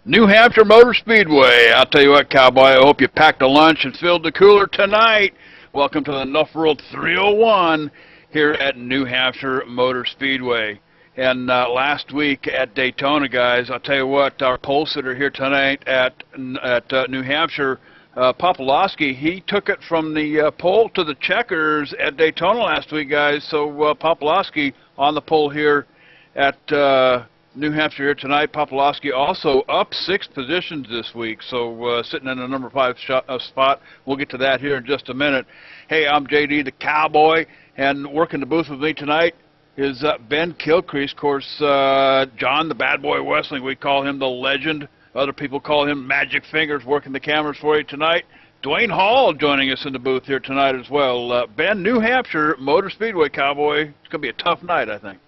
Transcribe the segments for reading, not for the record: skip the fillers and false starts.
New Hampshire Motor Speedway. I'll tell you what, cowboy, I hope you packed a lunch and filled the cooler tonight. Welcome to the NuffWorld 301 here at New Hampshire Motor Speedway. And last week at Daytona, guys, I'll tell you what, our pole sitter here tonight at New Hampshire, Popolowski, he took it from the pole to the checkers at Daytona last week, guys. So Popolowski on the pole here at New Hampshire here tonight. Popolowski also up 6 positions this week, so sitting in the number 5 spot. We'll get to that here in just a minute. Hey, I'm JD the Cowboy, and working the booth with me tonight is Ben Kilcrease. Of course, John the Bad Boy Wrestling, we call him the Legend. Other people call him Magic Fingers, working the cameras for you tonight. Dwayne Hall joining us in the booth here tonight as well. Ben, New Hampshire Motor Speedway, Cowboy. It's going to be a tough night, I think.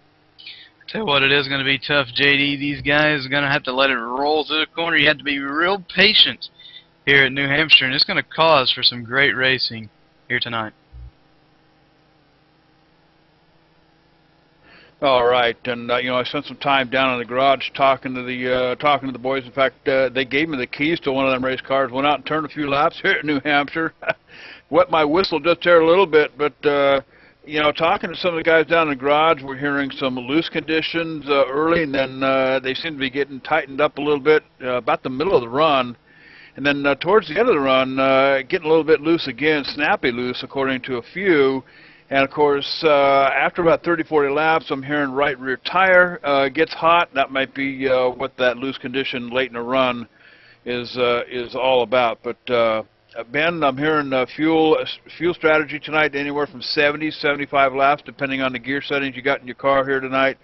Tell you what, it is going to be tough, JD. These guys are going to have to let it roll through the corner. You have to be real patient here at New Hampshire, and it's going to cause for some great racing here tonight. All right, and you know, I spent some time down in the garage talking to the boys. In fact, they gave me the keys to one of them race cars. Went out and turned a few laps here at New Hampshire. Wet my whistle just there a little bit, but you know, talking to some of the guys down in the garage, we're hearing some loose conditions early, and then they seem to be getting tightened up a little bit about the middle of the run. And then towards the end of the run, getting a little bit loose again, snappy loose, according to a few. And, of course, after about 30, 40 laps, I'm hearing right rear tire gets hot. That might be what that loose condition late in the run is all about. But Ben, I'm hearing fuel strategy tonight, anywhere from 70, 75 laps, depending on the gear settings you got in your car here tonight.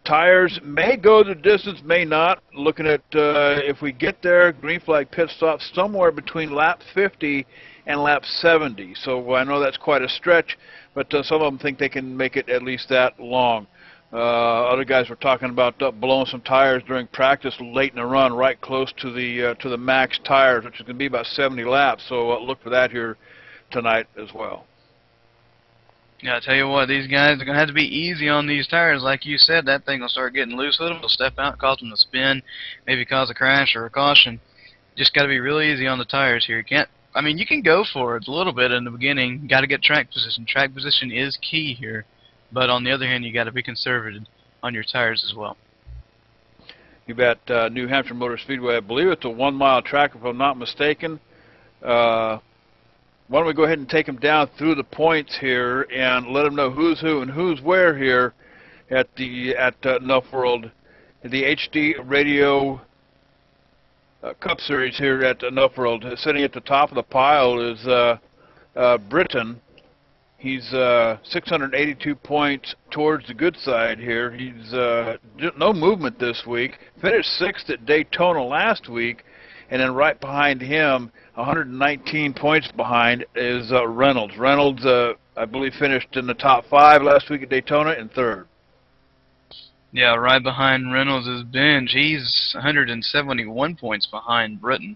Tires may go the distance, may not. Looking at if we get there, green flag pit stop somewhere between lap 50 and lap 70. So I know that's quite a stretch, but some of them think they can make it at least that long. Other guys were talking about blowing some tires during practice late in the run, right close to the max tires, which is going to be about 70 laps. So look for that here tonight as well. Yeah, I tell you what, these guys are going to have to be easy on these tires. Like you said, that thing will start getting loose with them. They'll step out, cause them to spin, maybe cause a crash or a caution. Just got to be really easy on the tires here. You can't. I mean, you can go for it a little bit in the beginning. Got to get track position. Track position is key here. But on the other hand, you got to be conservative on your tires as well. You bet. New Hampshire Motor Speedway, I believe it's a 1-mile track, if I'm not mistaken. Why don't we go ahead and take them down through the points here and let them know who's who and who's where here at NuffWorld, the HD Radio Cup Series here at NuffWorld. Sitting at the top of the pile is Britain. He's 682 points towards the good side here. He's no movement this week. Finished 6th at Daytona last week, and then right behind him, 119 points behind, is Reynolds. Reynolds, I believe, finished in the top 5 last week at Daytona in 3rd. Yeah, right behind Reynolds is Binge. He's 171 points behind Britain.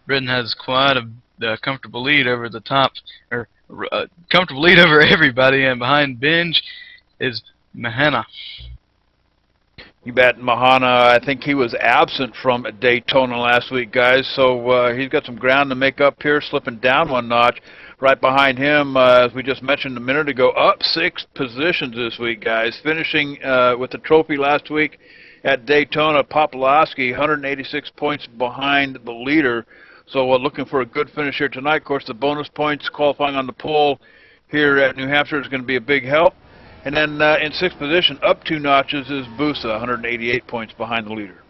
Britain has quite a comfortable lead over the top, or comfortable lead over everybody, and behind Binge is Mahana. You bet. Mahana, I think he was absent from Daytona last week, guys, so he's got some ground to make up here, slipping down 1 notch. Right behind him, as we just mentioned a minute ago, up 6 positions this week, guys, finishing with the trophy last week at Daytona. Popolowski, 186 points behind the leader. So looking for a good finish here tonight. Of course, the bonus points qualifying on the pole here at New Hampshire is going to be a big help. And then in 6th position, up 2 notches, is Busa, 188 points behind the leader.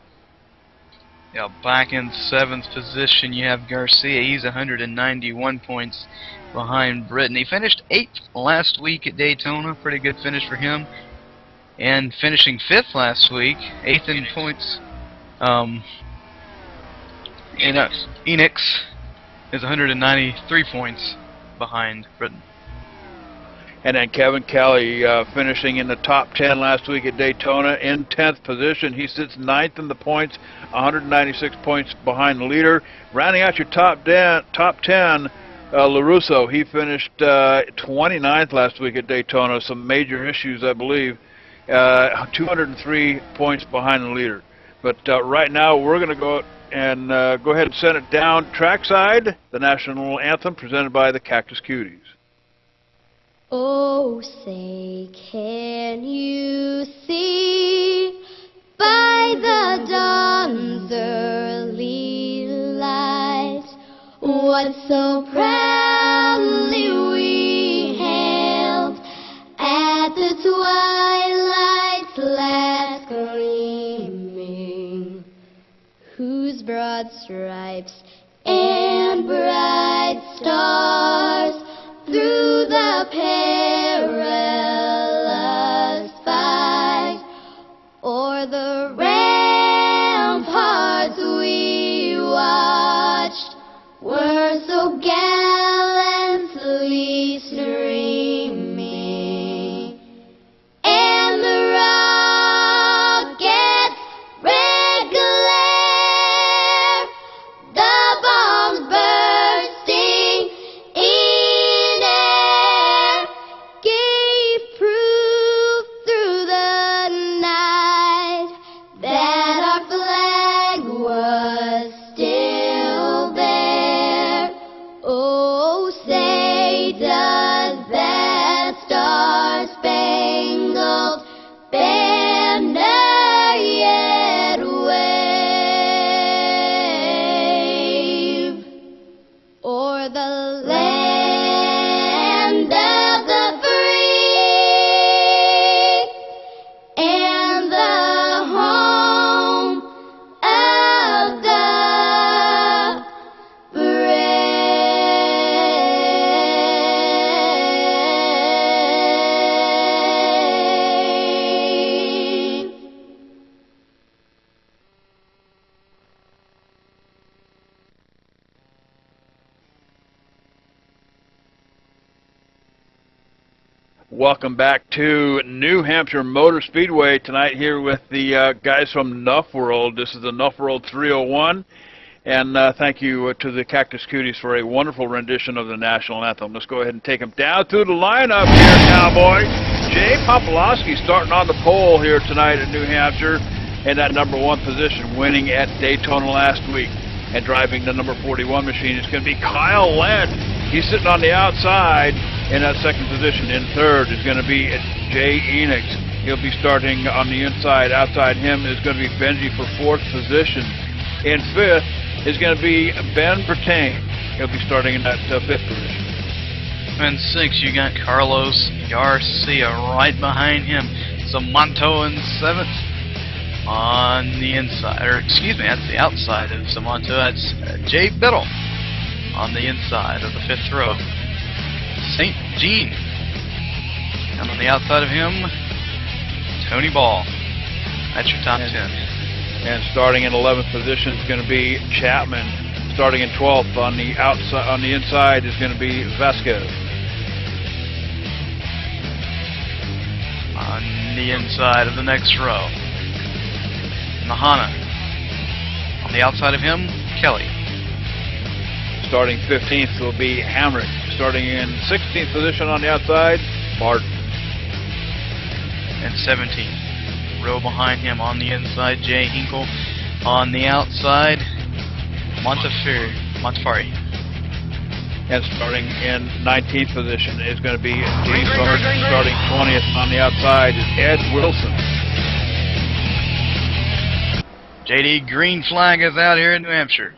Yeah, back in 7th position, you have Garcia. He's 191 points behind Britain. He finished 8th last week at Daytona. Pretty good finish for him. And finishing 5th last week, 8th in points. Enix is 193 points behind Britain. And then Kevin Kelly finishing in the top 10 last week at Daytona in 10th position. He sits 9th in the points, 196 points behind the leader. Rounding out your top 10, LaRusso, he finished 29th last week at Daytona. Some major issues, I believe. 203 points behind the leader. But right now we're going to go and go ahead and send it down trackside. The national anthem presented by the Cactus Cuties. Oh, say, can you see by the dawn's early light what so proudly we hailed at the twilight's last gleaming, whose broad stripes and bright stars through the perilous fight o'er the ramparts we watched were so gallantly streaming, and the rocket's red glare, the bombs bursting in air, gave proof through the night that our flag was still there. Oh, say, does that star-spangled banner yet wave o'er the land of the free and the home of the brave? Welcome back to New Hampshire Motor Speedway tonight here with the guys from NuffWorld. This is the NuffWorld 301, and thank you to the Cactus Cuties for a wonderful rendition of the national anthem. Let's go ahead and take them down through the lineup here, Cowboy. Jay Popolowski starting on the pole here tonight in New Hampshire in that number 1 position, winning at Daytona last week. And driving the number 41 machine is going to be Kyle Lent. He's sitting on the outside in that 2nd position. In 3rd is going to be Jay Enix. He'll be starting on the inside. Outside him is going to be Benji for 4th position. In 5th is going to be Ben Pertain. He'll be starting in that 5th position. And 6, you got Carlos Garcia right behind him. Samanto in 7th. On the inside, or excuse me, that's the outside of Samanto. That's Jay Biddle on the inside of the 5th row. St. Jean. And on the outside of him, Tony Ball. That's your top 10. And starting in 11th position is going to be Chapman. Starting in 12th on the outside, on the inside is going to be Vasquez. On the inside of the next row, Nahana. On the outside of him, Kelly. Starting 15th will be Hamrick. Starting in 16th position on the outside, Martin. And 17th. Row behind him on the inside, Jay Hinkle. On the outside, Montefari. And starting in 19th position is going to be Gene Summers. Starting 20th on the outside is Ed Wilson. JD Green Flag is out here in New Hampshire.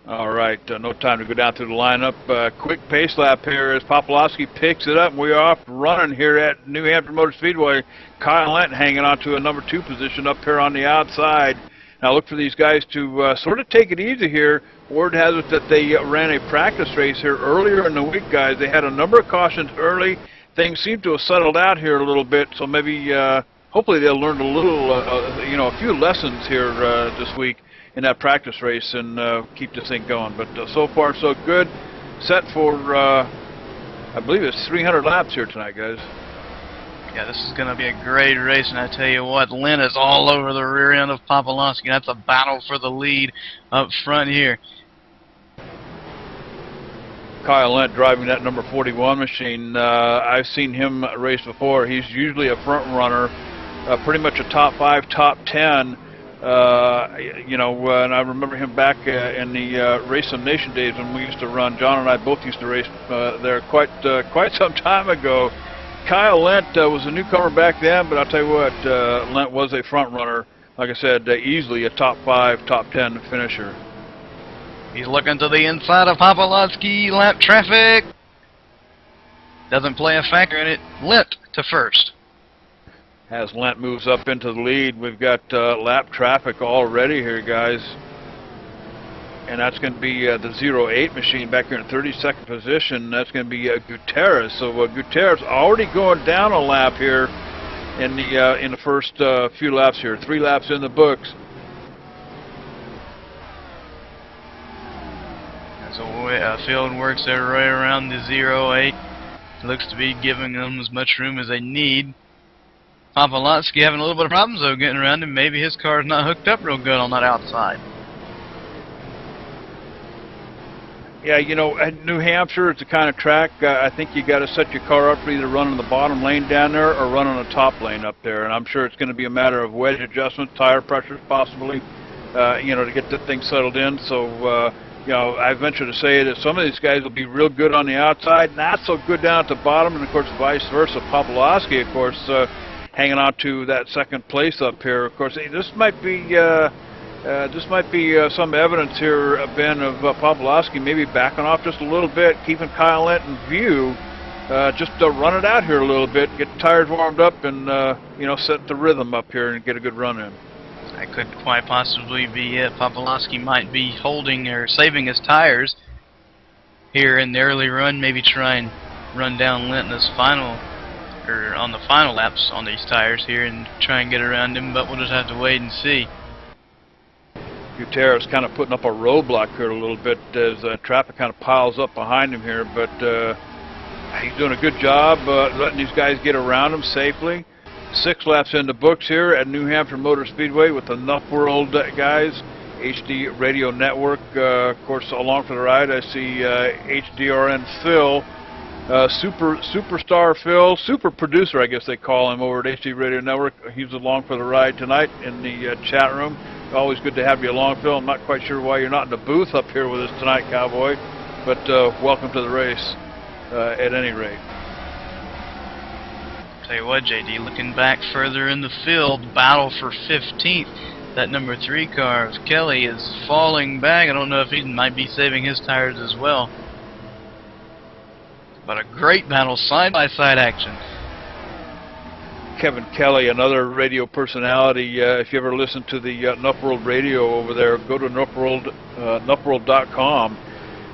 All right, no time to go down through the lineup. Quick pace lap here as Popolowski picks it up. We are off running here at New Hampshire Motor Speedway. Kyle Lent hanging on to a number 2 position up here on the outside. Now look for these guys to sort of take it easy here. Word has it that they ran a practice race here earlier in the week, guys. They had a number of cautions early. Things seem to have settled out here a little bit, so maybe hopefully they'll learn a little, a few lessons here this week in that practice race and keep this thing going. But so far so good. Set for, I believe it's 300 laps here tonight, guys. Yeah, this is going to be a great race, and I tell you what, Lynn is all over the rear end of Popolowski. That's a battle for the lead up front here. Kyle Lent driving that number 41 machine. I've seen him race before. He's usually a front runner, pretty much a top 5, top 10 You know, and I remember him back in the Race Some Nation days when we used to run. John and I both used to race there quite some time ago. Kyle Lent was a newcomer back then, but I'll tell you what, Lent was a front runner. Like I said, easily a top 5, top 10 finisher. He's looking to the inside of Popolowski. Lap traffic. Doesn't play a factor in it. Lent to first. As Lent moves up into the lead, we've got lap traffic already here, guys. And that's going to be the 08 machine back here in 32nd position. That's going to be Gutierrez. So Gutierrez already going down a lap here in the first few laps here. 3 laps in the books. So field works their way around the 08. Looks to be giving them as much room as they need. Popolowski having a little bit of problems though getting around him. Maybe his car's not hooked up real good on that outside. Yeah, you know, at New Hampshire, it's the kind of track I think you got to set your car up for either running the bottom lane down there or running the top lane up there. And I'm sure it's going to be a matter of wedge adjustment, tire pressures possibly, you know, to get the thing settled in. So, you know, I venture to say that some of these guys will be real good on the outside, not so good down at the bottom, and of course vice versa. Popolowski, of course, hanging on to that second place up here. Of course, this might be some evidence here, Ben, of Popolowski maybe backing off just a little bit, keeping Kyle Lent in view, just to run it out here a little bit, get the tires warmed up, and you know, set the rhythm up here and get a good run in. That could quite possibly be it. Popolowski might be holding or saving his tires here in the early run. Maybe try and run down Lent in this final, or on the final laps on these tires here, and try and get around him. But we'll just have to wait and see. Gutierrez kind of putting up a roadblock here a little bit as traffic kind of piles up behind him here, but he's doing a good job letting these guys get around him safely. 6 laps in the books here at New Hampshire Motor Speedway with the NuffWorld guys, HD Radio Network, of course, along for the ride. I see HDRN Phil, Superstar Phil, super producer, I guess they call him, over at HD Radio Network. He's along for the ride tonight in the chat room. Always good to have you along, Phil. I'm not quite sure why you're not in the booth up here with us tonight, Cowboy, but welcome to the race at any rate. Tell you what, JD, looking back further in the field, battle for 15th. That number 3 car of Kelly is falling back. I don't know if he might be saving his tires as well. But a great battle, side-by-side action. Kevin Kelly, another radio personality. If you ever listen to the NuffWorld radio over there, go to NuffWorld.com.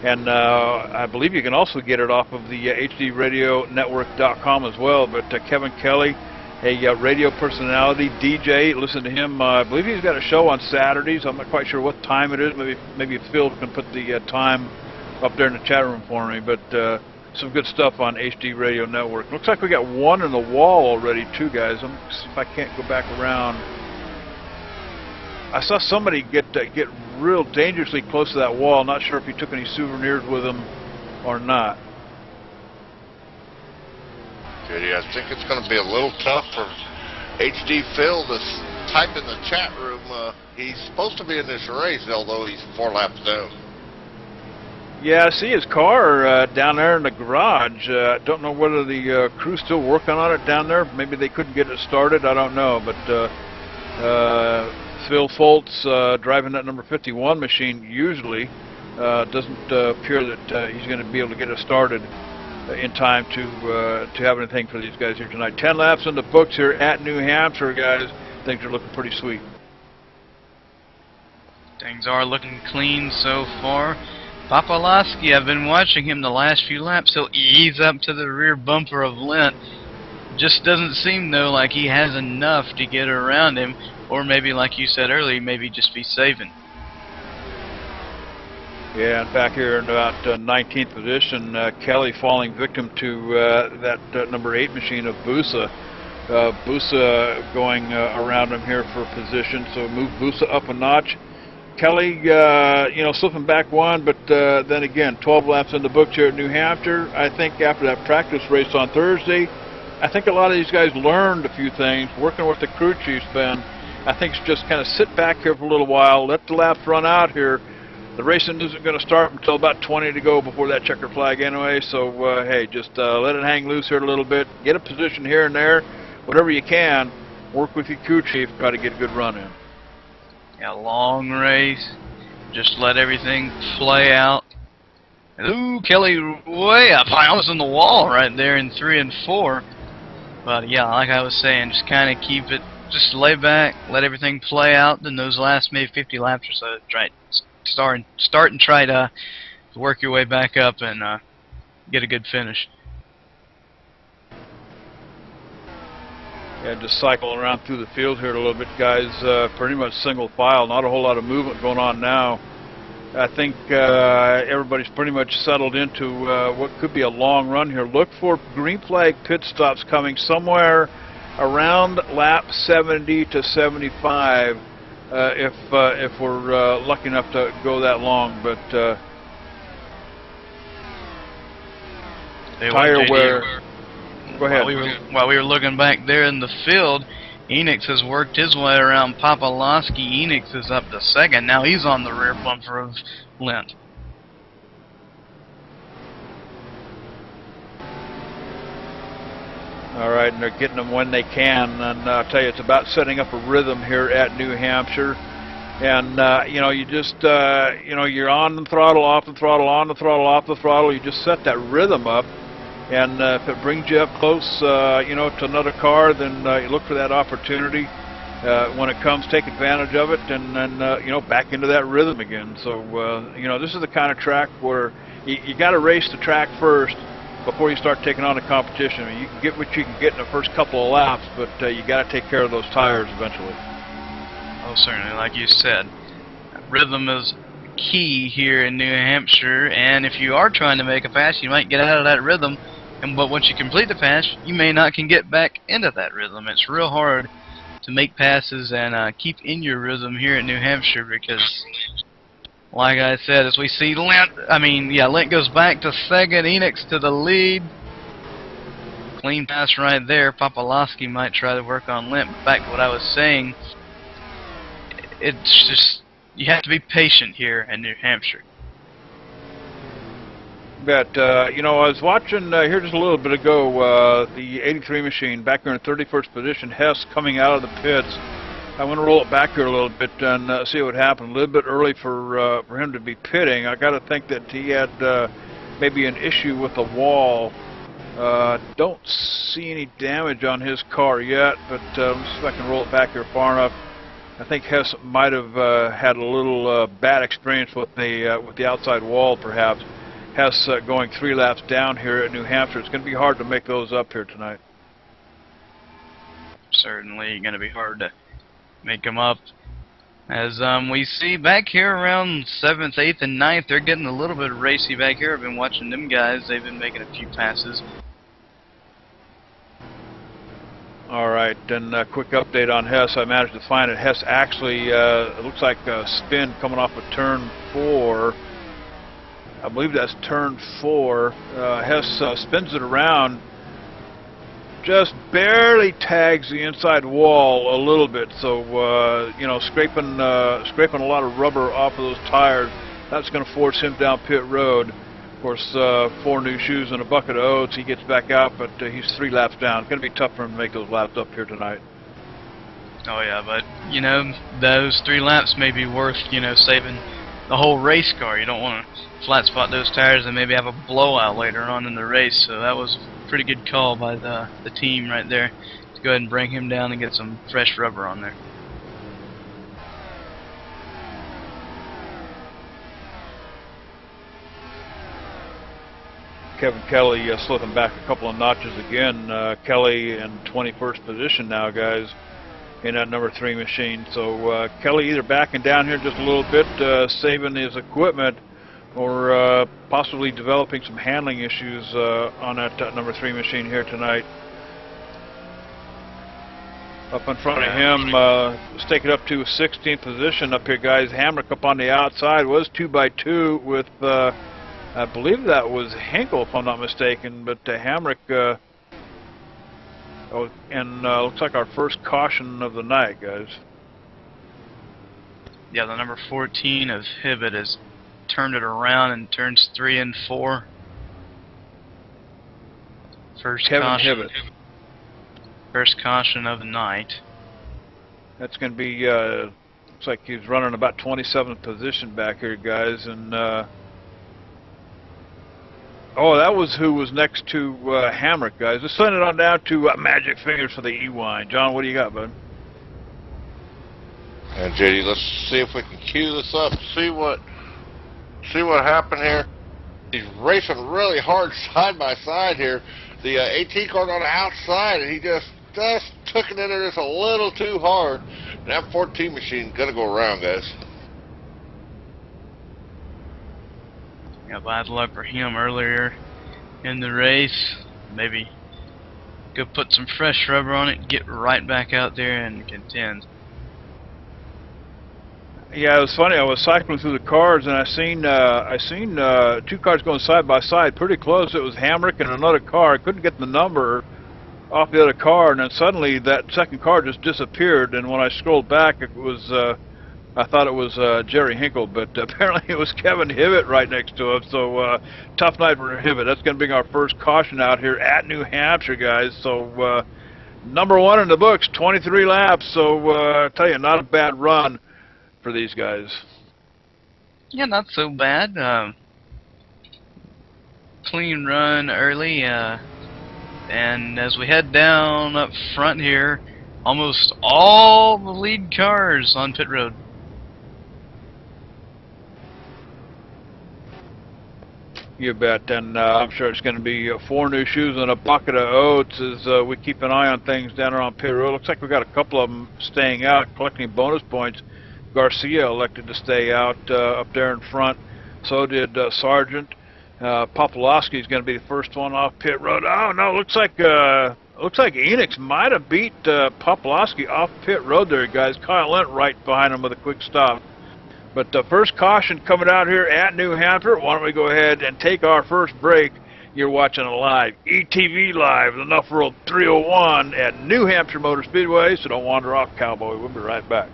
And I believe you can also get it off of the HDRadioNetwork.com as well. But Kevin Kelly, a radio personality, DJ, listen to him. I believe he's got a show on Saturdays. I'm not quite sure what time it is. Maybe Phil can put the time up there in the chat room for me. But some good stuff on HD Radio Network. Looks like we got one in the wall already, too, guys. I'm gonna see if I can't go back around. I saw somebody get real dangerously close to that wall. Not sure if he took any souvenirs with him or not. JD, I think it's going to be a little tough for HD Phil to type in the chat room. He's supposed to be in this race, although he's 4 laps down. Yeah, I see his car down there in the garage. Don't know whether the crew's still working on it down there. Maybe they couldn't get it started. I don't know. But Phil Foltz driving that number 51 machine usually doesn't appear that he's going to be able to get it started in time to have anything for these guys here tonight. 10 laps in the books here at New Hampshire, guys. Things are looking pretty sweet. Things are looking clean so far. Popolowski, I've been watching him the last few laps. He'll ease up to the rear bumper of Lent. Just doesn't seem, though, like he has enough to get around him. Or maybe, like you said earlier, maybe just be saving. Yeah, in fact, here in about 19th position, Kelly falling victim to that number 8 machine of Busa. Busa going around him here for position, so move Busa up a notch. Kelly, you know, slipping back one, but then again, 12 laps in the books here at New Hampshire. I think after that practice race on Thursday, I think a lot of these guys learned a few things, working with the crew chiefs, Ben, I think it's just kind of sit back here for a little while, let the laps run out here. The racing isn't going to start until about 20 to go before that checker flag anyway, so hey, just let it hang loose here a little bit. Get a position here and there, whatever you can. Work with your crew chief, try to get a good run in. Yeah, long race. Just let everything play out. Ooh, Kelly way up. I was in the wall right there in 3 and 4. But yeah, like I was saying, just kind of keep it, just lay back, let everything play out. Then those last maybe 50 laps or so, start and try to work your way back up and get a good finish. Yeah, just cycling around through the field here a little bit, guys. Pretty much single file, not a whole lot of movement going on now. I think everybody's pretty much settled into what could be a long run here. Look for green flag pit stops coming somewhere around lap 70 to 75 if we're lucky enough to go that long. But tire wear. Go ahead. While we were looking back there in the field, Enix has worked his way around Papalowski. Enix is up to second. Now he's on the rear bumper of Lent. All right, and they're getting them when they can. And I'll tell you, it's about setting up a rhythm here at New Hampshire. And, you know, you just, you know, you're on the throttle, off the throttle, on the throttle, off the throttle. You just set that rhythm up. And if it brings you up close, you know, to another car, then you look for that opportunity. When it comes, take advantage of it, and then, you know, back into that rhythm again. So, you know, this is the kind of track where you got to race the track first before you start taking on the competition. I mean, you can get what you can get in the first couple of laps, but you got to take care of those tires eventually. Oh, certainly, like you said, rhythm is key here in New Hampshire, and if you are trying to make a pass, you might get out of that rhythm. But once you complete the pass, you may not can get back into that rhythm. It's real hard to make passes and keep in your rhythm here in New Hampshire because, like I said, as we see Lent, Lent goes back to second, Enix to the lead. Clean pass right there. Papalowski might try to work on Lent. But back to what I was saying, it's just, you have to be patient here in New Hampshire. But, you know, I was watching here just a little bit ago, the 83 machine back there in 31st position, Hess coming out of the pits. I want to roll it back here a little bit and see what happened. A little bit early for him to be pitting. I got to think that he had maybe an issue with the wall. Don't see any damage on his car yet, but let's see if I can roll it back here far enough. I think Hess might have had a little bad experience with the outside wall, perhaps. Hess going 3 laps down here at New Hampshire. It's going to be hard to make those up here tonight. Certainly going to be hard to make them up. As we see back here around 7th, 8th, and 9th, they're getting a little bit racy back here. I've been watching them guys. They've been making a few passes. All right, then a quick update on Hess. I managed to find it. Hess actually, it looks like a spin coming off of turn 4. I believe that's turn 4. Hess spins it around, just barely tags the inside wall a little bit. So you know, scraping a lot of rubber off of those tires. That's going to force him down pit road. Of course, 4 new shoes and a bucket of oats. He gets back out, but he's 3 laps down. It's going to be tough for him to make those laps up here tonight. Oh yeah, but you know, those 3 laps may be worth, you know, saving the whole race car. You don't want to flat spot those tires and maybe have a blowout later on in the race. So that was a pretty good call by the team right there to go ahead and bring him down and get some fresh rubber on there. Kevin Kelly slipping back a couple of notches again. Kelly in 21st position now, guys, in that number 3 machine. So Kelly either backing down here just a little bit, saving his equipment, or possibly developing some handling issues on that number 3 machine here tonight. Up in front of him, let's take it up to 16th position up here, guys. Hamrick up on the outside was 2x2 with, I believe that was Hinkle, if I'm not mistaken, but Hamrick, looks like our first caution of the night, guys. Yeah, the number 14 of Hibbett has turned it around in turns 3 and 4. First Kevin caution. Hibbett. First caution of the night. That's going to be, looks like he's running about 27th position back here, guys. And, oh, that was who was next to Hamrick, guys. Let's send it on down to Magic Fingers for the E-Wine. John, what do you got, bud? And JD, let's see if we can cue this up. See what happened here. He's racing really hard side by side here. The AT car's on the outside, and he just took it in there just a little too hard. And that 14 machine's gonna go around, guys. Yeah, bad luck for him earlier in the race. Maybe go put some fresh rubber on it, get right back out there and contend. Yeah, it was funny. I was cycling through the cars, and I seen two cars going side by side, pretty close. It was Hamrick and another car. I couldn't get the number off the other car, and then suddenly that second car just disappeared. And when I scrolled back, it was I thought it was Jerry Hinkle, but apparently it was Kevin Hibbett right next to him. So tough night for Hibbett. That's going to be our first caution out here at New Hampshire, guys. So number 1 in the books, 23 laps. So I tell you, not a bad run for these guys. Yeah, not so bad. Clean run early, and as we head down up front here, almost all the lead cars on pit road. You bet, and I'm sure it's going to be 4 new shoes and a bucket of oats as we keep an eye on things down around pit road. Looks like we got a couple of them staying out, collecting bonus points. Garcia elected to stay out up there in front. So did Sargent. Popolowski is going to be the first one off pit road. Oh no, looks like Enix might have beat Popolowski off pit road there, guys. Kyle Lent right behind him with a quick stop. But the first caution coming out here at New Hampshire. Why don't we go ahead and take our first break? You're watching a live ETV Live, the NuffWorld 301 at New Hampshire Motor Speedway. So don't wander off, cowboy. We'll be right back.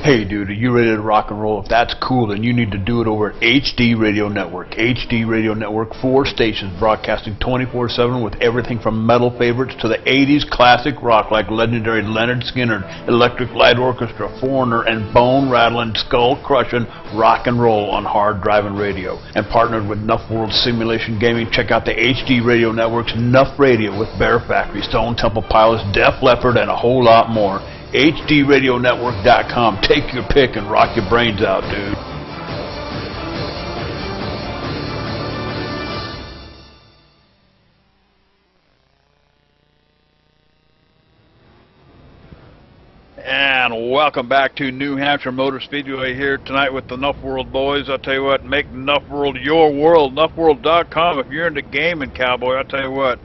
Hey dude, are you ready to rock and roll? If that's cool, then you need to do it over at HD Radio Network. HD Radio Network, 4 stations broadcasting 24/7 with everything from metal favorites to the 80s classic rock like legendary Leonard Skinner, Electric Light Orchestra, Foreigner, and bone-rattling, skull-crushing rock and roll on hard driving radio. And partnered with NuffWorld Simulation Gaming, check out the HD Radio Network's Nuff Radio with Bear Factory, Stone Temple Pilots, Def Leppard, and a whole lot more. HDRadionetwork.com. Take your pick and rock your brains out, dude. And welcome back to New Hampshire Motor Speedway here tonight with the NuffWorld boys. I'll tell you what, make NuffWorld your world. NuffWorld.com. If you're into gaming, cowboy, I'll tell you what.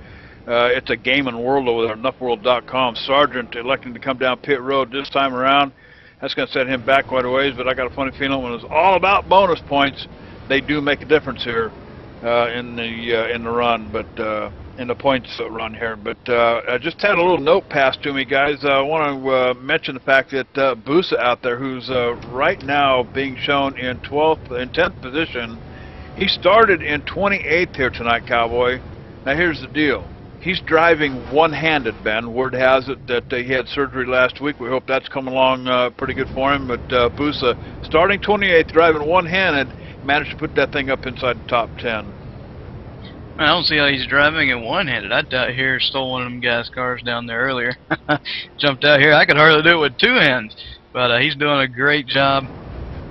It's a gaming world over there, NuffWorld.com. Sargent electing to come down pit road this time around. That's going to set him back quite a ways, but I got a funny feeling when it's all about bonus points, they do make a difference here in the run, but in the points run here. But I just had a little note passed to me, guys. I want to mention the fact that Busa out there, who's right now being shown in 10th position, he started in 28th here tonight, Cowboy. Now here's the deal. He's driving one-handed, Ben. Word has it that he had surgery last week. We hope that's coming along pretty good for him. But Busa, starting 28th, driving one-handed, managed to put that thing up inside the top 10. I don't see how he's driving it one-handed. I doubt here stole one of them guys' cars down there earlier. Jumped out here. I could hardly do it with two hands. But he's doing a great job.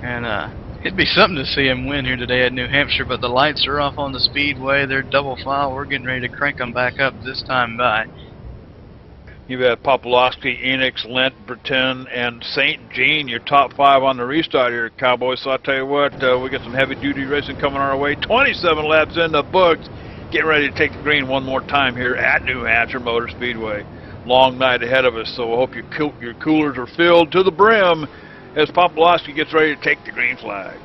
And it'd be something to see him win here today at New Hampshire. But the lights are off on the speedway. They're double file. We're getting ready to crank them back up this time by. You've had Popolowski, Enix, Lent, Breton, and St. Jean, your top 5 on the restart here, Cowboys. So I'll tell you what, we got some heavy-duty racing coming our way. 27 laps in the books. Getting ready to take the green one more time here at New Hampshire Motor Speedway. Long night ahead of us, so I hope your coolers are filled to the brim as Popolowski gets ready to take the green flag.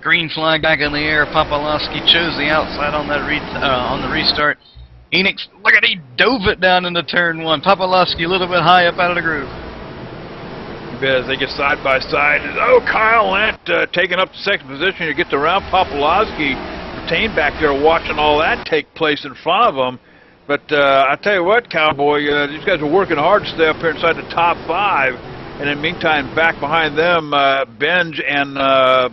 Green flag back in the air. Popolowski chose the outside on that on the restart. Enix, look at he dove it down into turn 1. Popolowski a little bit high up out of the groove. As they get side by side, Kyle Lent taking up the 2nd position. You get to round Popolowski. Retain back there watching all that take place in front of them. But I tell you what, Cowboy, these guys are working hard to stay up here inside the top 5. And in the meantime, back behind them, Benj and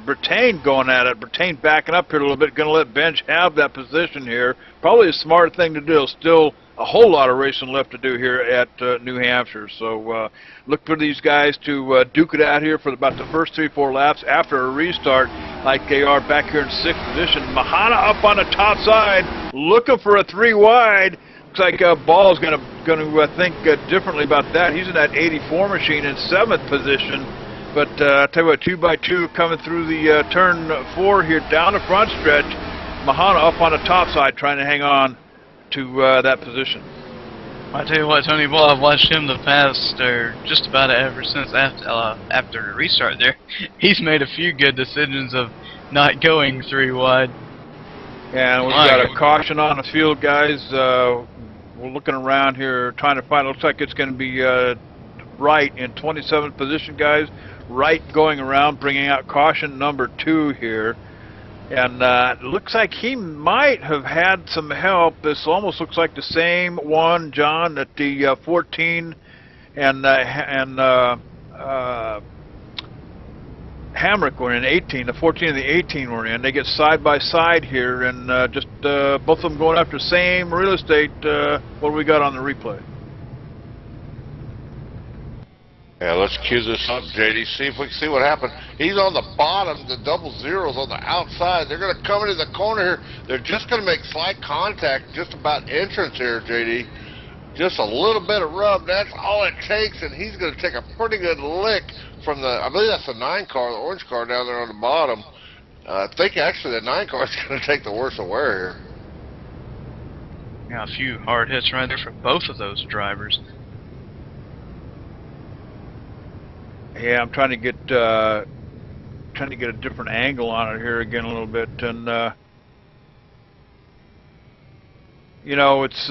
Bertain going at it. Bertain backing up here a little bit, going to let Benj have that position here. Probably a smart thing to do. Still a whole lot of racing left to do here at New Hampshire. So look for these guys to duke it out here for about the first 3-4 laps after a restart, like they are back here in 6th position. Mahana up on the top side, looking for a 3 wide. Looks like Ball's going to think differently about that. He's in that 84 machine in 7th position. But I tell you what, 2x2 coming through the turn 4 here down the front stretch. Mahana up on the top side trying to hang on to that position. I tell you what, Tony Ball, I've watched him the past, or just about ever since after the restart there. He's made a few good decisions of not going 3 wide. And we've got a caution on the field, guys. We're looking around here trying to find, looks like it's going to be Wright in 27th position, guys. Wright going around, bringing out caution number 2 here. And it looks like he might have had some help. This almost looks like the same one, John, that the 14 and Hamrick were in 18. The 14 and the 18 were in. They get side by side here, and just both of them going after the same real estate. What do we got on the replay? Yeah, let's cue this up, JD. See if we can see what happened. He's on the bottom. The double zeros on the outside. They're going to come into the corner here. They're just going to make slight contact just about entrance here, JD. Just a little bit of rub. That's all it takes, and he's going to take a pretty good lick from the, I believe that's the 9 car, the orange car down there on the bottom. I think actually the 9 car is going to take the worst of wear here. Yeah, a few hard hits right there for both of those drivers. Yeah, I'm trying to get a different angle on it here again a little bit, and you know, it's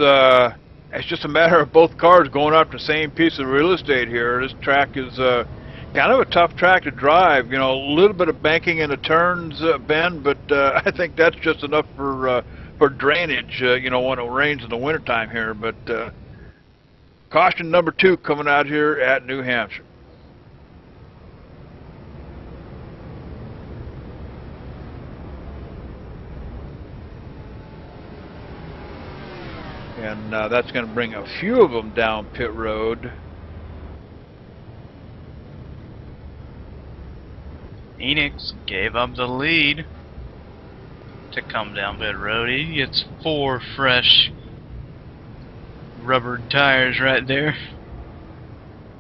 just a matter of both cars going up the same piece of real estate here. This track is kind of a tough track to drive. You know, a little bit of banking in the turns, Ben, but I think that's just enough for drainage. You know, when it rains in the wintertime here. But caution number 2 coming out here at New Hampshire. And that's going to bring a few of them down pit road. Enix gave up the lead to come down pit road. He gets 4 fresh rubber tires right there.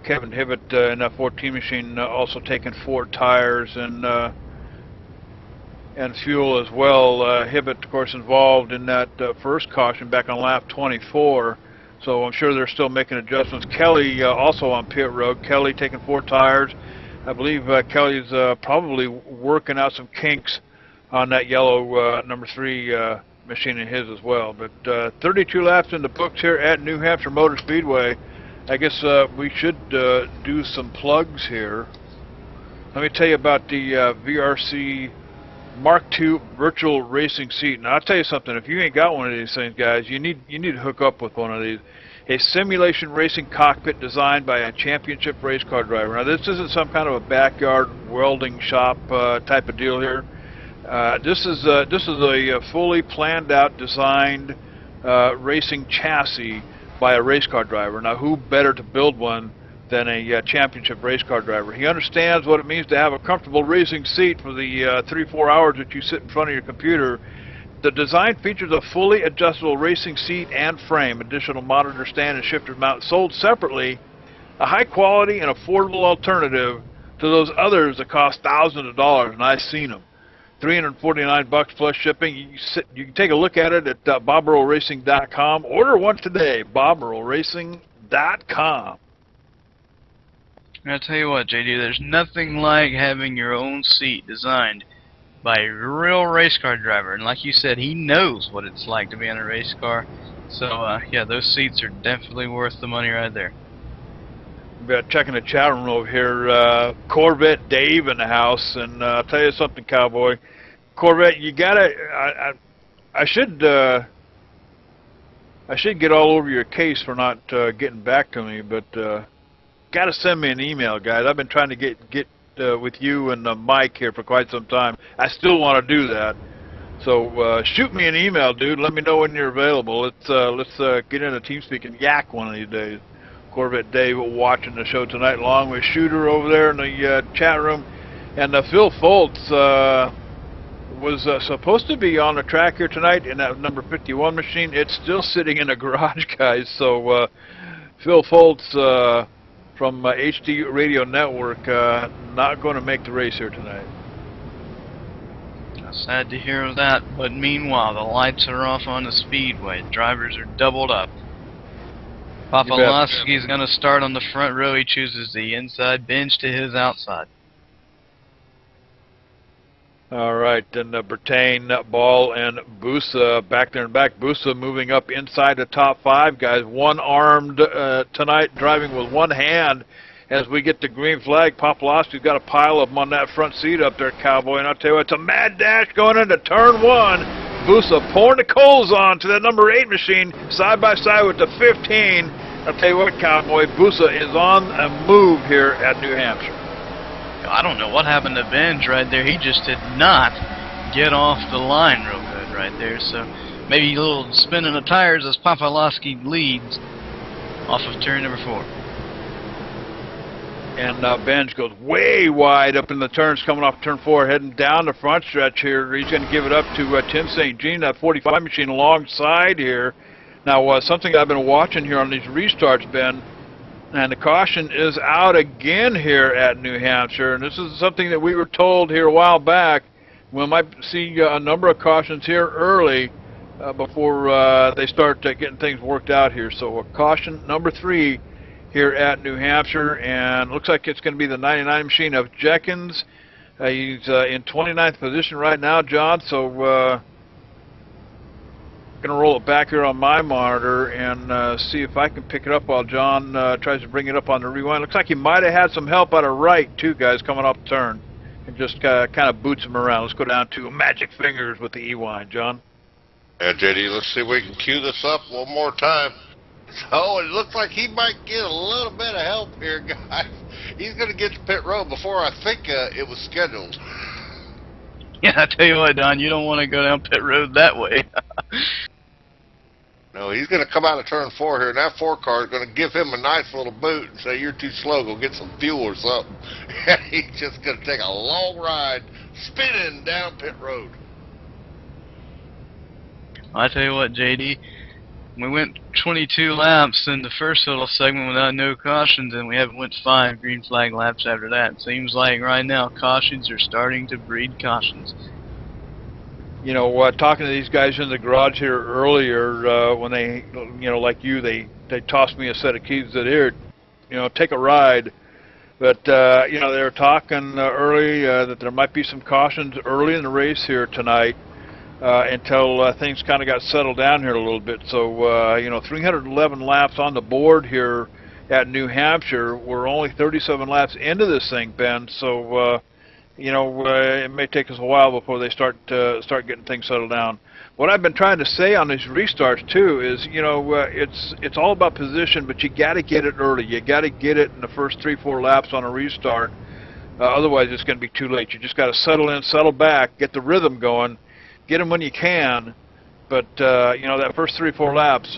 Kevin Hibbett in that 14 machine also taking 4 tires and fuel as well. Hibbett, of course, involved in that first caution back on lap 24. So I'm sure they're still making adjustments. Kelly also on pit road. Kelly taking 4 tires. I believe Kelly's probably working out some kinks on that yellow number 3 machine in his as well. But 32 laps in the books here at New Hampshire Motor Speedway. I guess we should do some plugs here. Let me tell you about the VRC Mark II virtual racing seat. Now I'll tell you something, if you ain't got one of these things, guys, you need to hook up with one of these. A simulation racing cockpit designed by a championship race car driver. Now this isn't some kind of a backyard welding shop type of deal here. This is a fully planned out, designed racing chassis by a race car driver. Now who better to build one than a championship race car driver? He understands what it means to have a comfortable racing seat for the 3-4 hours that you sit in front of your computer. The design features a fully adjustable racing seat and frame, additional monitor stand and shifter mount sold separately, a high quality and affordable alternative to those others that cost thousands of dollars, and I've seen them. $349 plus shipping. You can take a look at it at BobEarlRacing.com. Order one today, BobEarlRacing.com. I'll tell you what, JD, there's nothing like having your own seat designed by a real race car driver. And like you said, he knows what it's like to be in a race car. So, yeah, those seats are definitely worth the money right there. Checking the chat room over here. Corvette Dave in the house. And I'll tell you something, Cowboy. Corvette, you gotta... I should get all over your case for not getting back to me, but... Gotta send me an email, guys. I've been trying to get with you and Mike here for quite some time. I still want to do that. So shoot me an email, dude. Let me know when you're available. Let's get in a TeamSpeak and yak one of these days. Corvette Dave watching the show tonight, along with Shooter over there in the chat room, and Phil Foltz was supposed to be on the track here tonight in that number 51 machine. It's still sitting in a garage, guys. So Phil Foltz from HD Radio Network not going to make the race here tonight. Sad to hear that, but meanwhile the lights are off on the speedway. Drivers are doubled up. Papalowski's going to start on the front row. He chooses the inside bench to his outside. All right, then Bertain, Ball, and Busa back there in back. Busa moving up inside the top 5, guys. One-armed tonight, driving with one hand as we get the green flag. Papalowski's got a pile of them on that front seat up there, Cowboy. And I'll tell you what, it's a mad dash going into turn 1. Busa pouring the coals on to the number 8 machine, side by side with the 15. I'll tell you what, Cowboy, Busa is on a move here at New Hampshire. I don't know what happened to Benj right there. He just did not get off the line real good right there. So maybe a little spinning the tires as Papalowski leads off of turn number 4. And Benj goes way wide up in the turns coming off turn 4, heading down the front stretch here. He's going to give it up to Tim St. Jean, that 45 machine alongside here. Now, something I've been watching here on these restarts, Ben, and the caution is out again here at New Hampshire, and this is something that we were told here a while back. We might see a number of cautions here early before they start getting things worked out here. So caution number 3 here at New Hampshire, and looks like it's going to be the 99 machine of Jenkins. He's in 29th position right now, John, so going to roll it back here on my monitor and see if I can pick it up while John tries to bring it up on the rewind. Looks like he might have had some help out of right, too, guys, coming off the turn. And just kind of boots him around. Let's go down to Magic Fingers with the E-wind, John. Yeah, JD, let's see if we can cue this up one more time. So it looks like he might get a little bit of help here, guys. He's going to get to pit road before I think it was scheduled. Yeah, I tell you what, Don, you don't want to go down pit road that way. No, he's going to come out of turn 4 here, and that 4 car is going to give him a nice little boot and say, "You're too slow, go get some fuel or something." And he's just going to take a long ride spinning down pit road. I tell you what, JD, we went 22 laps in the first little segment without no cautions, and we haven't went 5 green flag laps after that. Seems like right now cautions are starting to breed cautions. You know, talking to these guys in the garage here earlier, when they, you know, like you, they they tossed me a set of keys that here, take a ride. But they were talking early that there might be some cautions early in the race here tonight until things kind of got settled down here a little bit. So 311 laps on the board here at New Hampshire. We're only 37 laps into this thing, Ben. So it may take us a while before they start getting things settled down. What I've been trying to say on these restarts too is, it's all about position, but you got to get it early. You got to get it in the first 3-4 laps on a restart. Otherwise, it's going to be too late. You just got to settle in, settle back, get the rhythm going, get them when you can. But that first 3-4 laps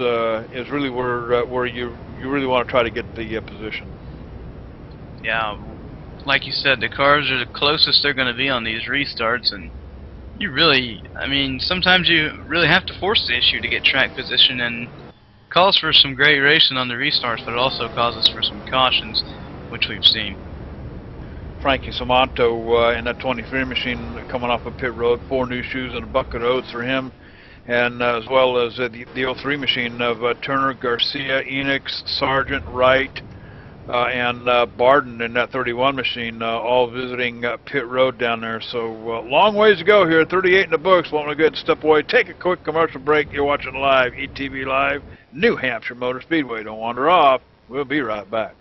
is really where you really want to try to get the position. Yeah, like you said, the cars are the closest they're going to be on these restarts, and sometimes you really have to force the issue to get track position, and calls for some great racing on the restarts, but it also causes for some cautions, which we've seen. Frankie Samanto in that 23 machine coming off of pit road, 4 new shoes and a bucket of oats for him, and as well as the 03 machine of Turner, Garcia, Enix, Sargent, Wright, and Barden in that 31 machine, all visiting pit road down there. So long ways to go here, 38 in the books. Want to go ahead and step away, take a quick commercial break. You're watching live, ETV Live, New Hampshire Motor Speedway. Don't wander off. We'll be right back.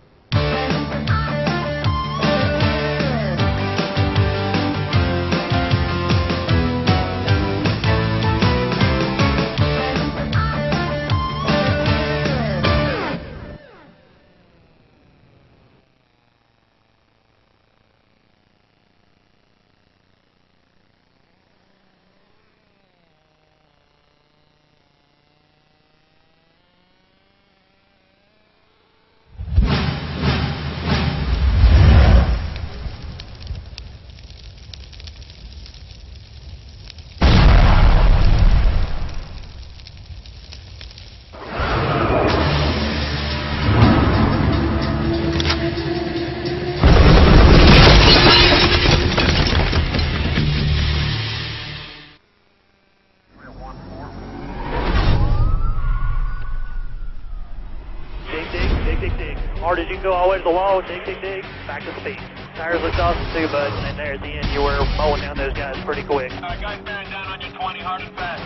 Hard as you can go, always the wall, dig, dig, dig, back to speed. Tires looked awesome too, bud, and there at the end you were mowing down those guys pretty quick. Guys, bearing down on your 20, hard and fast.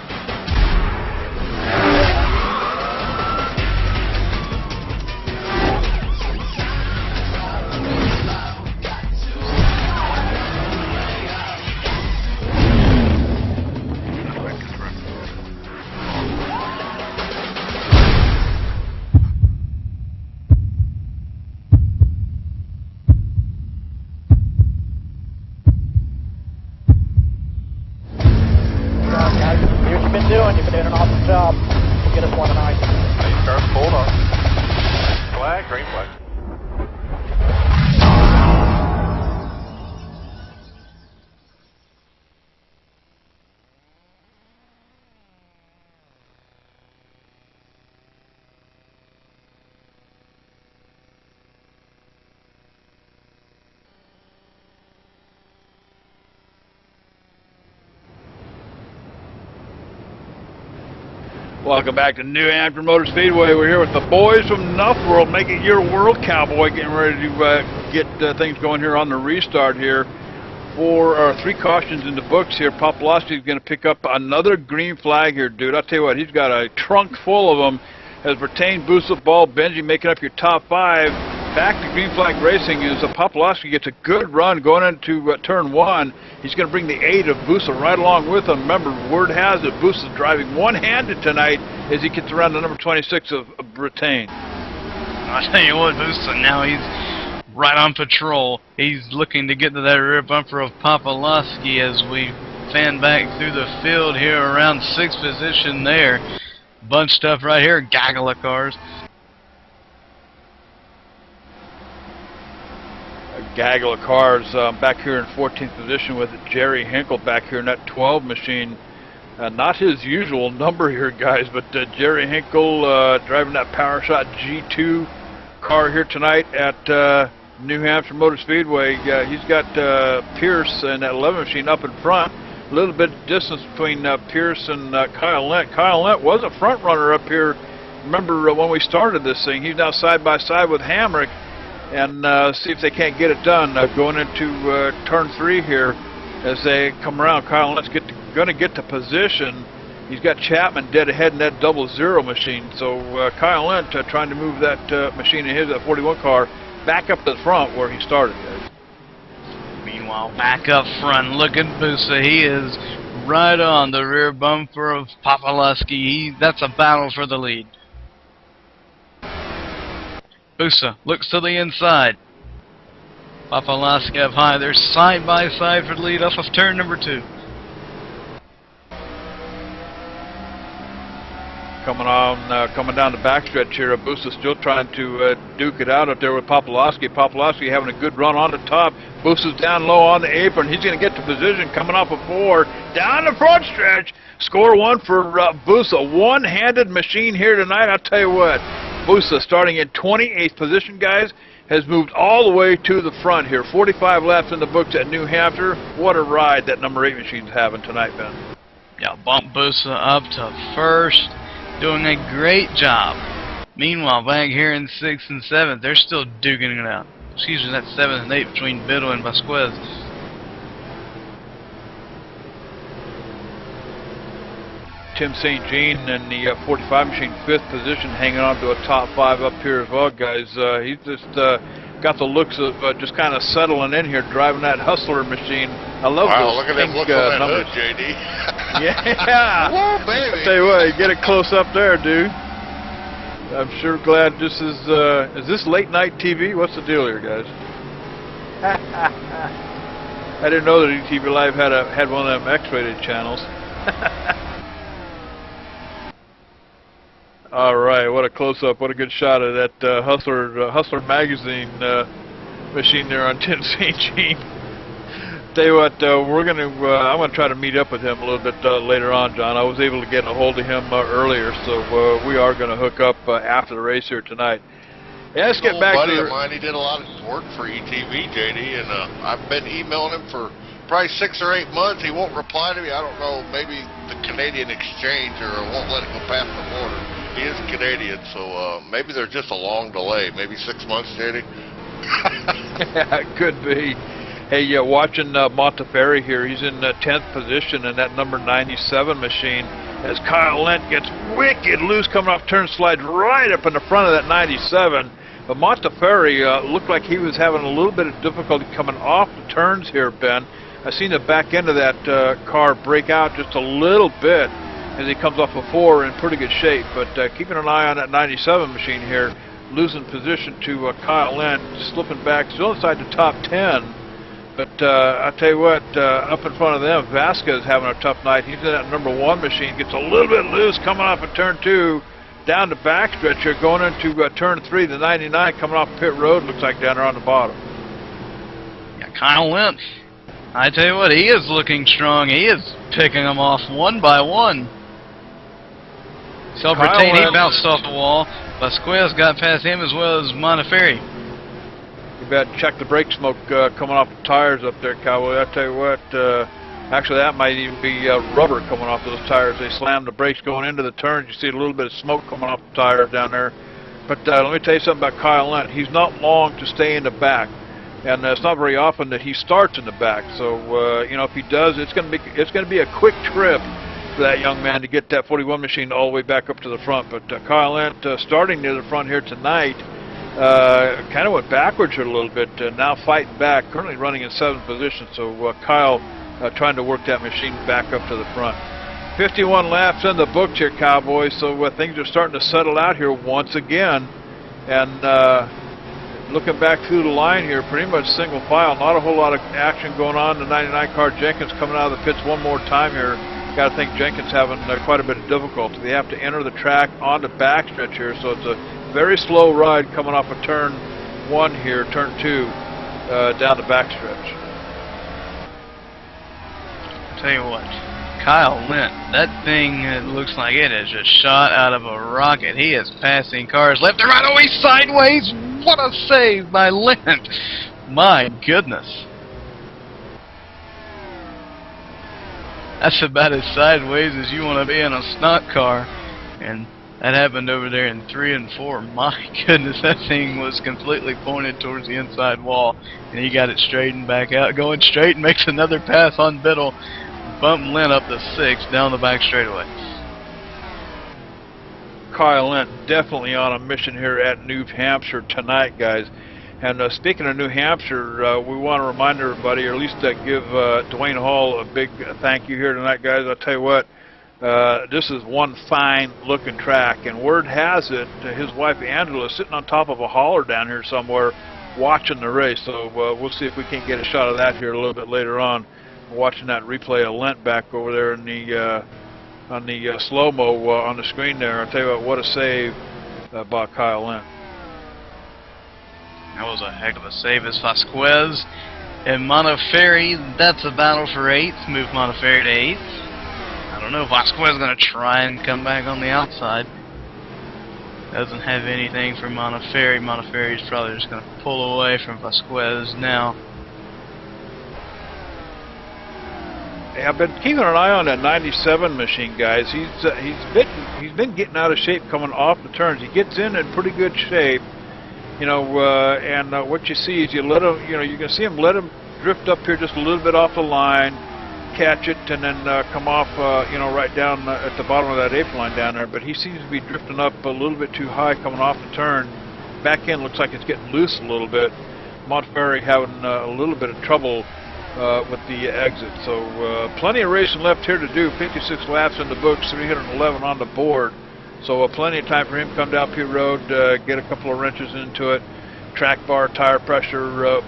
You've been doing an awesome job. Get us one tonight. Nice car, hold on. Flag, green flag. Welcome back to New Hampshire Motor Speedway. We're here with the boys from NuffWorld, making your world cowboy, getting ready to get things going here on the restart here. 3 cautions in the books here. Popolowski's going to pick up another green flag here, dude. I'll tell you what, he's got a trunk full of them. As Bertain, Busa, Ball, Benji making up your top 5. Back to green flag racing is Popolowski gets a good run going into turn 1. He's going to bring the 8 of Busa right along with him. Remember, word has it Busa's driving one-handed tonight as he gets around the number 26 of Bertain. I'll tell you what, Busa, now he's right on patrol. He's looking to get to that rear bumper of Popolowski as we fan back through the field here around 6th position there. Bunched up right here, gaggle of cars. Gaggle of cars back here in 14th position with Jerry Hinkle back here in that 12 machine. Not his usual number here, guys, but Jerry Hinkle driving that Power Shot G2 car here tonight at New Hampshire Motor Speedway. He's got Pierce and that 11 machine up in front. A little bit of distance between Pierce and Kyle Lent. Kyle Lent was a front runner up here remember when we started this thing, he's now side by side with Hamrick, and see if they can't get it done. Going into turn 3 here, as they come around, Kyle Lentz going to get to position. He's got Chapman dead ahead in that 00 machine. So Kyle Lentz trying to move that machine of his, that 41 car, back up to the front where he started, guys. Meanwhile, back up front, look at Busa. He is right on the rear bumper of Popolowski. That's a battle for the lead. Busa looks to the inside. Popolowski up high. They're side by side for the lead off of turn number 2. Coming down the backstretch here, Busa still trying to duke it out up there with Popolowski. Popolowski having a good run on the top. Busa's down low on the apron. He's going to get to position, coming off a 4 down the front stretch. Score 1 for Busa. One-handed machine here tonight. I'll tell you what, Busa starting in 28th position, guys, has moved all the way to the front here. 45 laps in the books at New Hampshire. What a ride that number 8 machine's having tonight, Ben. Yeah, bump Busa up to first. Doing a great job. Meanwhile, back here in 6th and 7th, they're still duking it out. Excuse me, that's 7th and 8th between Biddle and Vasquez. Tim St. Jean in the 45 machine, 5th position, hanging on to a top 5 up here as well, guys. He's just got the looks of just kind of settling in here, driving that Hustler machine. I love those look at them pink looks on that numbers. hood, JD. Yeah. Whoa, baby. Tell you what, you get it close up there, dude. I'm sure glad this is this late night TV? What's the deal here, guys? I didn't know that ETV Live had one of them X-rated channels. All right, what a close-up, what a good shot of that Hustler magazine machine there on Tim St. Jean. Tell you what, I'm gonna try to meet up with him a little bit later on, John. I was able to get a hold of him earlier, so we are gonna hook up after the race here tonight. Yeah, let's get back to buddy of mine. He did a lot of work for ETV, JD, and I've been emailing him for probably 6 or 8 months. He won't reply to me. I don't know, maybe the Canadian exchange or won't let him go past the border. He is Canadian, so maybe there's just a long delay. Maybe 6 months, JD. Yeah, it could be. Hey, watching Montefiore here, he's in 10th position in that number 97 machine as Kyle Lentz gets wicked loose coming off turn, slides right up in the front of that 97. But Montefiore looked like he was having a little bit of difficulty coming off the turns here, Ben. I seen the back end of that car break out just a little bit as he comes off a 4 in pretty good shape. But keeping an eye on that 97 machine here, losing position to Kyle Lentz, slipping back, still inside the top 10. But I tell you what, up in front of them, Vasquez having a tough night. He's in that number 1 machine, gets a little bit loose coming off of turn 2, down the backstretch here, going into turn 3, the 99 coming off pit road, looks like down there on the bottom. Yeah, Kyle Lentz, I tell you what, he is looking strong. He is picking them off one by one. Self-retained, he bounced off the wall. Vasquez got past him as well as Montefiore. You bet. Check the brake smoke coming off the tires up there, Cowboy. I tell you what, actually that might even be rubber coming off those tires. They slammed the brakes going into the turns. You see a little bit of smoke coming off the tires down there. But let me tell you something about Kyle Lentz. He's not long to stay in the back, and it's not very often that he starts in the back. So you know, if he does, it's going to be a quick trip for that young man to get that 41 machine all the way back up to the front. But Kyle Lentz starting near the front here tonight. Kind of went backwards here a little bit, now fighting back, currently running in 7th position, so Kyle trying to work that machine back up to the front. 51 laps in the books here, Cowboys, so things are starting to settle out here once again, and looking back through the line here, pretty much single file, not a whole lot of action going on. The 99 car, Jenkins coming out of the pits one more time here. Got to think Jenkins having quite a bit of difficulty. They have to enter the track on the backstretch here, so it's a very slow ride coming off of turn 1 here, turn 2, down the backstretch. I'll tell you what, Kyle Lentz, that thing looks like it is just shot out of a rocket. He is passing cars left and right, always sideways. What a save by Lentz. My goodness. That's about as sideways as you want to be in a stock car. And That happened over there in 3 and 4. My goodness, that thing was completely pointed towards the inside wall, and he got it straightened back out, going straight and makes another pass on Biddle, bumping Lent up to 6 down the back straightaway. Kyle Lent definitely on a mission here at New Hampshire tonight, guys. And speaking of New Hampshire, we want to remind everybody, or at least give Dwayne Hall a big thank you here tonight, guys. I'll tell you what, this is one fine looking track, and word has it his wife Angela is sitting on top of a holler down here somewhere watching the race. So we'll see if we can't get a shot of that here a little bit later on, watching that replay of Lent back over there in the on the slow-mo on the screen there. I'll tell you what a save by Kyle Lent. That was a heck of a save as Vasquez and Montefiore. That's a battle for 8th. Move Montefiore to 8th. I don't know if Vasquez is going to try and come back on the outside. Doesn't have anything for Montefiore. Montefiore is probably just going to pull away from Vasquez now. Hey, I've been keeping an eye on that 97 machine, guys. He's been getting out of shape coming off the turns. He gets in pretty good shape, you know. And what you see is you let him, you know, you can see him let him drift up here just a little bit off the line, catch it, and then come off, you know, right down at the bottom of that apron line down there. But he seems to be drifting up a little bit too high coming off the turn. Back end looks like it's getting loose a little bit. Montefiore having a little bit of trouble with the exit. So plenty of racing left here to do. 56 laps in the books, 311 on the board. So plenty of time for him to come down pit road, get a couple of wrenches into it, track bar, tire pressure,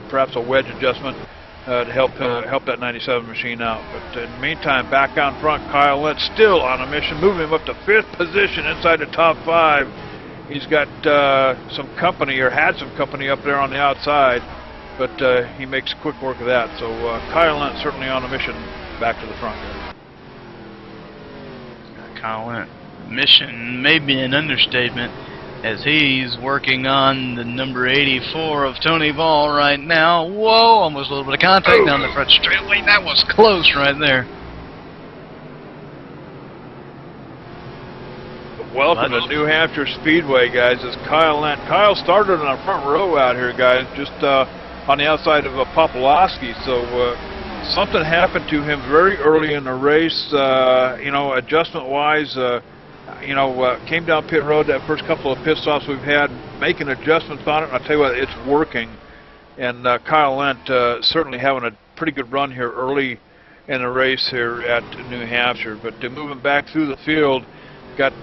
perhaps a wedge adjustment to help that 97 machine out. But in the meantime, back out front, Kyle Lent still on a mission, moving him up to 5th position inside the top 5. He's got some company, or had some company up there on the outside, but he makes quick work of that. So Kyle Lent certainly on a mission back to the front. Kyle Lent, mission may be an understatement, as he's working on the number 84 of Tony Ball right now. Whoa, almost a little bit of contact down the front straightaway. That was close right there. Welcome to New Hampshire Speedway, guys. It's Kyle Lent. Kyle started on the front row out here, guys, just on the outside of Popolowski. So something happened to him very early in the race, you know, adjustment-wise. You know, came down pit road that first couple of pit stops we've had, making adjustments on it. I'll tell you what, it's working. And Kyle Lent certainly having a pretty good run here early in the race here at New Hampshire. But moving back through the field, got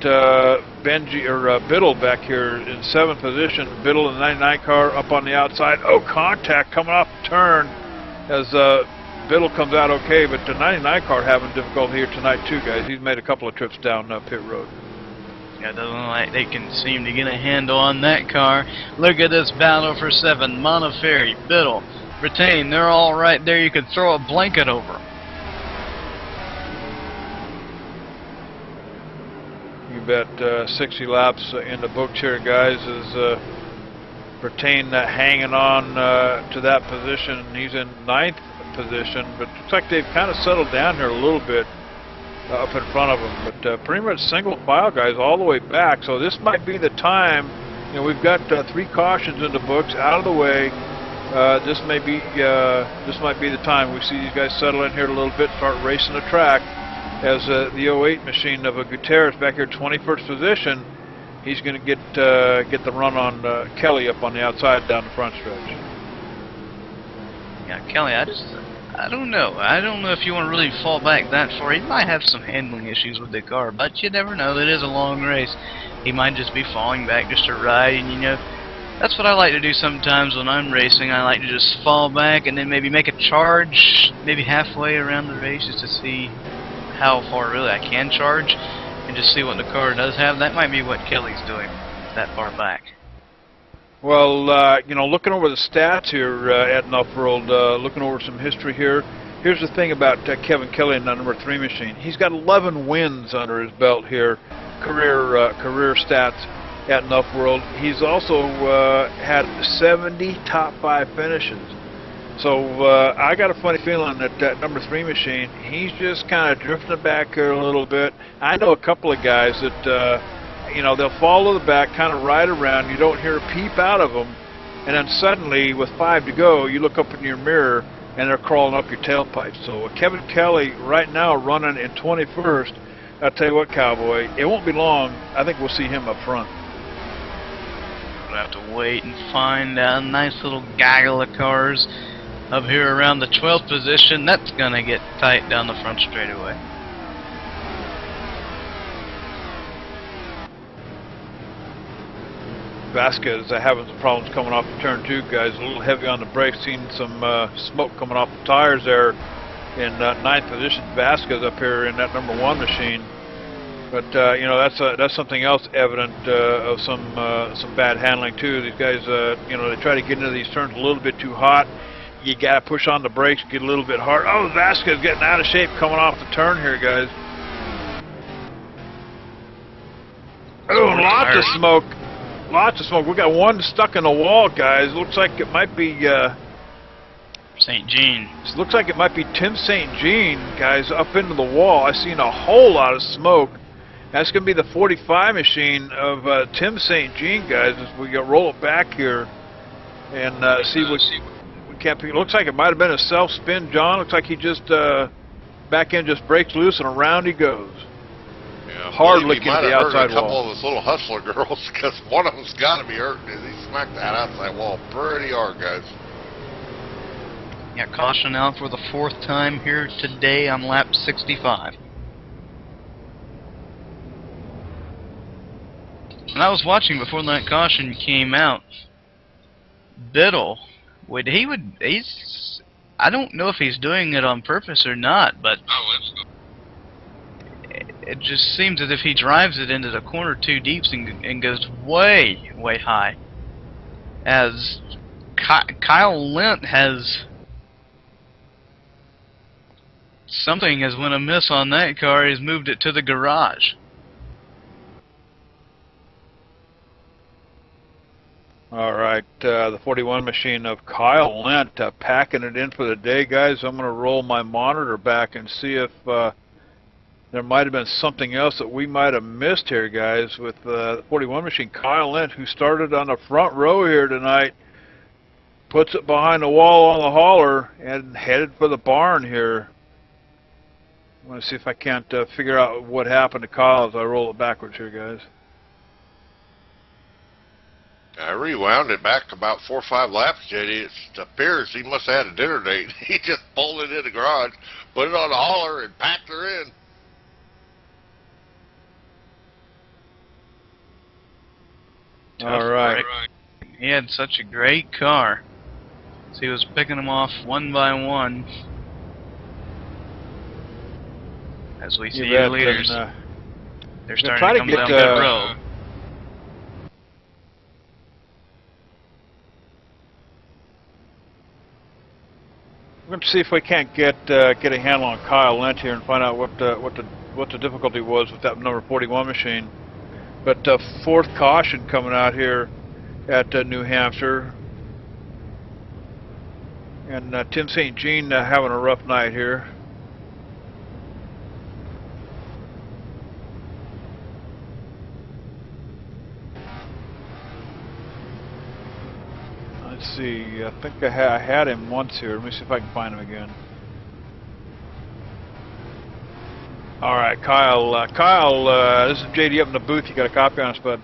Biddle back here in 7th position. Biddle in the 99 car up on the outside. Oh, contact coming off the turn as Biddle comes out okay, but the 99 car having difficulty here tonight too, guys. He's made a couple of trips down pit road. Yeah, it doesn't look like they can seem to get a handle on that car. Look at this battle for 7. Montefiore, Biddle, Retain, they're all right there. You could throw a blanket over them. You bet. 60 laps in the books here, guys, is Retain hanging on to that position. He's in 9th position, but it looks like they've kind of settled down here a little bit up in front of them. But pretty much single file, guys, all the way back. So this might be the time. You know, we've got 3 cautions in the books out of the way. This might be the time we see these guys settle in here a little bit, start racing the track. As the 08 machine of Gutierrez back here, 21st position, he's going to get the run on Kelly up on the outside down the front stretch. Yeah, Kelly, I don't know. I don't know if you want to really fall back that far. He might have some handling issues with the car, but you never know. It is a long race. He might just be falling back just to ride, and you know, that's what I like to do sometimes when I'm racing. I like to just fall back and then maybe make a charge, maybe halfway around the race, just to see how far really I can charge, and just see what the car does have. That might be what Kelly's doing, that far back. Well, you know, looking over the stats here at NuffWorld, looking over some history here, here's the thing about Kevin Kelly in the number 3 machine. He's got 11 wins under his belt here, career stats at NuffWorld. He's also had 70 top 5 finishes. So I got a funny feeling that that number 3 machine, he's just kind of drifting back here a little bit. I know a couple of guys that you know, they'll fall to the back, kind of ride around. You don't hear a peep out of them, and then suddenly, with 5 to go, you look up in your mirror, and they're crawling up your tailpipe. So Kevin Kelly right now running in 21st. I'll tell you what, Cowboy, it won't be long. I think we'll see him up front. We'll have to wait and find a nice little gaggle of cars up here around the 12th position. That's gonna get tight down the front straightaway. Vasquez having some problems coming off the turn 2, guys. A little heavy on the brakes. Seen some smoke coming off the tires there in 9th position. Vasquez up here in that number 1 machine. But you know, that's something else evident of some bad handling too. These guys, you know, they try to get into these turns a little bit too hot. You gotta push on the brakes, get a little bit hard. Oh, Vasquez getting out of shape coming off the turn here, guys. Oh, lots of smoke. Lots of smoke. We got one stuck in the wall, guys. Looks like it might be St. Jean. looks like it might be Tim St. Jean, guys, up into the wall. I've seen a whole lot of smoke. That's going to be the 45 machine of Tim St. Jean, guys, as we roll it back here and see what we can't pick. It looks like it might have been a self-spin, John. Looks like he just back end just breaks loose and around he goes. Yeah, Hard looking at the outside a couple wall. of those little hustler girls, because one of them's got to be hurt. He smacked that outside wall pretty hard, guys. Yeah, caution out for the 4th time here today on lap 65. When I was watching before that caution came out, Biddle, he's, I don't know if he's doing it on purpose or not, but it just seems as if he drives it into the corner too deep and goes way, way high. As Kyle Lent has something has went amiss on that car. He's moved it to the garage. All right, the 41 machine of Kyle Lent packing it in for the day, guys. I'm going to roll my monitor back and see if there might have been something else that we might have missed here, guys, with the 41 machine. Kyle Lent, who started on the front row here tonight, puts it behind the wall on the hauler and headed for the barn here. I want to see if I can't figure out what happened to Kyle as I roll it backwards here, guys. I rewound it back about 4 or 5 laps, JD. It appears he must have had a dinner date. He just pulled it in the garage, put it on the hauler, and packed her in. All right. He had such a great car. So he was picking them off one by one. As we see the leaders, they're starting to come down pit road. We're going to see if we can't get a handle on Kyle Lent here and find out what the difficulty was with that number 41 machine. But 4th caution coming out here at New Hampshire, and Tim St. Jean having a rough night here. Let's see, I think I had him once here. Let me see if I can find him again. All right, Kyle, this is JD up in the booth. You got a copy on us, bud?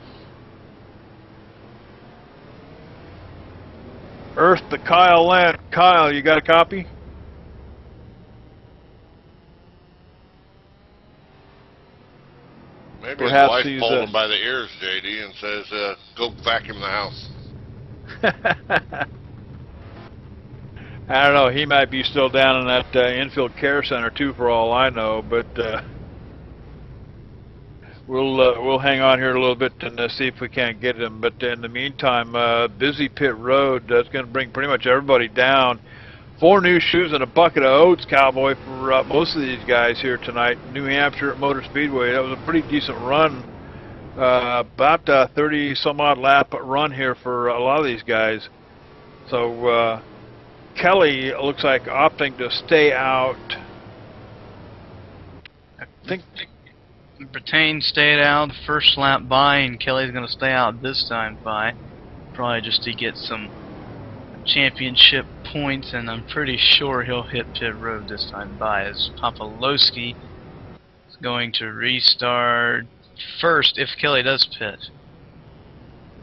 Earth to Kyle Lent. Kyle, you got a copy? Maybe Perhaps his wife pulled him by the ears, JD, and says, go vacuum the house. I don't know. He might be still down in that infield care center too, for all I know. But we'll hang on here a little bit and see if we can't get him. But in the meantime, busy pit road. That's going to bring pretty much everybody down. 4 new shoes and a bucket of oats, Cowboy, for most of these guys here tonight. New Hampshire Motor Speedway. That was a pretty decent run. About 30 some odd lap run here for a lot of these guys. So Kelly looks like opting to stay out. I think Bertain stayed out the first lap by, and Kelly's going to stay out this time by. Probably just to get some championship points, and I'm pretty sure he'll hit pit road this time by, as Papalowski is going to restart first if Kelly does pit.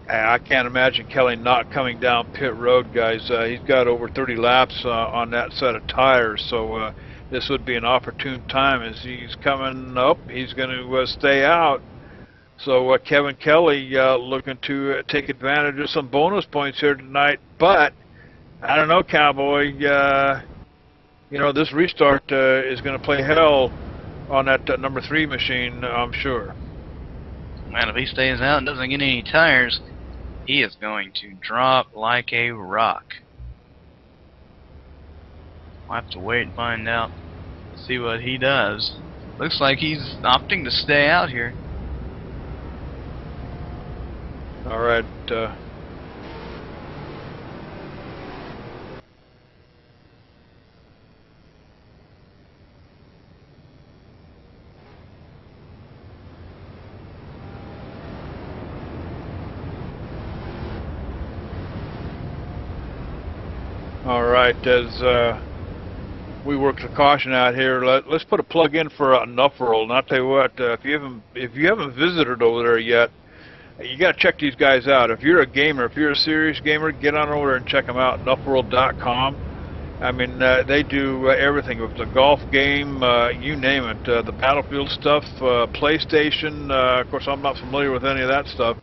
I can't imagine Kelly not coming down pit road, guys. He's got over 30 laps on that set of tires, so this would be an opportune time as he's coming up. He's going to stay out. So Kevin Kelly looking to take advantage of some bonus points here tonight, but I don't know, Cowboy. You know, this restart is going to play hell on that number 3 machine, I'm sure. Man, if he stays out and doesn't get any tires, he is going to drop like a rock. We'll have to wait and find out, see what he does. Looks like he's opting to stay out here. All right. All right, as we work the caution out here, let's put a plug in for NuffWorld. And I'll tell you what, if you haven't visited over there yet, you got to check these guys out. If you're a gamer, if you're a serious gamer, get on over there and check them out. NuffWorld.com. I mean, they do everything with the golf game, you name it. The Battlefield stuff, PlayStation. Of course, I'm not familiar with any of that stuff.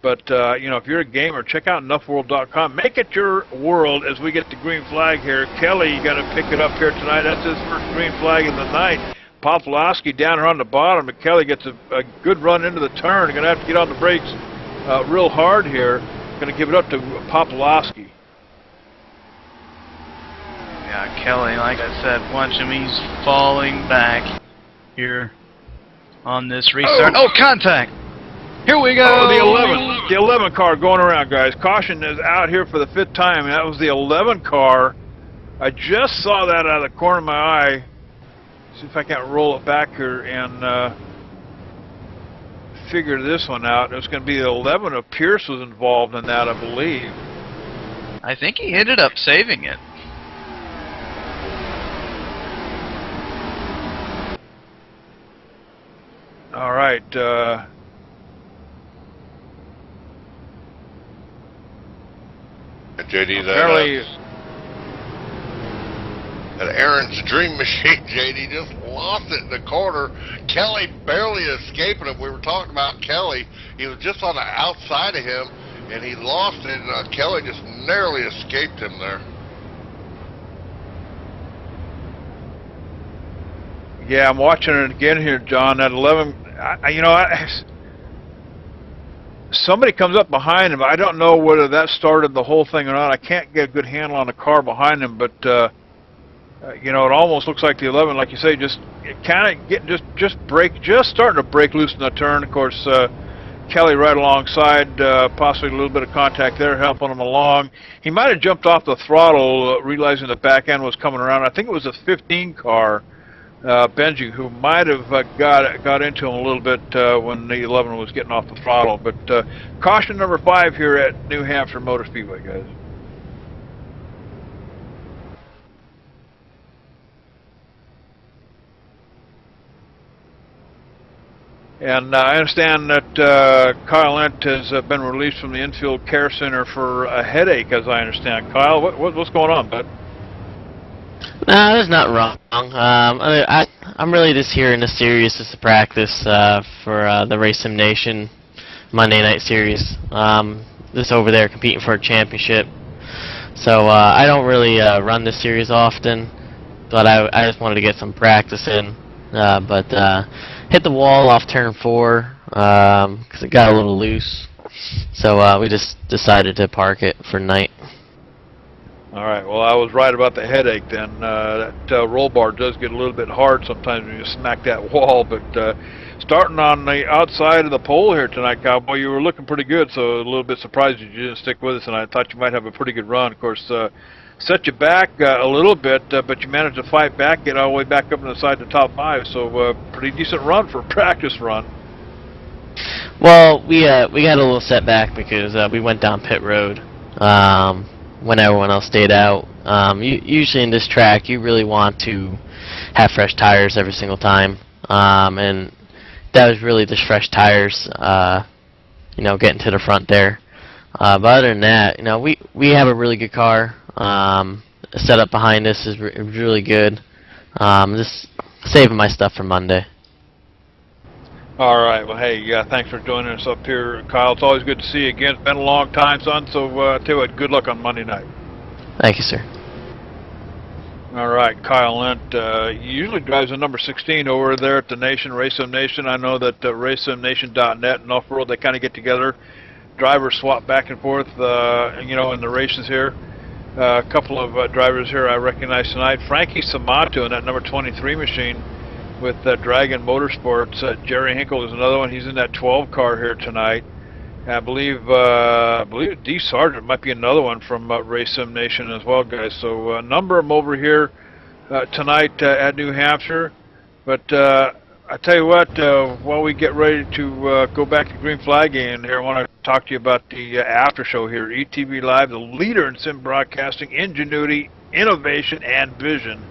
But, you know, if you're a gamer, check out NuffWorld.com. Make it your world as we get the green flag here. Kelly, you got to pick it up here tonight. That's his first green flag of the night. Popolowski down here on the bottom, but Kelly gets a good run into the turn. Going to have to get on the brakes real hard here. Going to give it up to Popolowski. Yeah, Kelly, like I said, watch him. He's falling back here on this restart. Oh, contact! Here we go! Oh, the 11 car going around, guys. Caution is out here for the 5th time. That was the 11 car. I just saw that out of the corner of my eye. See if I can't roll it back here and figure this one out. It was going to be the 11 of Pierce was involved in that, I believe. I think he ended up saving it. All right. JD, Apparently, that Aaron's dream machine, JD, just lost it in the corner. Kelly barely escaping him. We were talking about Kelly. He was just on the outside of him, and he lost it, and Kelly just narrowly escaped him there. yeah, I'm watching it again here, John. That 11, somebody comes up behind him. I don't know whether that started the whole thing or not. I can't get a good handle on the car behind him, but you know, it almost looks like the 11, like you say, just kind of getting just starting to break loose in the turn. Of course, Kelly right alongside, possibly a little bit of contact there, helping him along. He might have jumped off the throttle, realizing the back end was coming around. I think it was a 15 car. Benji, who might have got into him a little bit when the 11 was getting off the throttle. But caution number 5 here at New Hampshire Motor Speedway, guys. And I understand that Kyle Ent has been released from the infield care center for a headache, as I understand. Kyle, what's going on, bud? No, that's not wrong. I'm really just here in the series just to practice for the Race Sim Nation Monday Night Series. Just over there competing for a championship. So I don't really run this series often, but I just wanted to get some practice in. But hit the wall off turn 4 because it got a little loose. So we just decided to park it for tonight. All right, well, I was right about the headache then. That roll bar does get a little bit hard sometimes when you smack that wall, but starting on the outside of the pole here tonight, Cowboy, you were looking pretty good, so a little bit surprised you didn't stick with us, and I thought you might have a pretty good run. Of course, set you back a little bit, but you managed to fight back, get all the way back up inside the top 5. So pretty decent run for a practice run. Well, we got a little setback because we went down pit road when everyone else stayed out. Usually in this track, you really want to have fresh tires every single time, and that was really just fresh tires, getting to the front there. But other than that, we have a really good car. The setup behind us is really good. Just saving my stuff for Monday. All right. Well, hey, thanks for joining us up here, Kyle. It's always good to see you again. It's been a long time, son. So tell you what, good luck on Monday night. Thank you, sir. All right, Kyle Lent. He usually drives the number 16 over there at the Nation, RaceSim Nation. I know that RaceSimNation.net and NuffWorld, they kind of get together. Drivers swap back and forth, in the races here. A couple of drivers here I recognize tonight. Frankie Samato in that number 23 machine with Dragon Motorsports. Jerry Hinkle is another one. He's in that 12 car here tonight. I believe D. Sargent might be another one from RaceSim Nation as well, guys. So a number of them over here tonight at New Hampshire. But I tell you what, while we get ready to go back to Green Flag game here, I want to talk to you about the after show here. ETV Live, the leader in sim broadcasting, ingenuity, innovation, and vision.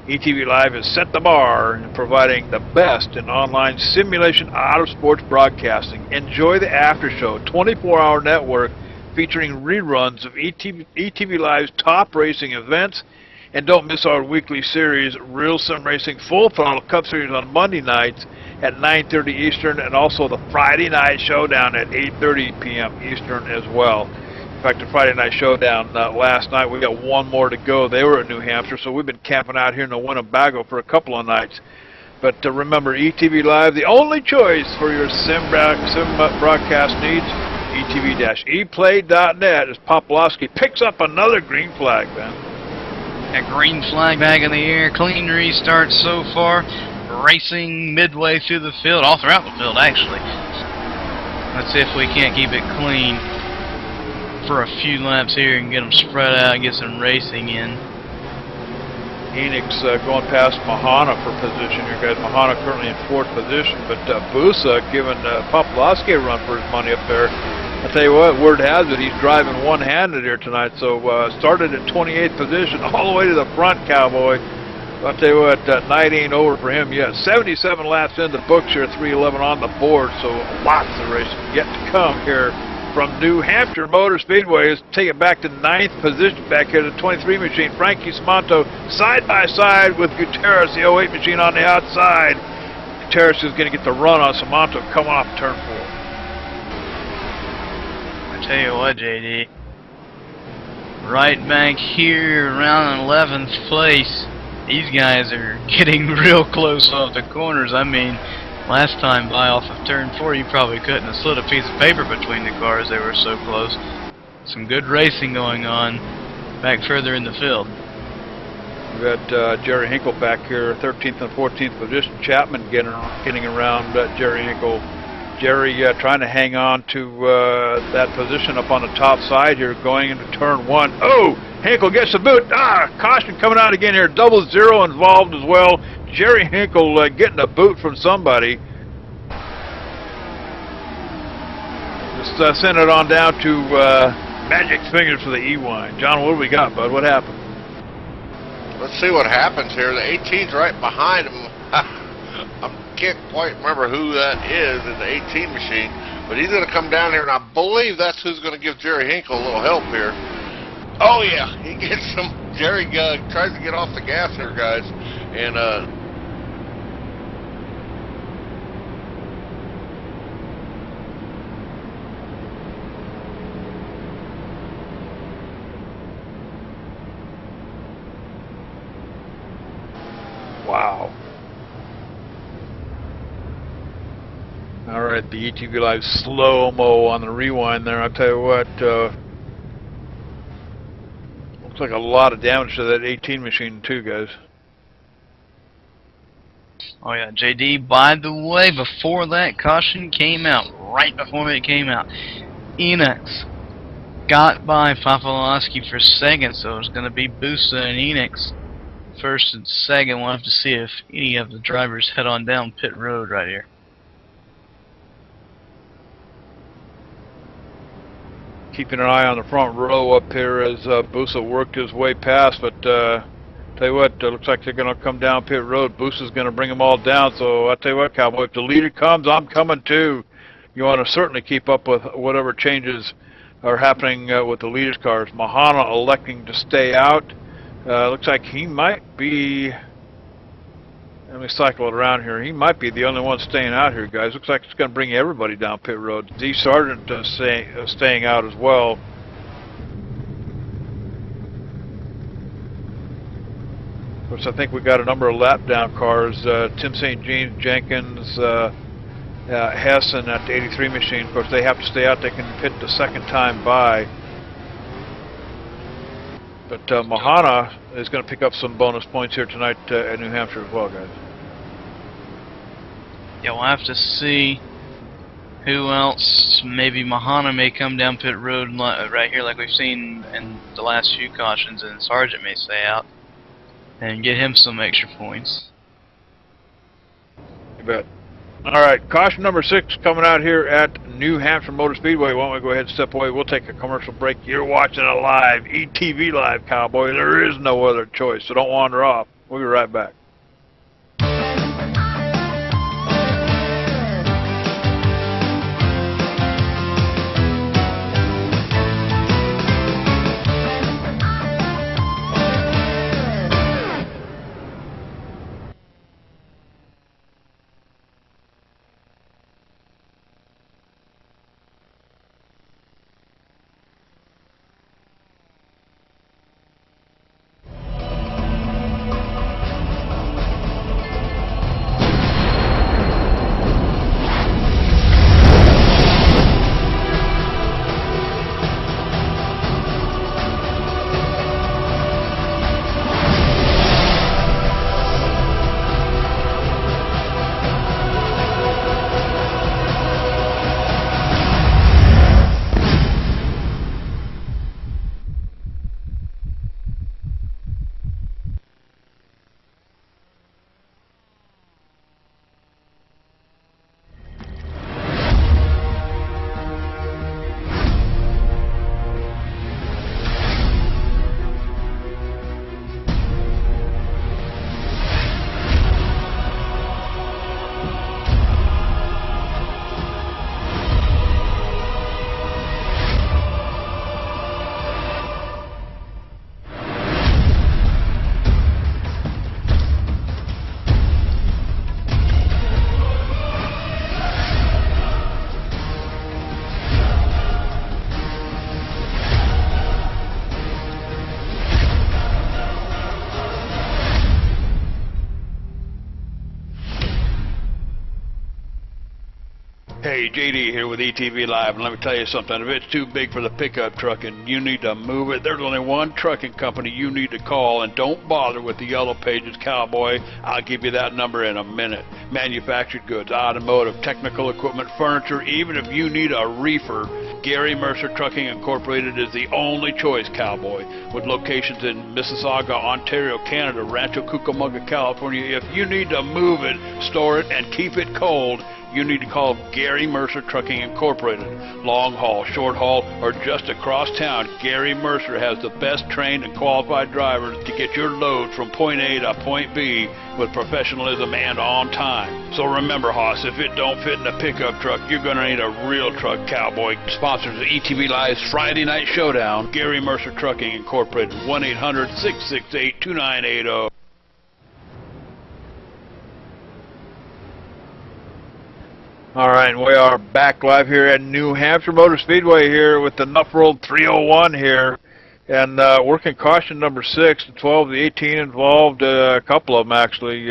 ETV Live has set the bar in providing the best in online simulation out of sports broadcasting. Enjoy the after show, 24-hour network featuring reruns of ETV Live's top racing events. And don't miss our weekly series, Real Sim Racing Full Throttle Cup Series on Monday nights at 9:30 Eastern, and also the Friday Night Showdown at 8:30 p.m. Eastern as well. In fact, the Friday Night Showdown last night, we got one more to go. They were at New Hampshire, so we've been camping out here in the Winnebago for a couple of nights. But remember, ETV Live, the only choice for your sim broadcast needs. ETV-eplay.net as Popolowski picks up another green flag, man. A green flag back in the air, clean restart so far. Racing midway through the field, all throughout the field actually. Let's see if we can't keep it clean for a few laps here and get them spread out and get some racing in. Enix going past Mahana for position here, guys. Mahana currently in 4th position, but Busa giving Popolowski a run for his money up there. I'll tell you what, word has it, he's driving one-handed here tonight, so started at 28th position all the way to the front, Cowboy. I'll tell you what, night ain't over for him yet. 77 laps in the books here, 311 on the board, so lots of racing yet to come here from New Hampshire Motor Speedway. Let's take it back to 9th position back here, the 23 machine. Frankie Samato side-by-side with Gutierrez, the 08 machine on the outside. Gutierrez is going to get the run on Samato coming off turn 4. Tell you what, JD, right back here around 11th place, these guys are getting real close off the corners. I mean, last time by off of turn 4, you probably couldn't have slid a piece of paper between the cars. They were so close. Some good racing going on back further in the field. We've got Jerry Hinkle back here, 13th and 14th position. Chapman getting around Jerry Hinkle. Jerry trying to hang on to that position up on the top side here going into turn 1. Oh, Hinkle gets the boot. Caution coming out again here. 00 involved as well. Jerry Hinkle getting a boot from somebody. Just send it on down to Magic Fingers for the E-Wine. John, what do we got, bud? What happened? Let's see what happens here. The 18's right behind him. I can't quite remember who that is in the 18 machine, but he's going to come down here, and I believe that's who's going to give Jerry Hinkle a little help here. Oh, yeah, he gets some. Jerry tries to get off the gas here, guys, and wow. All right, the ETV Live slow-mo on the rewind there. I'll tell you what, looks like a lot of damage to that 18 machine too, guys. Oh yeah, JD, by the way, before that caution came out, right before it came out, Enix got by Papalowski for second, so it's going to be Busa and Enix first and second. We'll have to see if any of the drivers head on down pit road right here. Keeping an eye on the front row up here as Busa worked his way past, but tell you what, looks like they're going to come down pit road. Busa's going to bring them all down, so I'll tell you what, Cowboy, if the leader comes, I'm coming too. You want to certainly keep up with whatever changes are happening with the leaders' cars. Mahana electing to stay out. Looks like he might be, let me cycle it around here, he might be the only one staying out here, guys. Looks like it's going to bring everybody down pit road. D. Sargent staying out as well. Of course, I think we got a number of lap down cars. Tim St. Jenkins, Hess, and at the 83 machine. Of course, they have to stay out. They can pit the second time by. But Mahana is going to pick up some bonus points here tonight at New Hampshire as well, guys. Yeah, we'll have to see who else. Maybe Mahana may come down pit road right here like we've seen in the last few cautions, and Sargent may stay out and get him some extra points. You bet. All right, caution number 6 coming out here at New Hampshire Motor Speedway. Why don't we go ahead and step away? We'll take a commercial break. You're watching it live, ETV Live, Cowboy. There is no other choice, so don't wander off. We'll be right back. Hey, JD here with ETV Live, and let me tell you something. If it's too big for the pickup truck and you need to move it, there's only one trucking company you need to call, and don't bother with the Yellow Pages, Cowboy. I'll give you that number in a minute. Manufactured goods, automotive, technical equipment, furniture, even if you need a reefer, Gary Mercer Trucking Incorporated is the only choice, Cowboy. With locations in Mississauga, Ontario, Canada, Rancho Cucamonga, California, if you need to move it, store it, and keep it cold, you need to call Gary Mercer Trucking Incorporated. Long haul, short haul, or just across town, Gary Mercer has the best trained and qualified drivers to get your load from point A to point B with professionalism and on time. So remember, Hoss, if it don't fit in a pickup truck, you're going to need a real truck, Cowboy. Sponsors of ETV Live's Friday Night Showdown, Gary Mercer Trucking Incorporated, 1-800-668-2980. All right, we are back live here at New Hampshire Motor Speedway here with the NuffWorld 301 here. And working caution number 6, the 12, the 18 involved, a couple of them actually,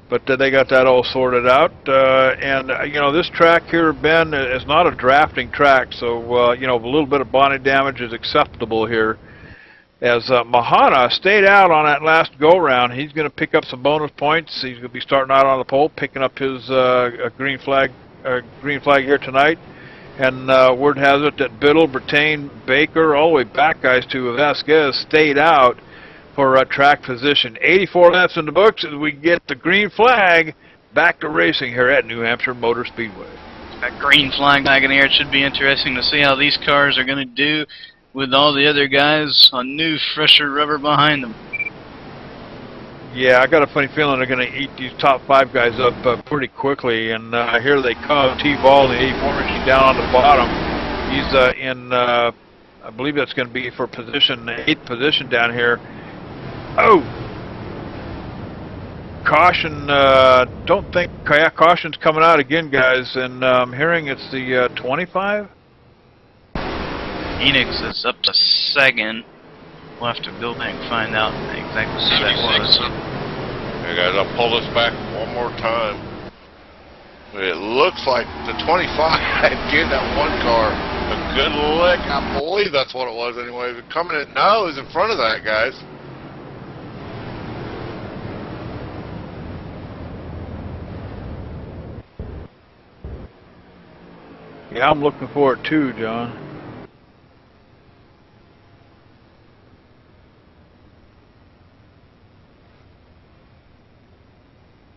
but they got that all sorted out. And, you know, this track here, Ben, is not a drafting track, so, you know, a little bit of body damage is acceptable here. As Mahana stayed out on that last go-round, he's going to pick up some bonus points. He's going to be starting out on the pole, picking up his green flag here tonight. And word has it that Biddle, Bertain, Baker, all the way back, guys, to Vasquez stayed out for track position. 84 laps in the books as we get the green flag back to racing here at New Hampshire Motor Speedway. That green flag back in here. It should be interesting to see how these cars are going to do with all the other guys on new, fresher rubber behind them. Yeah, I got a funny feeling they're going to eat these top 5 guys up pretty quickly. And here they come. T-Ball, the 84 machine, down on the bottom. He's in, I believe that's going to be for position, 8th position down here. Oh! Caution, don't think, yeah, caution's coming out again, guys. And I'm hearing it's the 25? Enix is up to 2nd. We'll have to go back and find out exactly who that was. Hey guys, I'll pull this back one more time. It looks like the 25 gave that one car a good lick. I believe that's what it was anyway. Coming in, no, it was in front of that, guys. Yeah, I'm looking for it too, John.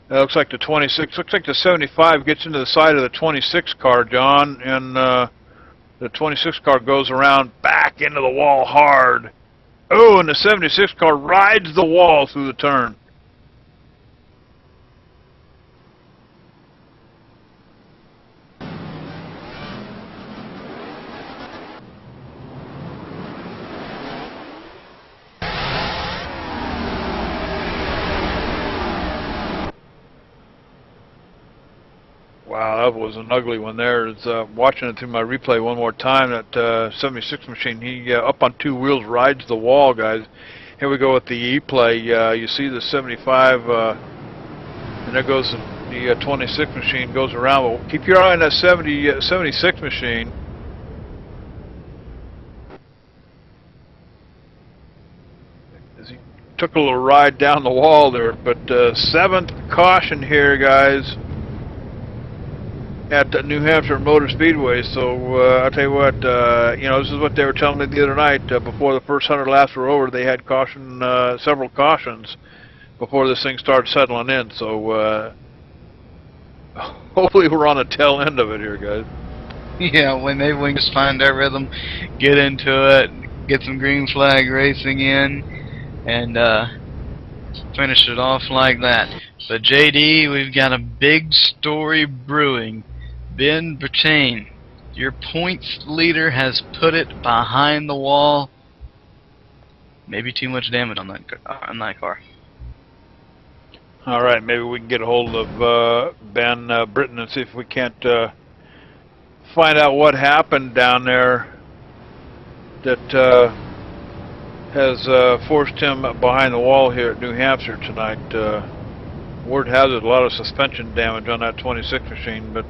It looks like the 26, looks like the 75 gets into the side of the 26 car, John, and the 26 car goes around back into the wall hard. Oh, and the 76 car rides the wall through the turn. Wow, that was an ugly one there. It's, watching it through my replay one more time, that 76 machine, he up on 2 wheels rides the wall, guys. Here we go with the E-play. You see the 75, and there goes the 26 machine goes around. But keep your eye on that 76 machine. As he took a little ride down the wall there. But 7th caution here, guys, at New Hampshire Motor Speedway. So I'll tell you what, you know, this is what they were telling me the other night. Before the first 100 laps were over, they had caution, several cautions before this thing started settling in. So hopefully we're on the tail end of it here, guys. Yeah, well, maybe we can just find our rhythm, get into it, get some green flag racing in, and finish it off like that. But JD, we've got a big story brewing. Ben Bertain, your points leader, has put it behind the wall. Maybe too much damage on that car. All right, maybe we can get a hold of Ben Britton and see if we can't find out what happened down there that has forced him behind the wall here at New Hampshire tonight. Word has it, a lot of suspension damage on that 26 machine, but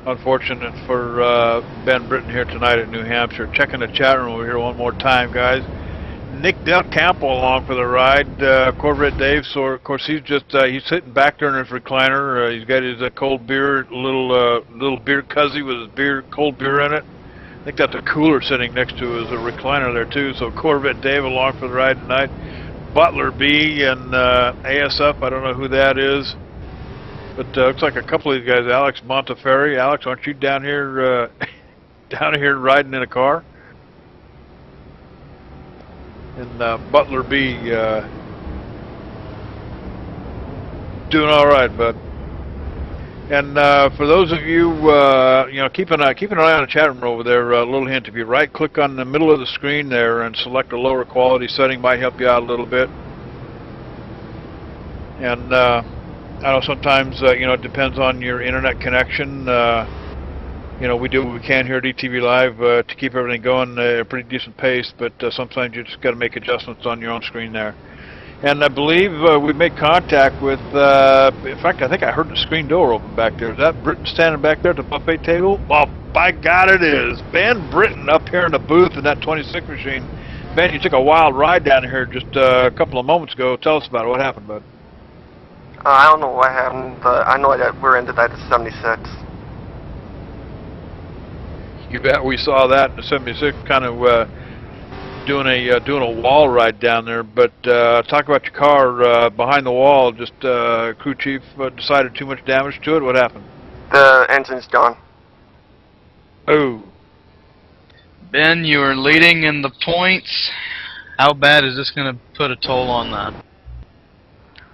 unfortunate for Ben Britton here tonight at New Hampshire. Checking the chat room over here one more time, guys. Nick Del Campo along for the ride. Corvette Dave, so of course he's just he's sitting back there in his recliner. He's got his cold beer, little beer cuzzy with his beer, cold beer in it. I think that's a cooler sitting next to his recliner there too. So Corvette Dave along for the ride tonight. Butler B and ASF, I don't know who that is. But looks like a couple of these guys. Alex Montefiore. Alex, aren't you down here down here riding in a car? And Butler B doing all right, bud. And for those of you, you know, keep an eye on the chat room over there. A little hint: if you right-click on the middle of the screen there and select a lower quality setting, might help you out a little bit. And I know sometimes, you know, it depends on your internet connection. You know, we do what we can here at ETV Live to keep everything going at a pretty decent pace, but sometimes you just got to make adjustments on your own screen there. And I believe we made contact with, in fact, I think I heard the screen door open back there. Is that Britton standing back there at the buffet table? Well, by God, it is. Ben Britton up here in the booth in that 26 machine. Ben, you took a wild ride down here just a couple of moments ago. Tell us about it. What happened, bud? I don't know what happened, but I know that we're into that 76. You bet we saw that in the 76, kind of doing a wall ride down there. But talk about your car behind the wall. Just crew chief decided too much damage to it. What happened? The engine's gone. Oh. Ben, you are leading in the points. How bad is this going to put a toll on that?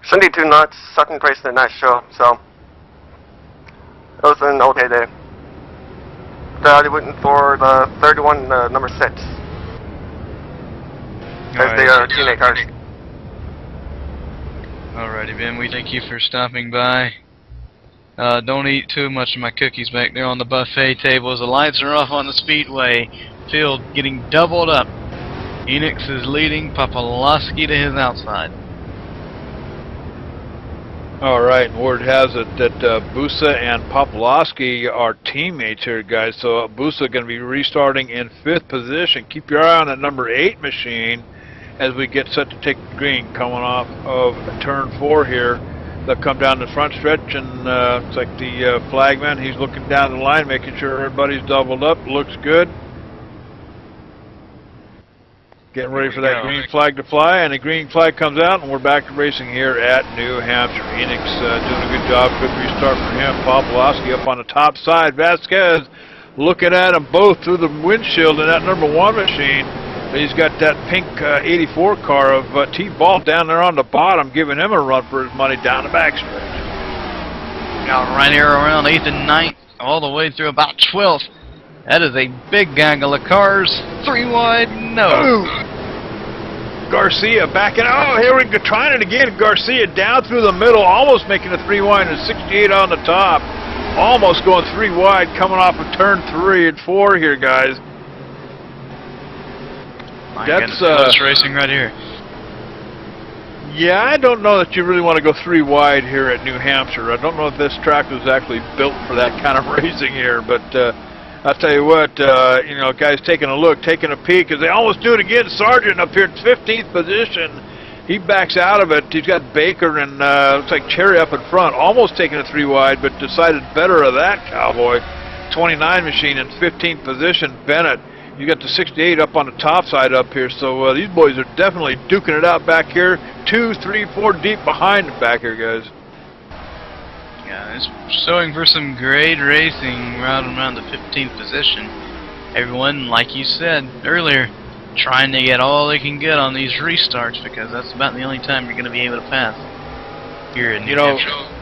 72 knots, second place in the night show, so it was an okay day. They're waiting for the 31, number 6. As they are teenage cars. Alrighty, Ben, we thank you for stopping by. Don't eat too much of my cookies back there on the buffet tables. The lights are off on the speedway. Field getting doubled up. Enix is leading Popolowski to his outside. All right, and word has it that Busa and Popolowski are teammates here, guys. So Busa going to be restarting in 5th position. Keep your eye on that number 8 machine as we get set to take the green coming off of turn 4 here. They'll come down the front stretch, and looks like the flagman, he's looking down the line, making sure everybody's doubled up. Looks good. Getting ready for that green flag to fly, and the green flag comes out, and we're back to racing here at New Hampshire. Enix doing a good job. Good restart for him. Popolowski up on the top side. Vasquez looking at them both through the windshield in that number 1 machine. He's got that pink 84 car of T-Ball down there on the bottom, giving him a run for his money down the backstretch. Now right here around 8th and 9th, all the way through about 12th. That is a big gaggle of cars. 3 wide, no. Ooh. Garcia backing. Oh, here we go, trying it again. Garcia down through the middle, almost making a 3 wide and 68 on the top. Almost going 3 wide, coming off of turn 3 and 4 here, guys. That's close racing right here. Yeah, I don't know that you really want to go 3 wide here at New Hampshire. I don't know if this track was actually built for that kind of racing here, but I'll tell you what, you know, guys taking a look, taking a peek, as they almost do it again. Sargent up here in 15th position. He backs out of it. He's got Baker and looks like Cherry up in front, almost taking a 3 wide, but decided better of that cowboy. 29 machine in 15th position. Bennett, you got the 68 up on the top side up here, so these boys are definitely duking it out back here. 2, 3, 4 deep behind them back here, guys. Yeah, it's showing for some great racing right around the 15th position. Everyone, like you said earlier, trying to get all they can get on these restarts, because that's about the only time you're going to be able to pass here in New Hampshire.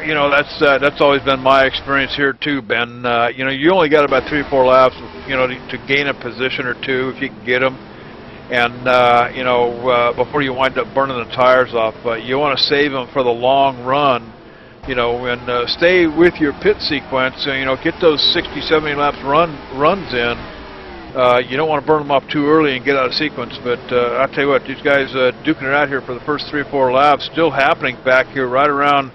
You know, that's always been my experience here too, Ben. You know, you only got about 3 or 4 laps, you know, to gain a position or 2 if you can get them, and you know, before you wind up burning the tires off. You want to save them for the long run, you know, and stay with your pit sequence. You know, get those 60, 70 laps runs in. You don't want to burn them off too early and get out of sequence. But I'll tell you what, these guys duking it out here for the first 3 or 4 laps, still happening back here right around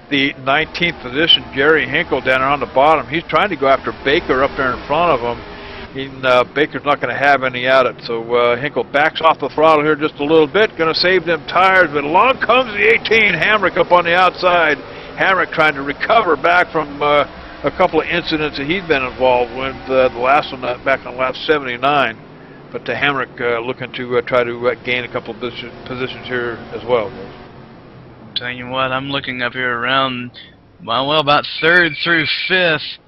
the 19th position. Jerry Hinkle down there on the bottom. He's trying to go after Baker up there in front of him. Baker's not going to have any at it. So Hinkle backs off the throttle here just a little bit. Going to save them tires. But along comes the 18. Hamrick up on the outside. Hamrick trying to recover back from a couple of incidents that he'd been involved with. The last one back on lap 79. But Hamrick looking to try to gain a couple of positions here as well. Telling you what, I'm looking up here around, well, about 3rd through 5th,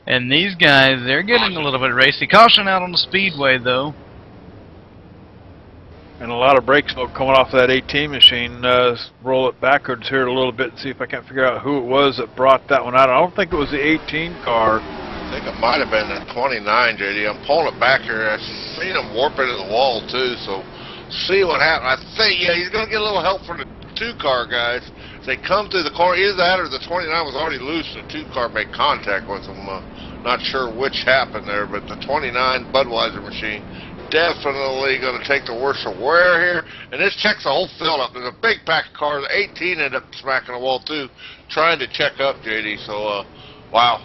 and these guys, they're getting a little bit racy. Caution out on the speedway, though. And a lot of brake smoke coming off of that 18 machine. Roll it backwards here a little bit and see if I can't figure out who it was that brought that one out. I don't think it was the 18 car. I think it might have been the 29, JD. I'm pulling it back here. I've seen him warp into the wall, too, so see what happens. I think, yeah, he's going to get a little help from the 2-car guys. They come through the corner. Either that or the 29 was already loose. The 2-car made contact with them. Not sure which happened there, but the 29 Budweiser machine definitely going to take the worst of wear here. And this checks the whole field up. There's a big pack of cars. 18 ended up smacking the wall too, trying to check up, JD. So, wow.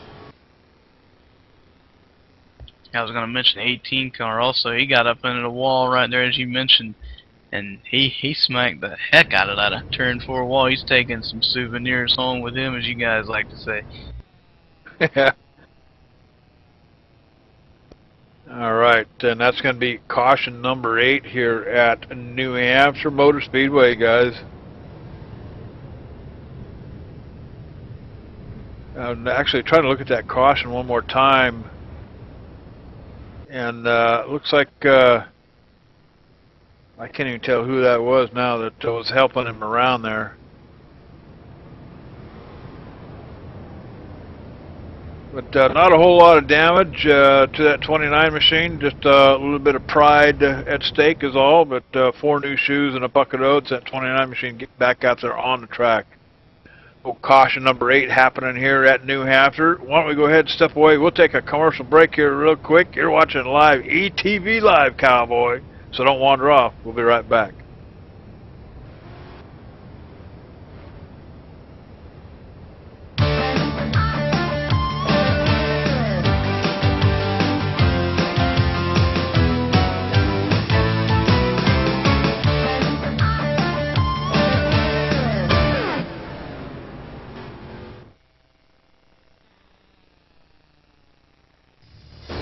I was going to mention 18 car also. He got up into the wall right there as you mentioned, and he smacked the heck out of that turn 4 wall. He's taking some souvenirs home with him, as you guys like to say. All right, and that's going to be caution number 8 here at New Hampshire Motor Speedway, guys. I'm actually trying to look at that caution one more time, and looks like I can't even tell who that was now that was helping him around there. But not a whole lot of damage to that 29 machine, just a little bit of pride at stake is all, but 4 new shoes and a bucket of oats, that 29 machine get back out there on the track. Oh, caution number 8 happening here at New Hampshire. Why don't we go ahead and step away? We'll take a commercial break here real quick. You're watching live ETV Live, Cowboy, so don't wander off. We'll be right back.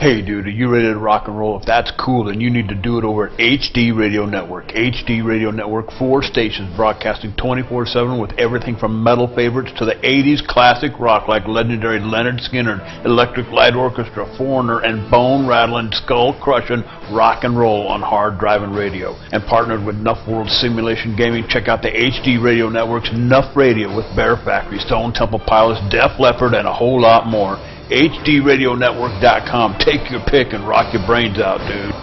Hey dude, are you ready to rock and roll? If that's cool, then you need to do it over at HD Radio Network. HD Radio Network, 4 stations broadcasting 24/7 with everything from metal favorites to the 80s classic rock like legendary Leonard Skinner, Electric Light Orchestra, Foreigner, and bone-rattling, skull-crushing rock and roll on hard driving radio. And partnered with NuffWorld Simulation Gaming, check out the HD Radio Network's Nuff Radio with Bear Factory, Stone Temple Pilots, Def Leppard, and a whole lot more. HDRadioNetwork.com. Take your pick and rock your brains out, dude.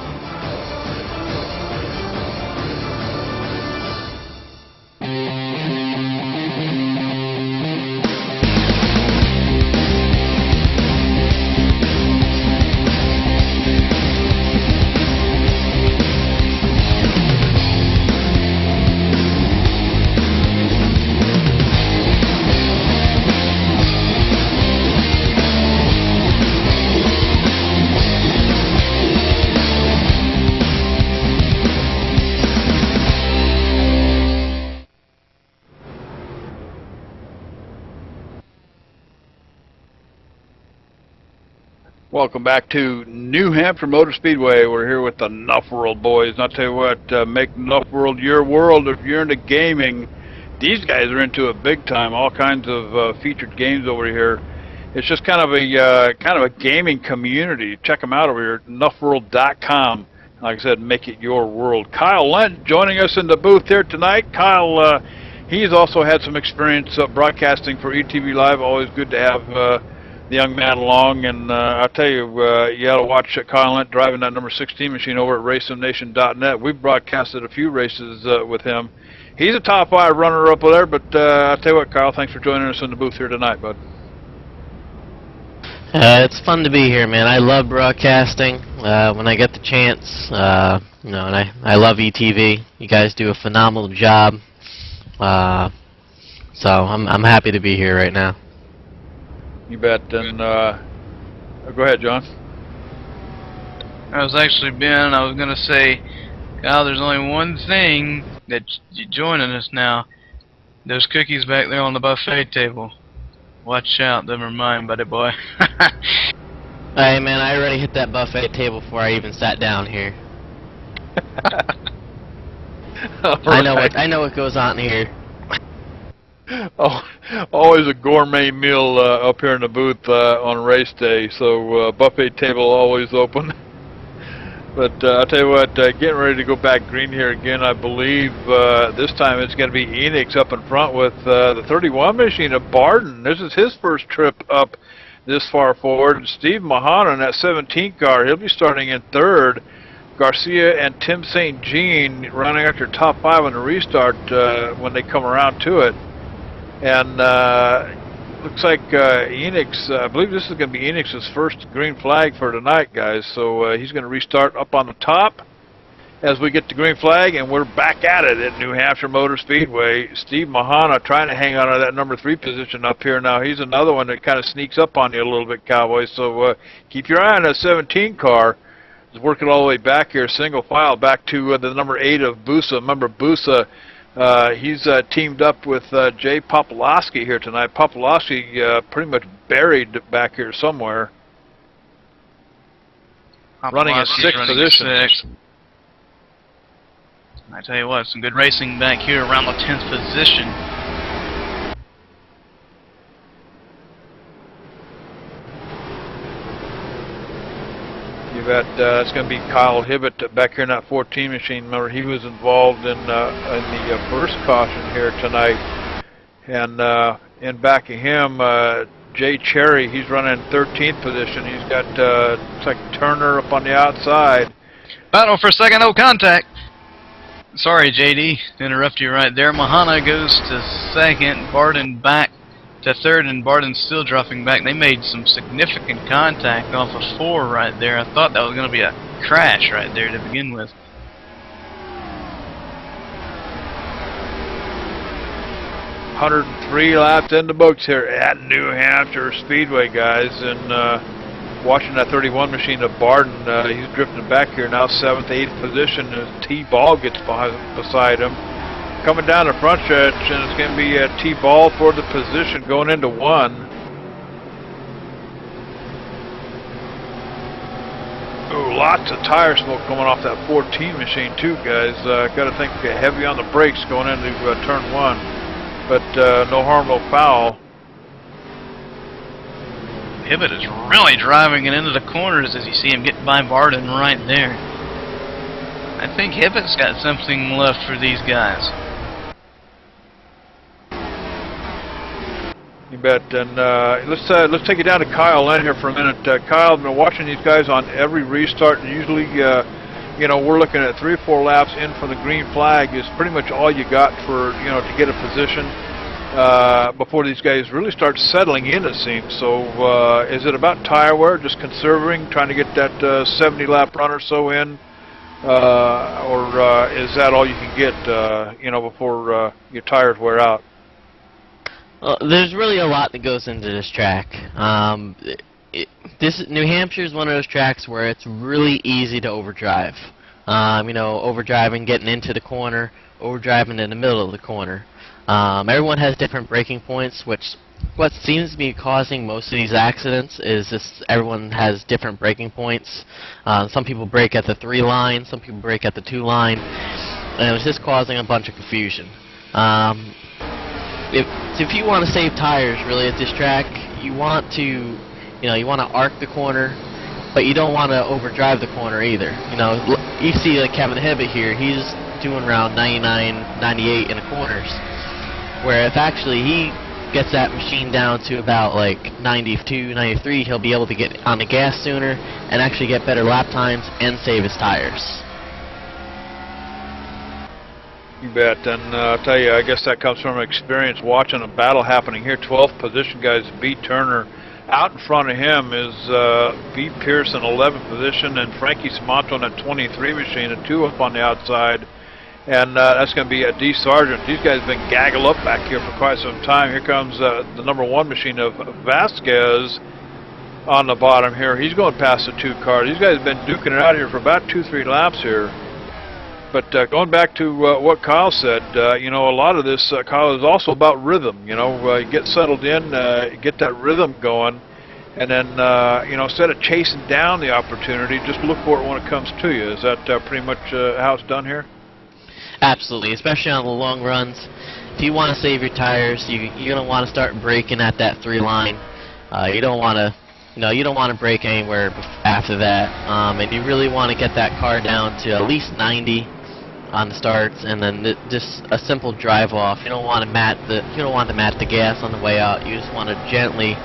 Welcome back to New Hampshire Motor Speedway. We're here with the NuffWorld boys. And I'll tell you what, make NuffWorld your world if you're into gaming. These guys are into it big time. All kinds of featured games over here. It's just kind of a gaming community. Check them out over here at NuffWorld.com. Like I said, make it your world. Kyle Lent joining us in the booth here tonight. Kyle, he's also had some experience broadcasting for ETV Live. Always good to have the young man along, and I'll tell you, you got to watch Kyle Lent driving that number 16 machine over at RaceSimNation.net. We've broadcasted a few races with him. He's a top 5 runner up there, but I'll tell you what, Kyle, thanks for joining us in the booth here tonight, bud. It's fun to be here, man. I love broadcasting when I get the chance. You know, and I love ETV. You guys do a phenomenal job. So I'm happy to be here right now. You bet. And go ahead, John. I was actually I was going to say, Kyle, there's only one thing that you're joining us now. Those cookies back there on the buffet table. Watch out, them are mine, buddy boy. Hey man, I already hit that buffet table before I even sat down here. I know what goes on here. Oh, always a gourmet meal up here in the booth on race day, so buffet table always open. But I'll tell you what, getting ready to go back green here again, I believe this time it's going to be Enix up in front with the 31 machine of Barden. This is his first trip up this far forward. And Steve Mahana in that 17 car, he'll be starting in 3rd. Garcia and Tim St. Jean running out your top 5 on the restart when they come around to it. And looks like Enix, I believe this is going to be Enix's first green flag for tonight, guys. So he's going to restart up on the top. as we get the green flag, and we're back at it at New Hampshire Motor Speedway. Steve Mahana trying to hang on to that number 3 position up here. Now he's another one that kind of sneaks up on you a little bit, Cowboys. So keep your eye on that 17 car. He's working all the way back here, single file, back to the number 8 of Busa. Remember Busa, he's teamed up with Jay Popolowski here tonight. Popolowski pretty much buried back here somewhere. Running at 6th position. I tell you what, some good racing back here around the 10th position. You bet. It's going to be Kyle Hibbett back here in that 14 machine. Remember, he was involved in the first caution here tonight. And in back of him, Jay Cherry, he's running 13th position. He's got looks like Turner up on the outside. Battle for second, no contact. Sorry, JD, to interrupt you right there. Mahana goes to second, Barden back to third, and Barden's still dropping back. They made some significant contact off of 4 right there. I thought that was going to be a crash right there to begin with. "103 laps in the books here at New Hampshire Speedway, guys." And watching that 31 machine of Barden, he's drifting back here now, 7th, 8th position as T-Ball gets beside him. Coming down the front stretch, and it's going to be T-Ball for the position going into 1. Ooh, lots of tire smoke coming off that 14 machine too, guys. Got to think heavy on the brakes going into turn 1, but no harm, no foul. Hibbett is really driving it into the corners as you see him get by Barden right there. I think Hibbett's got something left for these guys. You bet. And let's take it down to Kyle Lynn here for a minute. Kyle, I've been watching these guys on every restart, and usually, you know, we're looking at 3 or 4 laps in from the green flag is pretty much all you got for, you know, to get a position before these guys really start settling in, it seems. So is it about tire wear, just conserving, trying to get that 70-lap run or so in, or is that all you can get, you know, before your tires wear out? Well, there's really a lot that goes into this track. New Hampshire is one of those tracks where it's really easy to overdrive. You know, overdriving, getting into the corner, overdriving in the middle of the corner. Everyone has different braking points, which what seems to be causing most of these accidents is just everyone has different braking points. Some people brake at the 3 line, some people brake at the 2 line, and it's just causing a bunch of confusion. If you want to save tires really at this track, you want to arc the corner, but you don't want to overdrive the corner either. You know, you see like Kevin Hibbett here, he's doing around 99, 98 in the corners, where if actually he gets that machine down to about like 92, 93, he'll be able to get on the gas sooner and actually get better lap times and save his tires. You bet. And I'll tell you, I guess that comes from experience watching a battle happening here. 12th position, guys, B. Turner. Out in front of him is B. Pearson, 11th position, and Frankie Simonto on that 23 machine, a 2 up on the outside. And that's going to be D. Sargent. These guys have been gaggled up back here for quite some time. Here comes the number 1 machine of Vasquez on the bottom here. He's going past the 2 cars. These guys have been duking it out here for about 2-3 laps here. But going back to what Kyle said, you know, a lot of this, Kyle, is also about rhythm. You know, get settled in, get that rhythm going, and then, you know, instead of chasing down the opportunity, just look for it when it comes to you. Is that pretty much how it's done here? Absolutely, especially on the long runs. If you want to save your tires, you're going to want to start braking at that 3 line. You don't want to, you don't want to brake anywhere after that, and you really want to get that car down to at least 90 on the starts, and then just a simple drive off. You don't want to mat the gas on the way out. You just want to gently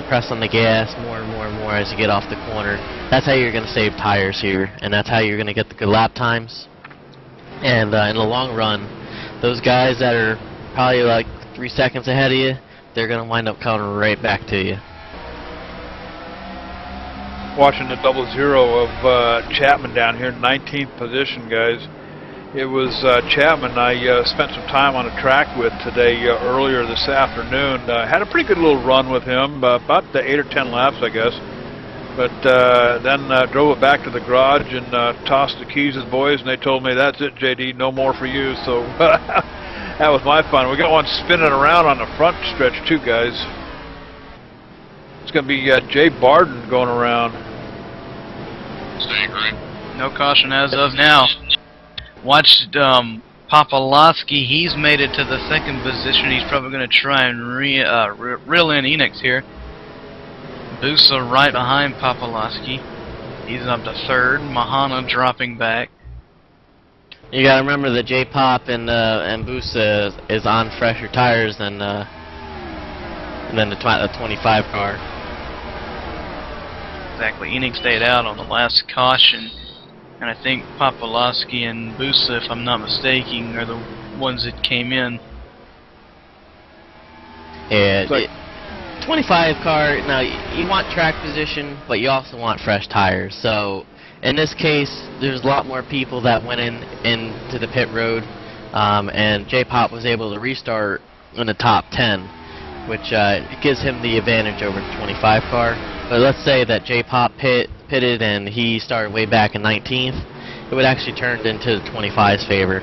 press on the gas more and more and more as you get off the corner. That's how you're going to save tires here, and that's how you're going to get the good lap times. And in the long run, those guys that are probably like 3 seconds ahead of you, they're going to wind up coming right back to you. watching the 00 of Chapman down here, 19th position, guys. It was Chapman I spent some time on a track with today earlier this afternoon. Had a pretty good little run with him, about 8 or 10 laps, I guess. But then drove it back to the garage and tossed the keys to the boys, and they told me, "That's it, JD, no more for you." So that was my fun. We got one spinning around on the front stretch too, guys. It's going to be Jay Barden going around. Staying right. No caution as of now. Watch Popolowski. He's made it to the 2nd position. He's probably going to try and reel in Enix here. Busa right behind Popolowski. He's up to 3rd. Mahana dropping back. You gotta remember that J-Pop and Busa is on fresher tires than the 25 car. Exactly. Enix stayed out on the last caution. And I think Popolowski and Busa, if I'm not mistaken, are the ones that came in. Yeah, 25 car, now you want track position, but you also want fresh tires. So in this case, there's a lot more people that went into the pit road, and J-Pop was able to restart in the top 10, which gives him the advantage over the 25 car. But let's say that J-Pop pitted and he started way back in 19th, it would actually turn into the 25's favor.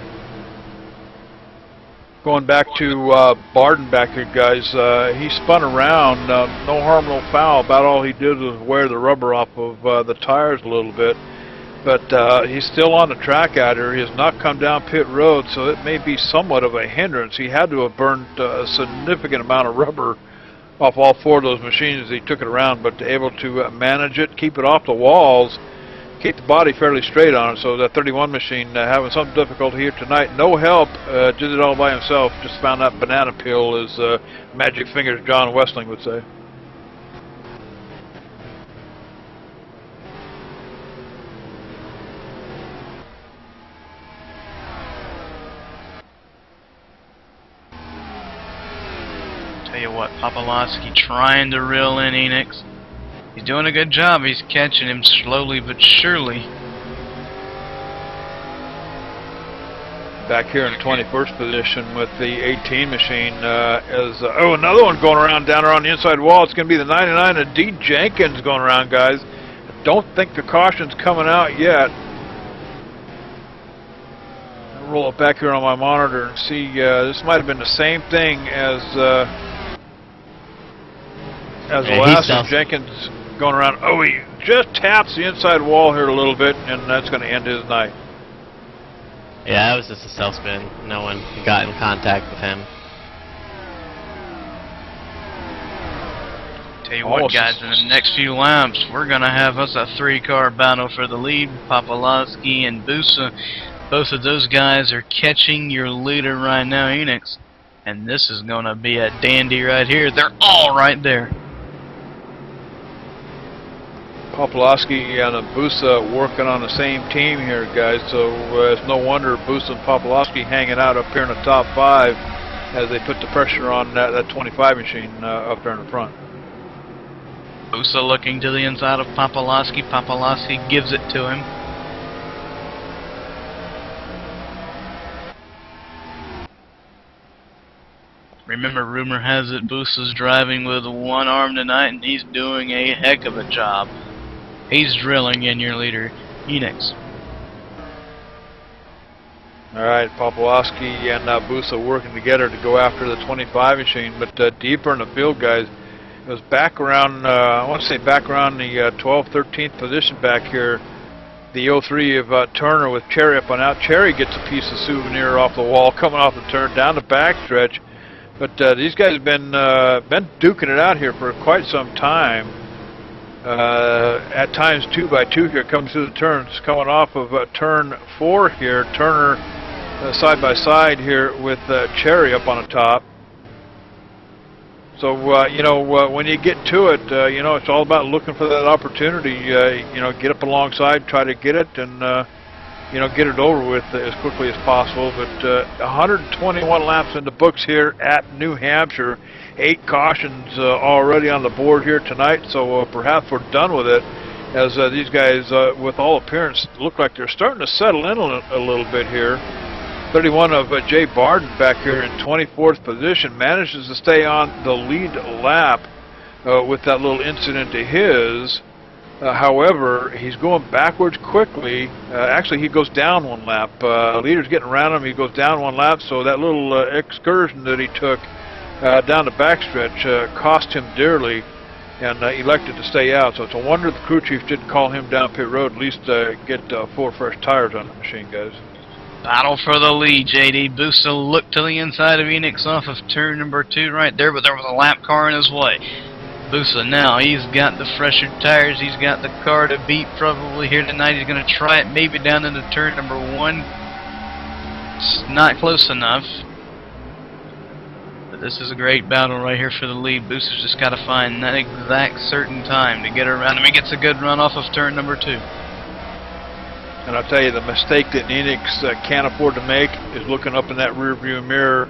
Going back to Barden back here, guys, he spun around, no harm, no foul. About all he did was wear the rubber off of the tires a little bit. But he's still on the track out here. He has not come down pit road, so it may be somewhat of a hindrance. He had to have burned a significant amount of rubber off all 4 of those machines as he took it around, but able to manage it, keep it off the walls, keep the body fairly straight on it. So that 31 machine having some difficulty here tonight. No help, did it all by himself. Just found that banana peel, as Magic Fingers John Westling would say. Tell you what, Popolowski trying to reel in Enix. He's doing a good job. He's catching him slowly but surely. Back here in 21st position with the 18 machine oh, another one going around down there on the inside wall. It's going to be the 99 of D. Jenkins going around, guys. I don't think the caution's coming out yet. I'll roll it back here on my monitor and see. This might have been the same thing as the last one. Jenkins going around. Oh, he just taps the inside wall here a little bit, and that's going to end his night. Yeah, that was just a self-spin. No one got in contact with him. Tell you what, guys, in the next few laps, we're going to have us a 3-car battle for the lead. Popolowski and Busa, both of those guys are catching your leader right now, Enix. And this is going to be a dandy right here. They're all right there. Popolowski and Busa working on the same team here, guys, so it's no wonder Busa and Popolowski hanging out up here in the top 5 as they put the pressure on that 25 machine up there in the front. Busa looking to the inside of Popolowski. Popolowski gives it to him. Remember, rumor has it Busa's driving with one arm tonight, and he's doing a heck of a job. He's drilling in your leader, Enix. Alright, Popolowski and Busa working together to go after the 25 machine, but deeper in the field, guys. It was back around, I want to say back around the 12th, 13th position back here. The 03 of Turner with Cherry up on out. Cherry gets a piece of souvenir off the wall coming off the turn down the backstretch. But these guys have been duking it out here for quite some time. At times 2 by 2 here, coming through the turns, coming off of turn 4 here. Turner side by side here with Cherry up on the top. So you know, when you get to it, you know, it's all about looking for that opportunity. You know, get up alongside, try to get it, and you know, get it over with as quickly as possible. But 121 laps in the books here at New Hampshire. 8 cautions already on the board here tonight, so perhaps we're done with it. as these guys, with all appearance, look like they're starting to settle in a little bit here. 31 of Jay Barden back here in 24th position manages to stay on the lead lap with that little incident to his. However, he's going backwards quickly. Actually, he goes down one lap. Leader's getting around him. He goes down one lap, so that little excursion that he took down the backstretch cost him dearly, and elected to stay out. So it's a wonder the crew chief didn't call him down pit road, at least get 4 fresh tires on the machine, guys. Battle for the lead, JD. Busa looked to the inside of Enix off of turn number 2 right there, but there was a lap car in his way. Busa now, he's got the fresher tires, he's got the car to beat probably here tonight. He's going to try it maybe down into turn number 1. It's not close enough. But this is a great battle right here for the lead. Busa's just got to find that exact certain time to get around him. He gets a good run off of turn number 2. And I'll tell you, the mistake that Enix can't afford to make is looking up in that rear view mirror,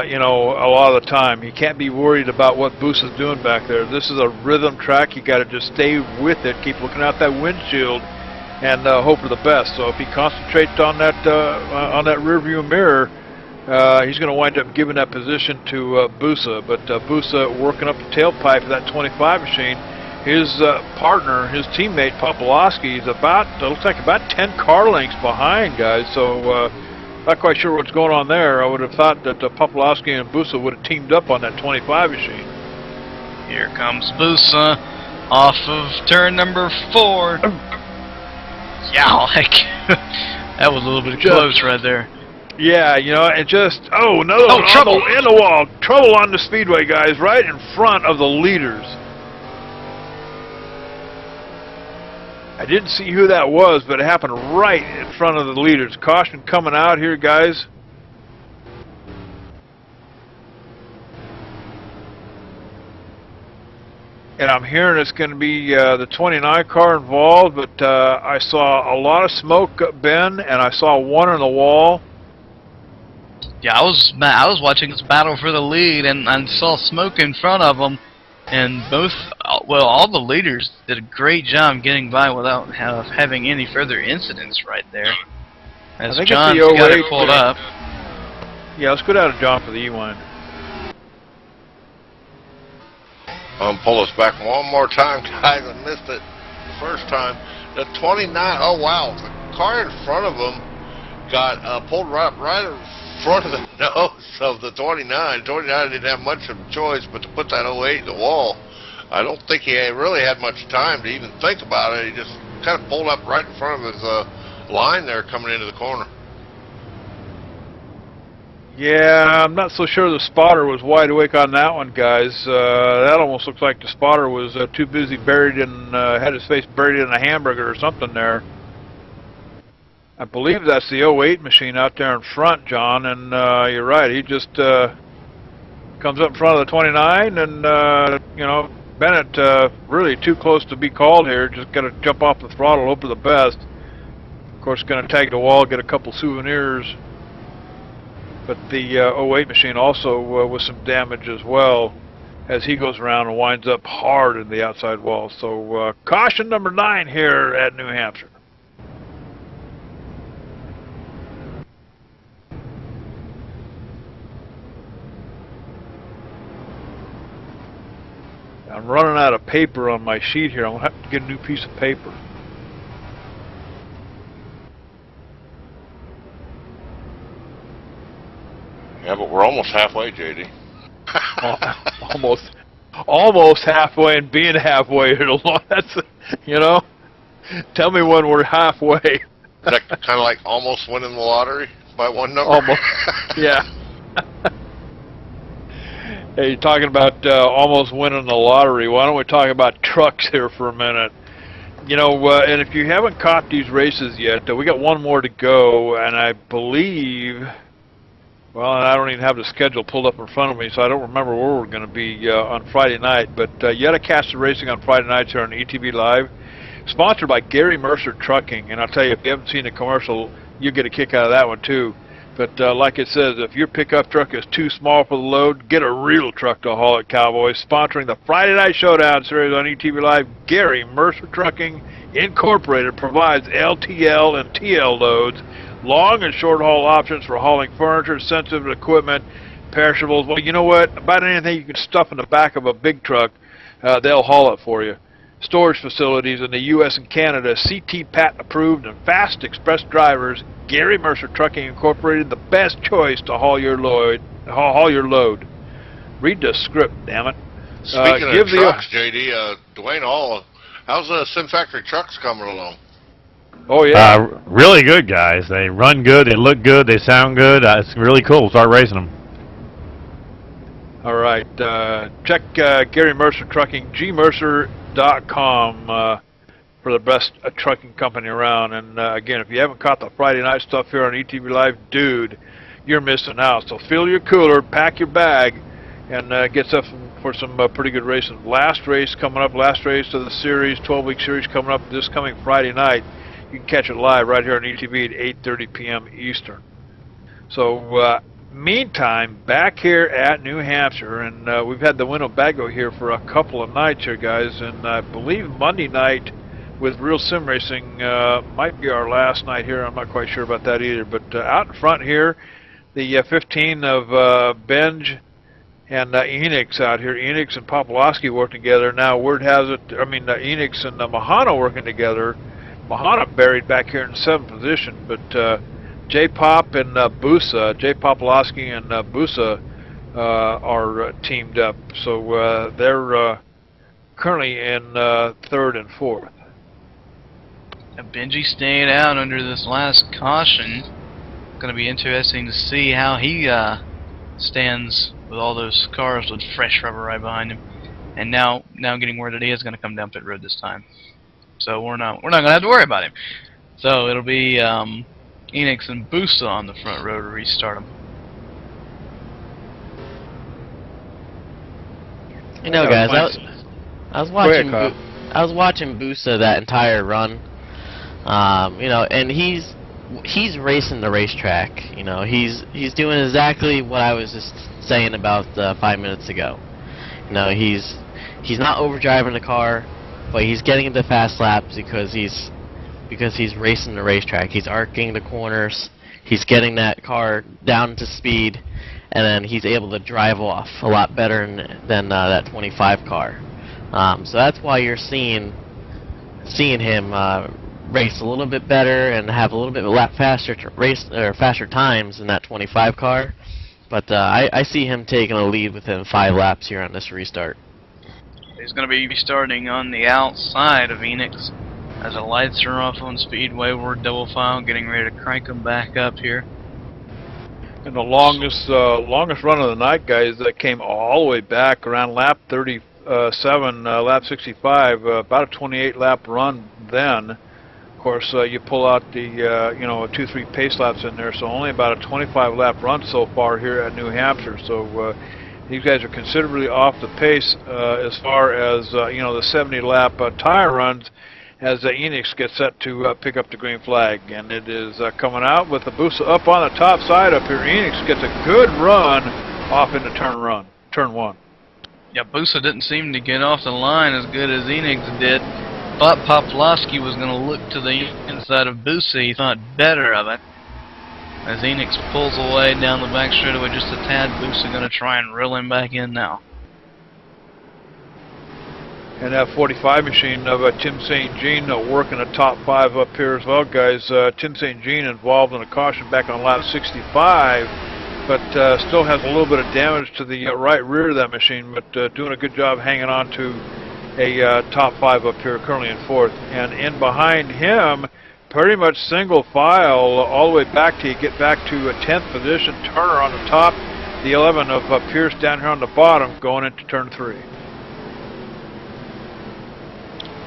you know, a lot of the time. He can't be worried about what Busa's doing back there. This is a rhythm track. You got to just stay with it, keep looking out that windshield, and hope for the best. So if he concentrates on that rear view mirror, he's going to wind up giving that position to Busa. But Busa working up the tailpipe of that 25 machine. His partner, his teammate Popolowski, is looks like about 10 car lengths behind, guys. So not quite sure what's going on there. I would have thought that Popolowski and Busa would have teamed up on that 25 machine. Here comes Busa off of turn number 4. Yeah, heck. That was a little bit close right there. Yeah, you know, and just, no, trouble in the wall. Trouble on the speedway, guys, right in front of the leaders. I didn't see who that was, but it happened right in front of the leaders. Caution coming out here, guys. And I'm hearing it's going to be the 29 car involved, but I saw a lot of smoke, Ben, and I saw one on the wall. Yeah, I was watching this battle for the lead, and I saw smoke in front of them. And all the leaders did a great job getting by without having any further incidents right there. As John's got it pulled up. Yeah, let's go down to John for the E-wind. Pull us back one more time, guys. I missed it the first time. The 29, oh wow, the car in front of him got pulled right in front of the nose of the 29. 29 didn't have much of a choice but to put that 08 in the wall. I don't think he really had much time to even think about it. He just kind of pulled up right in front of his line there coming into the corner. Yeah, I'm not so sure the spotter was wide awake on that one, guys. That almost looks like the spotter was too busy had his face buried in a hamburger or something there. I believe that's the 08 machine out there in front, John, and you're right. He just comes up in front of the 29, and, you know, Bennett really too close to be called here. Just got to jump off the throttle, hope for the best. Of course, going to tag the wall, get a couple souvenirs. But the 08 machine also with some damage as well, as he goes around and winds up hard in the outside wall. So caution number 9 here at New Hampshire. I'm running out of paper on my sheet here. I'm going to have to get a new piece of paper. Yeah, but we're almost halfway, JD. almost halfway, and being halfway, that's, you know, tell me when we're halfway. Is that kind of like almost winning the lottery by one number? Almost, yeah. Hey, you're talking about almost winning the lottery. Why don't we talk about trucks here for a minute? You know, and if you haven't caught these races yet, we got one more to go, and I believe, well, and I don't even have the schedule pulled up in front of me, so I don't remember where we're going to be on Friday night, but Yetacast Racing on Friday nights here on ETV Live, sponsored by Gary Mercer Trucking, and I'll tell you, if you haven't seen the commercial, you'll get a kick out of that one too. But like it says, if your pickup truck is too small for the load, get a real truck to haul it, cowboys. Sponsoring the Friday Night Showdown series on ETV Live, Gary Mercer Trucking Incorporated provides LTL and TL loads, long and short haul options for hauling furniture, sensitive equipment, perishables. Well, you know what? About anything you can stuff in the back of a big truck, they'll haul it for you. Storage facilities in the U.S. and Canada, CT patent approved and fast express drivers. Gary Mercer Trucking Incorporated, the best choice to haul your load. Read the script, damn it. Speaking of trucks, JD, Dwayne Hall, how's the Sim Factory trucks coming along? Oh yeah, really good, guys. They run good, they look good, they sound good. It's really cool. Start racing them. All right, check Gary Mercer Trucking, gmercer.com for the best trucking company around. And again, if you haven't caught the Friday night stuff here on ETV Live, dude, you're missing out. So fill your cooler, pack your bag, and get stuff for some pretty good racing. Last race coming up, last race of the series, 12-week series coming up this coming Friday night. You can catch it live right here on ETV at 8:30 p.m. Eastern. So meantime, back here at New Hampshire, and we've had the Winnebago here for a couple of nights here, guys, and I believe Monday night with Real Sim Racing might be our last night here. I'm not quite sure about that either, but out in front here, the 15 of Benj and Enix out here. Enix and Popolowski work together. Now word has it, Enix and Mahana working together. Mahana buried back here in 7th position, but J-Pop and Busa, J. Popolowski and Busa are teamed up. So they're currently in 3rd and 4th. Benji stayed out under this last caution. Going to be interesting to see how he stands with all those cars with fresh rubber right behind him. And now getting word that he is going to come down pit road this time. So we're not going to have to worry about him. So it'll be Enix and Busa on the front row to restart him. You know, guys, I was watching Busa that entire run. You know, and he's racing the racetrack. You know, he's doing exactly what I was just saying about 5 minutes ago. You know, he's not overdriving the car, but he's getting into fast laps because he's racing the racetrack. He's arcing the corners. He's getting that car down to speed, and then he's able to drive off a lot better than that 25 car. So that's why you're seeing him race a little bit better and have a little bit faster faster times than that 25 car. But I see him taking a lead within 5 laps here on this restart. He's going to be starting on the outside of Enix as the lights are off on Speedway. We're double file, getting ready to crank them back up here. And the longest run of the night, guys, that came all the way back around lap 37, lap 65, about a 28-lap run then. Of course, you pull out the, 2-3 pace laps in there, so only about a 25-lap run so far here at New Hampshire. So these guys are considerably off the pace as far as, the 70-lap tire runs as Enix gets set to pick up the green flag. And it is coming out with the Busa up on the top side up here. Enix gets a good run off into turn 1. Yeah, Busa didn't seem to get off the line as good as Enix did. Thought Popolowski was going to look to the inside of Busa. He thought better of it. As Enix pulls away down the back straightaway just a tad, Busa going to try and reel him back in now. And that 45 machine of Tim St. Jean working the top 5 up here as well, guys. Tim St. Jean involved in a caution back on lap 65, but still has a little bit of damage to the right rear of that machine, but doing a good job hanging on to a top 5 up here, currently in 4th. And in behind him, pretty much single file all the way back till you get back to a 10th position. Turner on the top, the 11 of Pierce down here on the bottom, going into turn 3.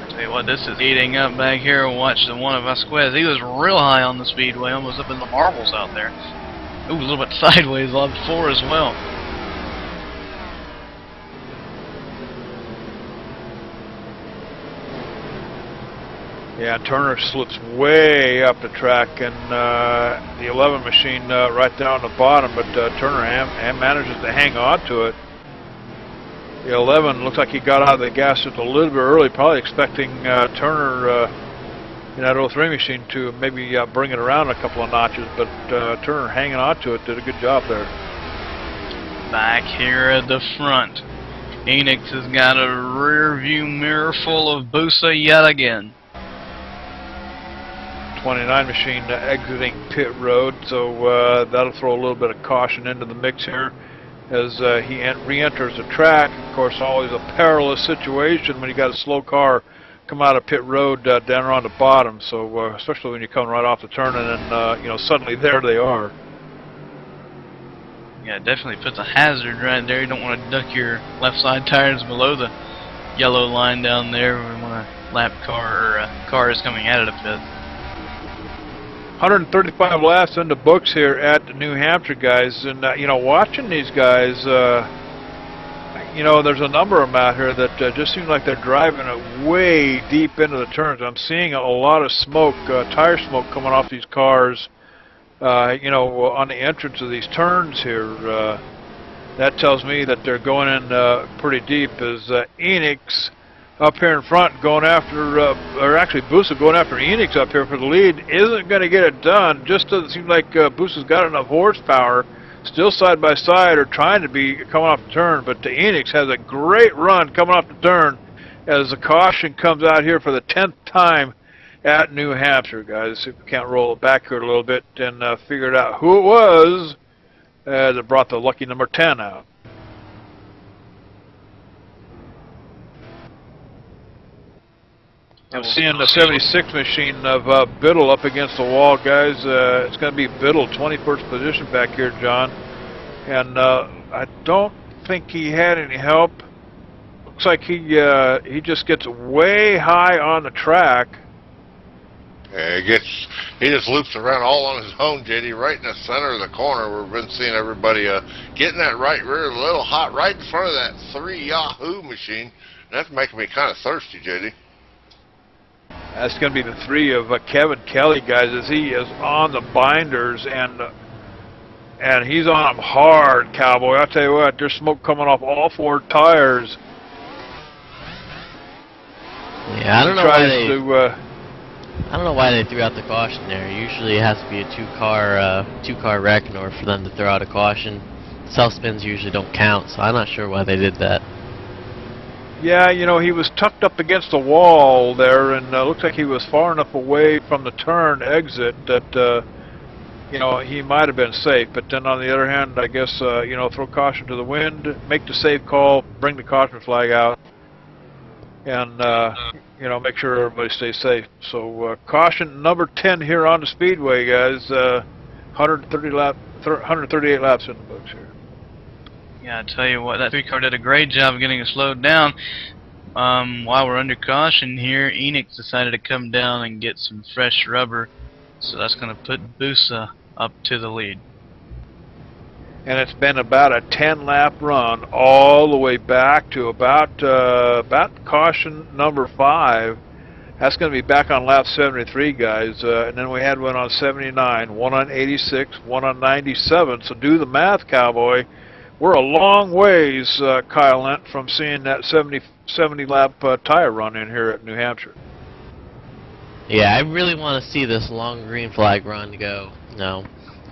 Tell you what, this is heating up back here. Watch the one of Vasquez. He was real high on the speedway, almost up in the marbles out there. Ooh, a little bit sideways on 4 as well. Yeah, Turner slips way up the track, and the 11 machine right down the bottom, but Turner manages to hang on to it. The 11 looks like he got out of the gas just a little bit early, probably expecting Turner in that 03 machine to maybe bring it around a couple of notches, but Turner hanging on to it did a good job there. Back here at the front, Enix has got a rear view mirror full of Busa yet again. 29 machine exiting pit road, so that'll throw a little bit of caution into the mix here as he re-enters the track. Of course, always a perilous situation when you got a slow car come out of pit road down around the bottom, so especially when you're coming right off the turn and then you know, suddenly there they are. Yeah, it definitely puts a hazard right there. You don't want to duck your left side tires below the yellow line down there when a lap car or a car is coming out of the pit. 135 laps in the books here at the New Hampshire, guys, and you know, watching these guys, you know, there's a number of them out here that just seem like they're driving it way deep into the turns. I'm seeing a lot of smoke, tire smoke coming off these cars, you know, on the entrance of these turns here. That tells me that they're going in pretty deep, as Enix up here in front going after, or actually Busa going after Enix up here for the lead, isn't going to get it done. Just doesn't seem like Busa's got enough horsepower. Still side by side, or trying to be coming off the turn, but the Enix has a great run coming off the turn as the caution comes out here for the 10th time at New Hampshire, guys. See if we can't roll it back here a little bit and figure out who it was that brought the lucky number 10 out. I'm seeing the 76 machine of Biddle up against the wall, guys. It's going to be Biddle, 21st position back here, John. And I don't think he had any help. Looks like he just gets way high on the track. Yeah, he just loops around all on his own, JD, right in the center of the corner. We've been seeing everybody getting that right rear a little hot right in front of that 3 Yahoo machine. That's making me kind of thirsty, JD. That's going to be the 3 of Kevin Kelly, guys, as he is on the binders, and he's on them hard, Cowboy. I'll tell you what, there's smoke coming off all 4 tires. Yeah, I don't know why they threw out the caution there. Usually it has to be a two-car wreck in order for them to throw out a caution. Self-spins usually don't count, so I'm not sure why they did that. Yeah, you know, he was tucked up against the wall there, and looks like he was far enough away from the turn exit that, you know, he might have been safe. But then on the other hand, I guess, you know, throw caution to the wind, make the safe call, bring the caution flag out, and, you know, make sure everybody stays safe. So, caution number 10 here on the speedway, guys. 138 laps in the books here. Yeah, I tell you what, that 3 car did a great job of getting it slowed down. While we're under caution here, Enix decided to come down and get some fresh rubber, so that's going to put Busa up to the lead. And it's been about a 10-lap run all the way back to about caution number 5. That's going to be back on lap 73, guys. And then we had one on 79, one on 86, one on 97. So do the math, Cowboy. We're a long ways, Kyle Lent, from seeing that 70-lap tire run in here at New Hampshire. Yeah, I really want to see this long green flag run go. No,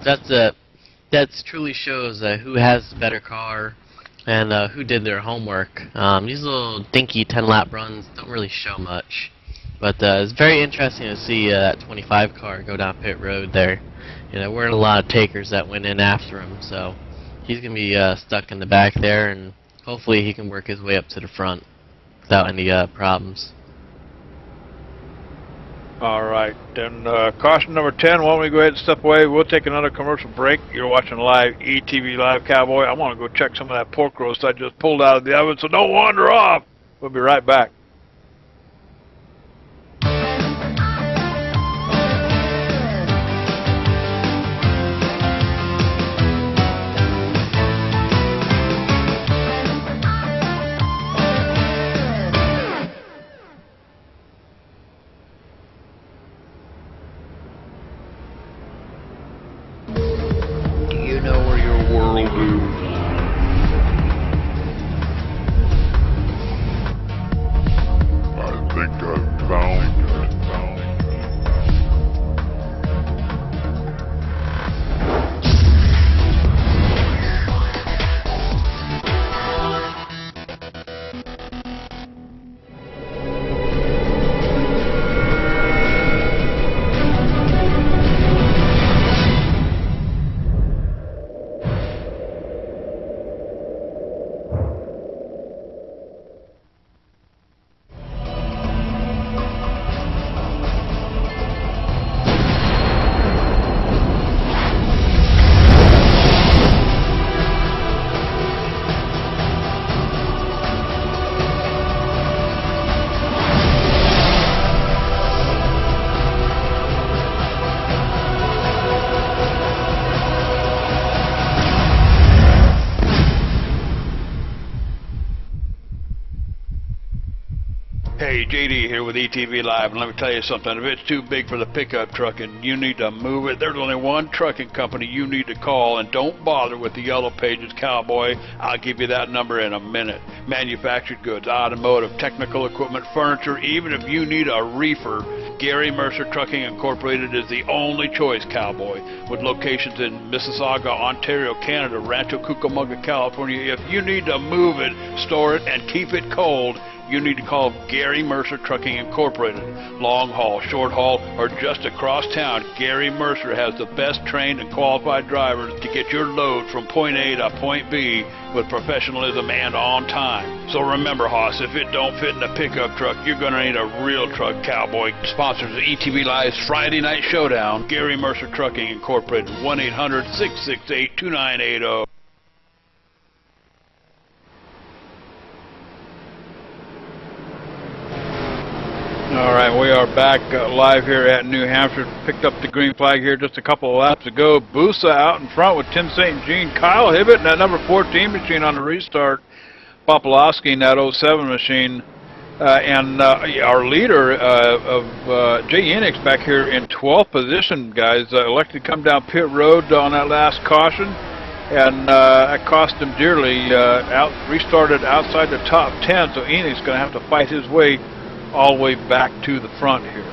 that truly shows who has the better car and who did their homework. These little dinky 10-lap runs don't really show much, but it's very interesting to see that 25 car go down pit road there. You know, weren't a lot of takers that went in after him, so he's going to be stuck in the back there, and hopefully he can work his way up to the front without any problems. All right, then caution number 10, why don't we go ahead and step away. We'll take another commercial break. You're watching live ETV Live, Cowboy. I want to go check some of that pork roast I just pulled out of the oven, so don't wander off. We'll be right back. Hey, JD here with ETV Live, and let me tell you something. If it's too big for the pickup truck and you need to move it, there's only one trucking company you need to call, and don't bother with the Yellow Pages, cowboy. I'll give you that number in a minute. Manufactured goods, automotive, technical equipment, furniture, even if you need a reefer, Gary Mercer Trucking Incorporated is the only choice, cowboy. With locations in Mississauga, Ontario, Canada, Rancho Cucamonga, California, if you need to move it, store it, and keep it cold, you need to call Gary Mercer Trucking Incorporated. Long haul, short haul, or just across town, Gary Mercer has the best trained and qualified drivers to get your load from point A to point B with professionalism and on time. So remember, Hoss, if it don't fit in a pickup truck, you're going to need a real truck, cowboy. Sponsors of ETV Live's Friday Night Showdown, Gary Mercer Trucking Incorporated, 1-800-668-2980. All right, we are back live here at New Hampshire. Picked up the green flag here just a couple of laps ago. Busa out in front with Tim St. Jean. Kyle Hibbett in that number 14 machine on the restart. Popolowski in that 07 machine. And our leader Jay Enix back here in 12th position, guys. Elected to come down pit road on that last caution. And that cost him dearly. Restarted outside the top 10, so Enix is going to have to fight his way all the way back to the front here.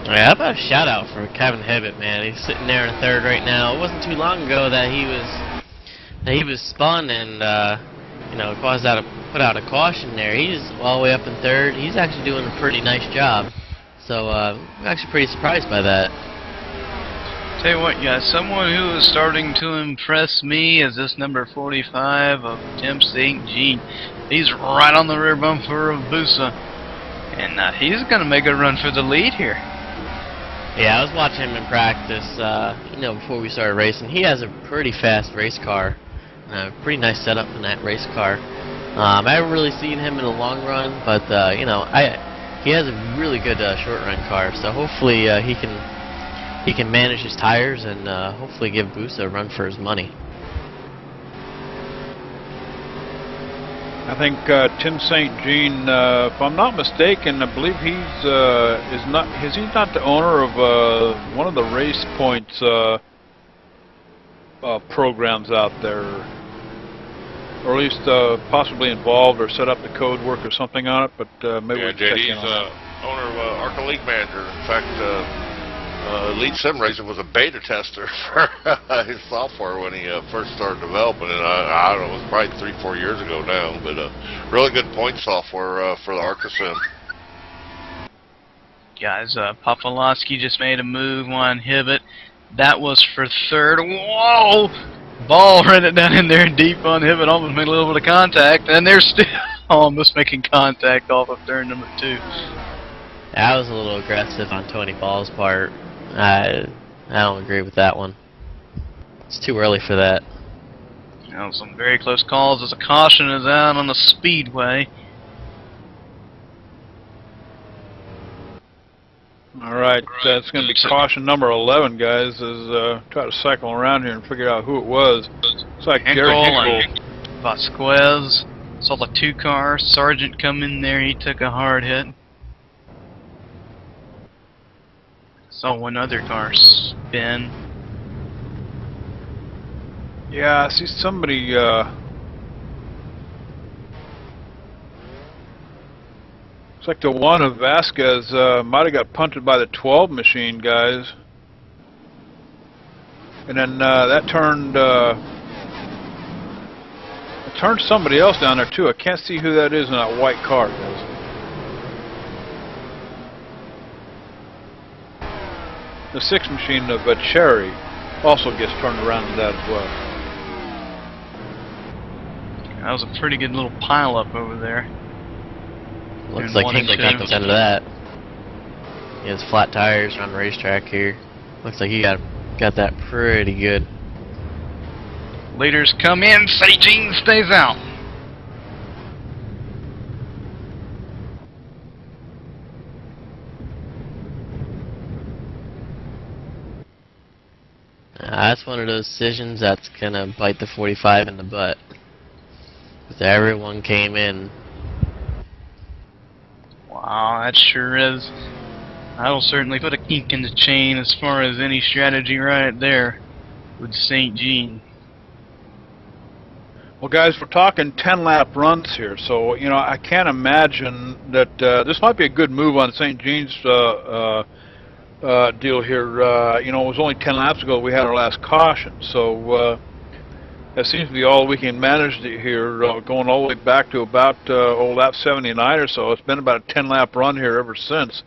Yeah, how about a shout out for Kevin Hibbett, man? He's sitting there in third right now. It wasn't too long ago that he was spun and you know, put out a caution there. He's all the way up in third. He's actually doing a pretty nice job. So I'm actually pretty surprised by that. Tell you what, guys, someone who is starting to impress me is this number 45 of Tim St. Jean. He's right on the rear bumper of Busa, and he's going to make a run for the lead here. Yeah, I was watching him in practice, you know, before we started racing. He has a pretty fast race car, pretty nice setup in that race car. I haven't really seen him in the long run, but you know, he has a really good short run car. So hopefully he can manage his tires and hopefully give Busa a run for his money. I think Tim St. Jean, if I'm not mistaken, I believe he's not the owner of one of the Race Points programs out there, or at least possibly involved or set up the code work or something on it. But maybe we can check in on that. Owner of Arca League Manager. In fact, Elite Sim Racing was a beta tester for his software when he first started developing it. I don't know, it was probably 3-4 years ago now, but really good point software for the Arca Sim. Guys, Popolowski just made a move on Hibbett. That was for third. Whoa! Ball ran it down in there deep on Hibbett, almost made a little bit of contact, and they're still almost making contact off of turn number 2. That was a little aggressive on Tony Ball's part. I don't agree with that one. It's too early for that. You know, some very close calls as a caution is out on the speedway. All right, that's going to be caution number 11, guys. As try to cycle around here and figure out who it was. It's like Gary Hinkle. Vasquez. Saw the 2 cars. Sargent come in there. He took a hard hit. Saw one other car spin. Yeah, I see somebody. Looks like the one of Vasquez might have got punted by the 12 machine, guys. And then that turned. I turned somebody else down there too. I can't see who that is in that white car, guys. The 6 machine of Cherry also gets turned around in that as well. That was a pretty good little pile up over there. Looks like Hinkley can't contend to that. He has flat tires around the racetrack here. Looks like he got that pretty good. Leaders come in, St. Jean stays out. That's one of those decisions that's gonna bite the 45 in the butt. Because everyone came in. Wow, that sure is. That'll certainly put a kink in the chain as far as any strategy right there with St. Jean. Well, guys, we're talking 10-lap runs here, so you know I can't imagine that this might be a good move on St. Jean's deal here. You know, it was only 10 laps ago we had our last caution, so that seems to be all we can manage here, going all the way back to about lap 79 or so. It's been about a 10-lap run here ever since.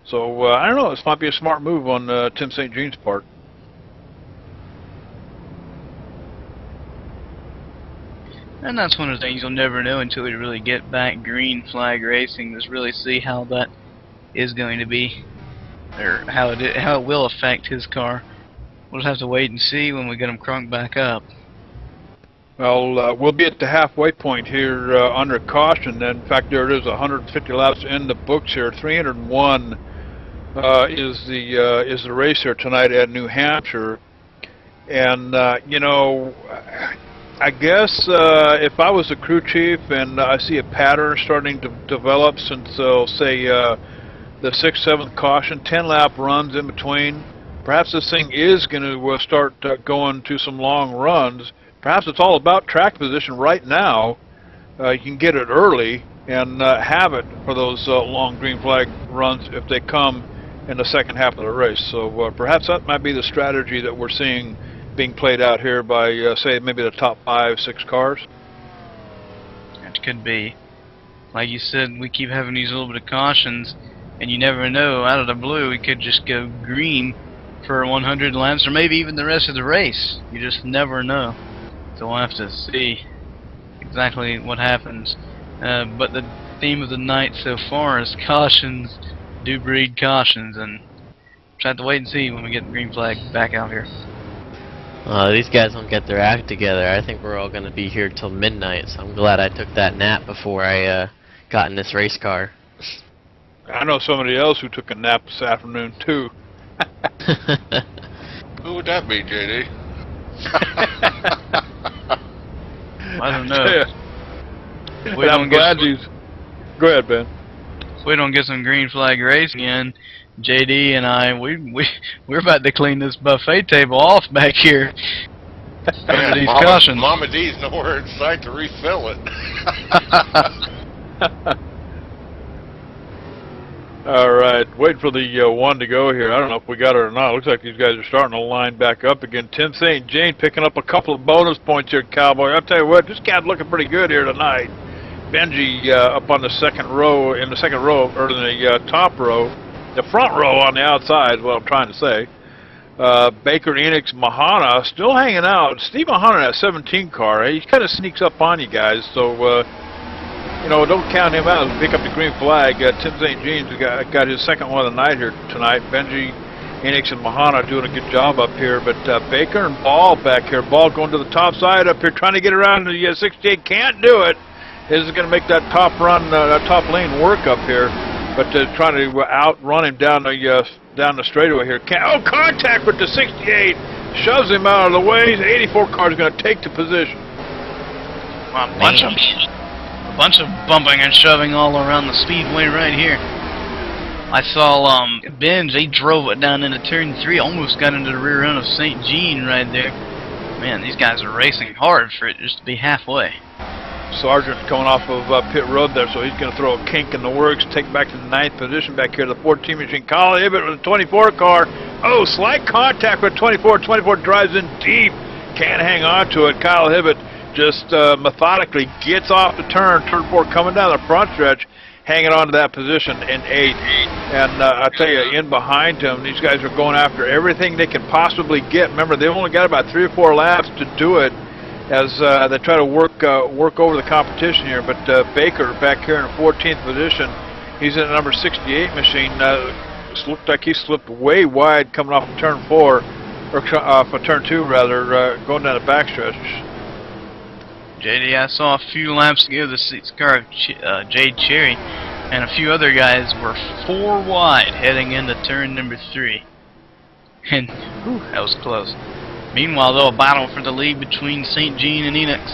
So I don't know. This might be a smart move on Tim St. Jean's part. And that's one of the things you'll never know until you really get back green flag racing, to really see how that is going to be, or how it will affect his car. We'll just have to wait and see when we get him crunked back up. Well, we'll be at the halfway point here under caution. And in fact, there it is, 150 laps in the books here. 301 is the race here tonight at New Hampshire. And you know, I guess if I was the crew chief and I see a pattern starting to develop since, say, the 6th, 7th caution, 10-lap runs in between, perhaps this thing is going to start going to some long runs. Perhaps it's all about track position right now. You can get it early and have it for those long green flag runs if they come in the second half of the race. So perhaps that might be the strategy that we're seeing being played out here by, say, maybe the top 5, 6 cars. It could be. Like you said, we keep having these little bit of cautions, and you never know, out of the blue, we could just go green for 100 laps, or maybe even the rest of the race. You just never know. So we'll have to see exactly what happens. But the theme of the night so far is cautions do breed cautions, and we'll have to wait and see when we get the green flag back out here. These guys don't get their act together. I think we're all going to be here till midnight, so I'm glad I took that nap before I got in this race car. I know somebody else who took a nap this afternoon, too. Who would that be, JD? I don't know. But I'm glad these... Go ahead, Ben. If we don't get some green flag racing in, JD and I, we're about to clean this buffet table off back here. Man, These cautions. Mama D's nowhere in sight to refill it. All right, wait for the one to go here. I don't know if we got it or not. Looks like these guys are starting to line back up again. Tim St. Jean picking up a couple of bonus points here, Cowboy. I'll tell you what, this cat's looking pretty good here tonight. Benji up on the second row, or in the top row. The front row on the outside is what I'm trying to say. Baker, Enix, Mahana still hanging out. Steve Mahana, that 17 car, he kind of sneaks up on you guys, so you know, don't count him out. Pick up the green flag. Tim St. Jean's got his second one of the night here tonight. Benji, Enix, and Mahana doing a good job up here, but Baker and Ball back here. Ball going to the top side up here, trying to get around the 68. Can't do it. This is going to make that top run, that top lane work up here. But trying to outrun him down the straightaway here. Contact with the 68. Shoves him out of the way. The 84 car is going to take the position. Wow, a bunch of bumping and shoving all around the speedway right here. I saw Benj, they drove it down into turn 3, almost got into the rear end of St. Jean right there. Man, these guys are racing hard for it just to be halfway. Sargent coming off of pit road there, so he's going to throw a kink in the works, take back to the 9th position back here. The 14 machine. Kyle Hibbett with the 24 car. Oh, slight contact with 24. 24 drives in deep. Can't hang on to it. Kyle Hibbett just methodically gets off the turn 4 coming down the front stretch, hanging on to that position in 8. And I tell you, in behind him, these guys are going after everything they can possibly get. Remember, they've only got about 3 or 4 laps to do it as they try to work over the competition here. But Baker back here in the 14th position, he's in the number 68 machine. It looked like he slipped way wide coming off of turn 4, or off of turn 2 rather, going down the backstretch. JD, I saw a few laps ago the 6 car of Jade Cherry, and a few other guys were 4 wide heading into turn number 3. And whew, that was close. Meanwhile, though, a battle for the lead between St. Jean and Enix.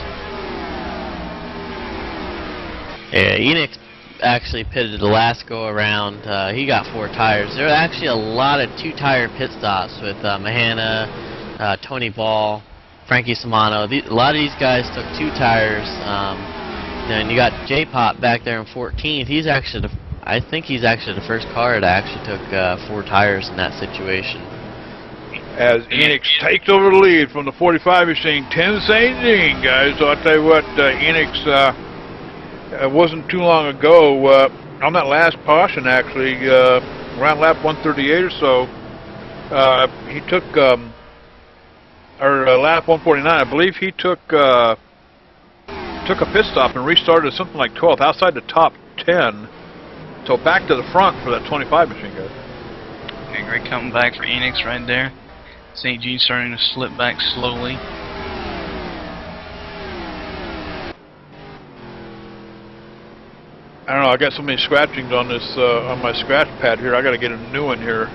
Yeah, Enix actually pitted the last go around. He got 4 tires. There were actually a lot of 2-tire pit stops with Mahana, Tony Ball, Frankie Samano. A lot of these guys took 2 tires. And you got J-Pop back there in 14th. He's actually, I think he's actually the first car that actually took 4 tires in that situation. As Enix takes over the lead from the 45 machine, Tim St. Jean, guys. So I'll tell you what, Enix, it wasn't too long ago, on that last caution actually, around lap 138 or so, he took, or lap 149, I believe he took a pit stop and restarted something like 12th, outside the top 10. So back to the front for that 25 machine, guys. Okay, great comeback for Enix right there. St. Jean starting to slip back slowly. I don't know, I got so many scratchings on this, on my scratch pad here. I got to get a new one here.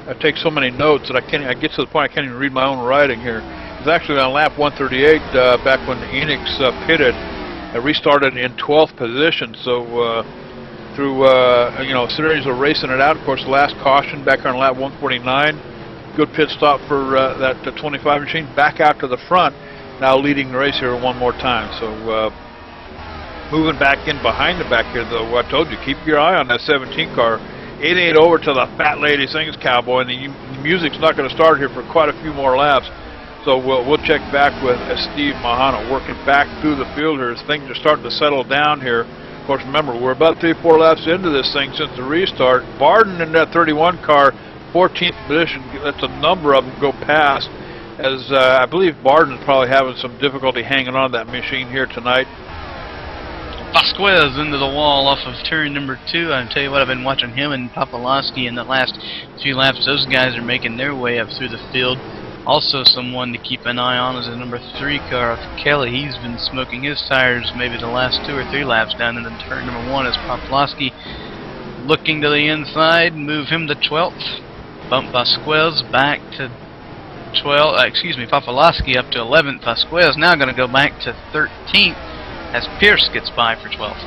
I take so many notes that I get to the point I can't even read my own writing here. It was actually on lap 138 back when Enix pitted. I restarted in 12th position, so through you know, a series of racing it out. Of course, the last caution back on lap 149. Good pit stop for that 25 machine. Back out to the front, now leading the race here one more time. So moving back in behind the back here, though, I told you, keep your eye on that 17 car. It ain't over till the fat lady sings Cowboy, and the music's not going to start here for quite a few more laps. So we'll check back with Steve Mahana working back through the field here as things are starting to settle down here. Of course, remember, we're about 3 or 4 laps into this thing since the restart. Barden in that 31 car, 14th position, that's a number of them go past, as I believe Barden's probably having some difficulty hanging on to that machine here tonight. Vasquez into the wall off of turn number 2. I'll tell you what, I've been watching him and Papalowski in the last few laps. Those guys are making their way up through the field. Also someone to keep an eye on is the number 3 car of Kelly. He's been smoking his tires maybe the last 2 or 3 laps down into turn number 1 as Papalowski looking to the inside, move him to 12th. Bump Vasquez back to 12th, Papalowski up to 11th. Vasquez now going to go back to 13th as Pierce gets by for 12th.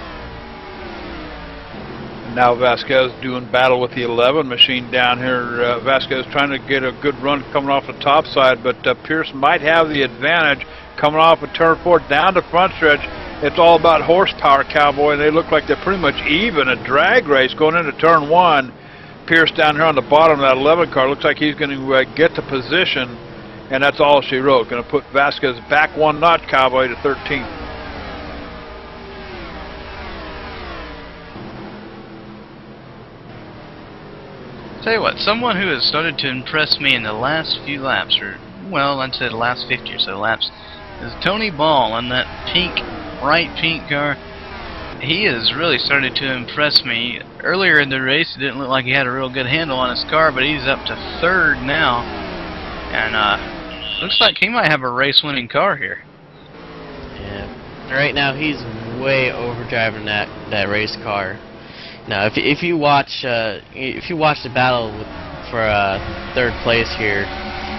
Now Vasquez doing battle with the 11 machine down here. Vasquez trying to get a good run coming off the top side, but Pierce might have the advantage coming off of turn 4 down the front stretch. It's all about horsepower, Cowboy. They look like they're pretty much even. A drag race going into turn 1. Pierce down here on the bottom of that 11 car. Looks like he's going to get to position, and that's all she wrote. Going to put Vasquez back 1 notch, Cowboy, to 13th. Tell you what, someone who has started to impress me in the last few laps, or, well, I'd say the last 50 or so laps, is Tony Ball in that pink, bright pink car. He has really started to impress me. Earlier in the race, it didn't look like he had a real good handle on his car, but he's up to 3rd now. And looks like he might have a race-winning car here. Yeah. Right now, he's way overdriving that race car. Now, if you watch the battle for 3rd place here,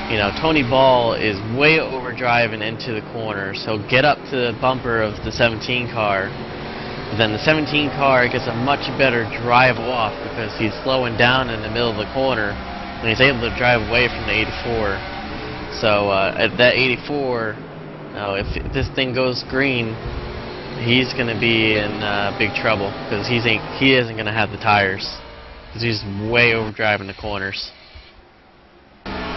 you know, Tony Ball is way overdriving into the corner. So get up to the bumper of the 17 car. Then the 17 car gets a much better drive off because he's slowing down in the middle of the corner, and he's able to drive away from the 84. So at that 84, if this thing goes green, he's going to be in big trouble because he isn't going to have the tires because he's way overdriving the corners.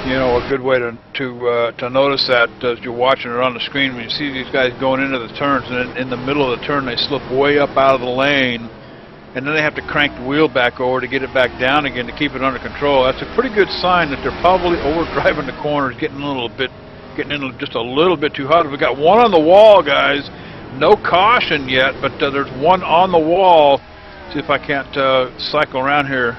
You know, a good way to notice that as you're watching it on the screen, when you see these guys going into the turns, and in the middle of the turn they slip way up out of the lane, and then they have to crank the wheel back over to get it back down again to keep it under control. That's a pretty good sign that they're probably overdriving the corners, getting in just a little bit too hot. We got one on the wall, guys. No caution yet, but there's one on the wall. See if I can't cycle around here.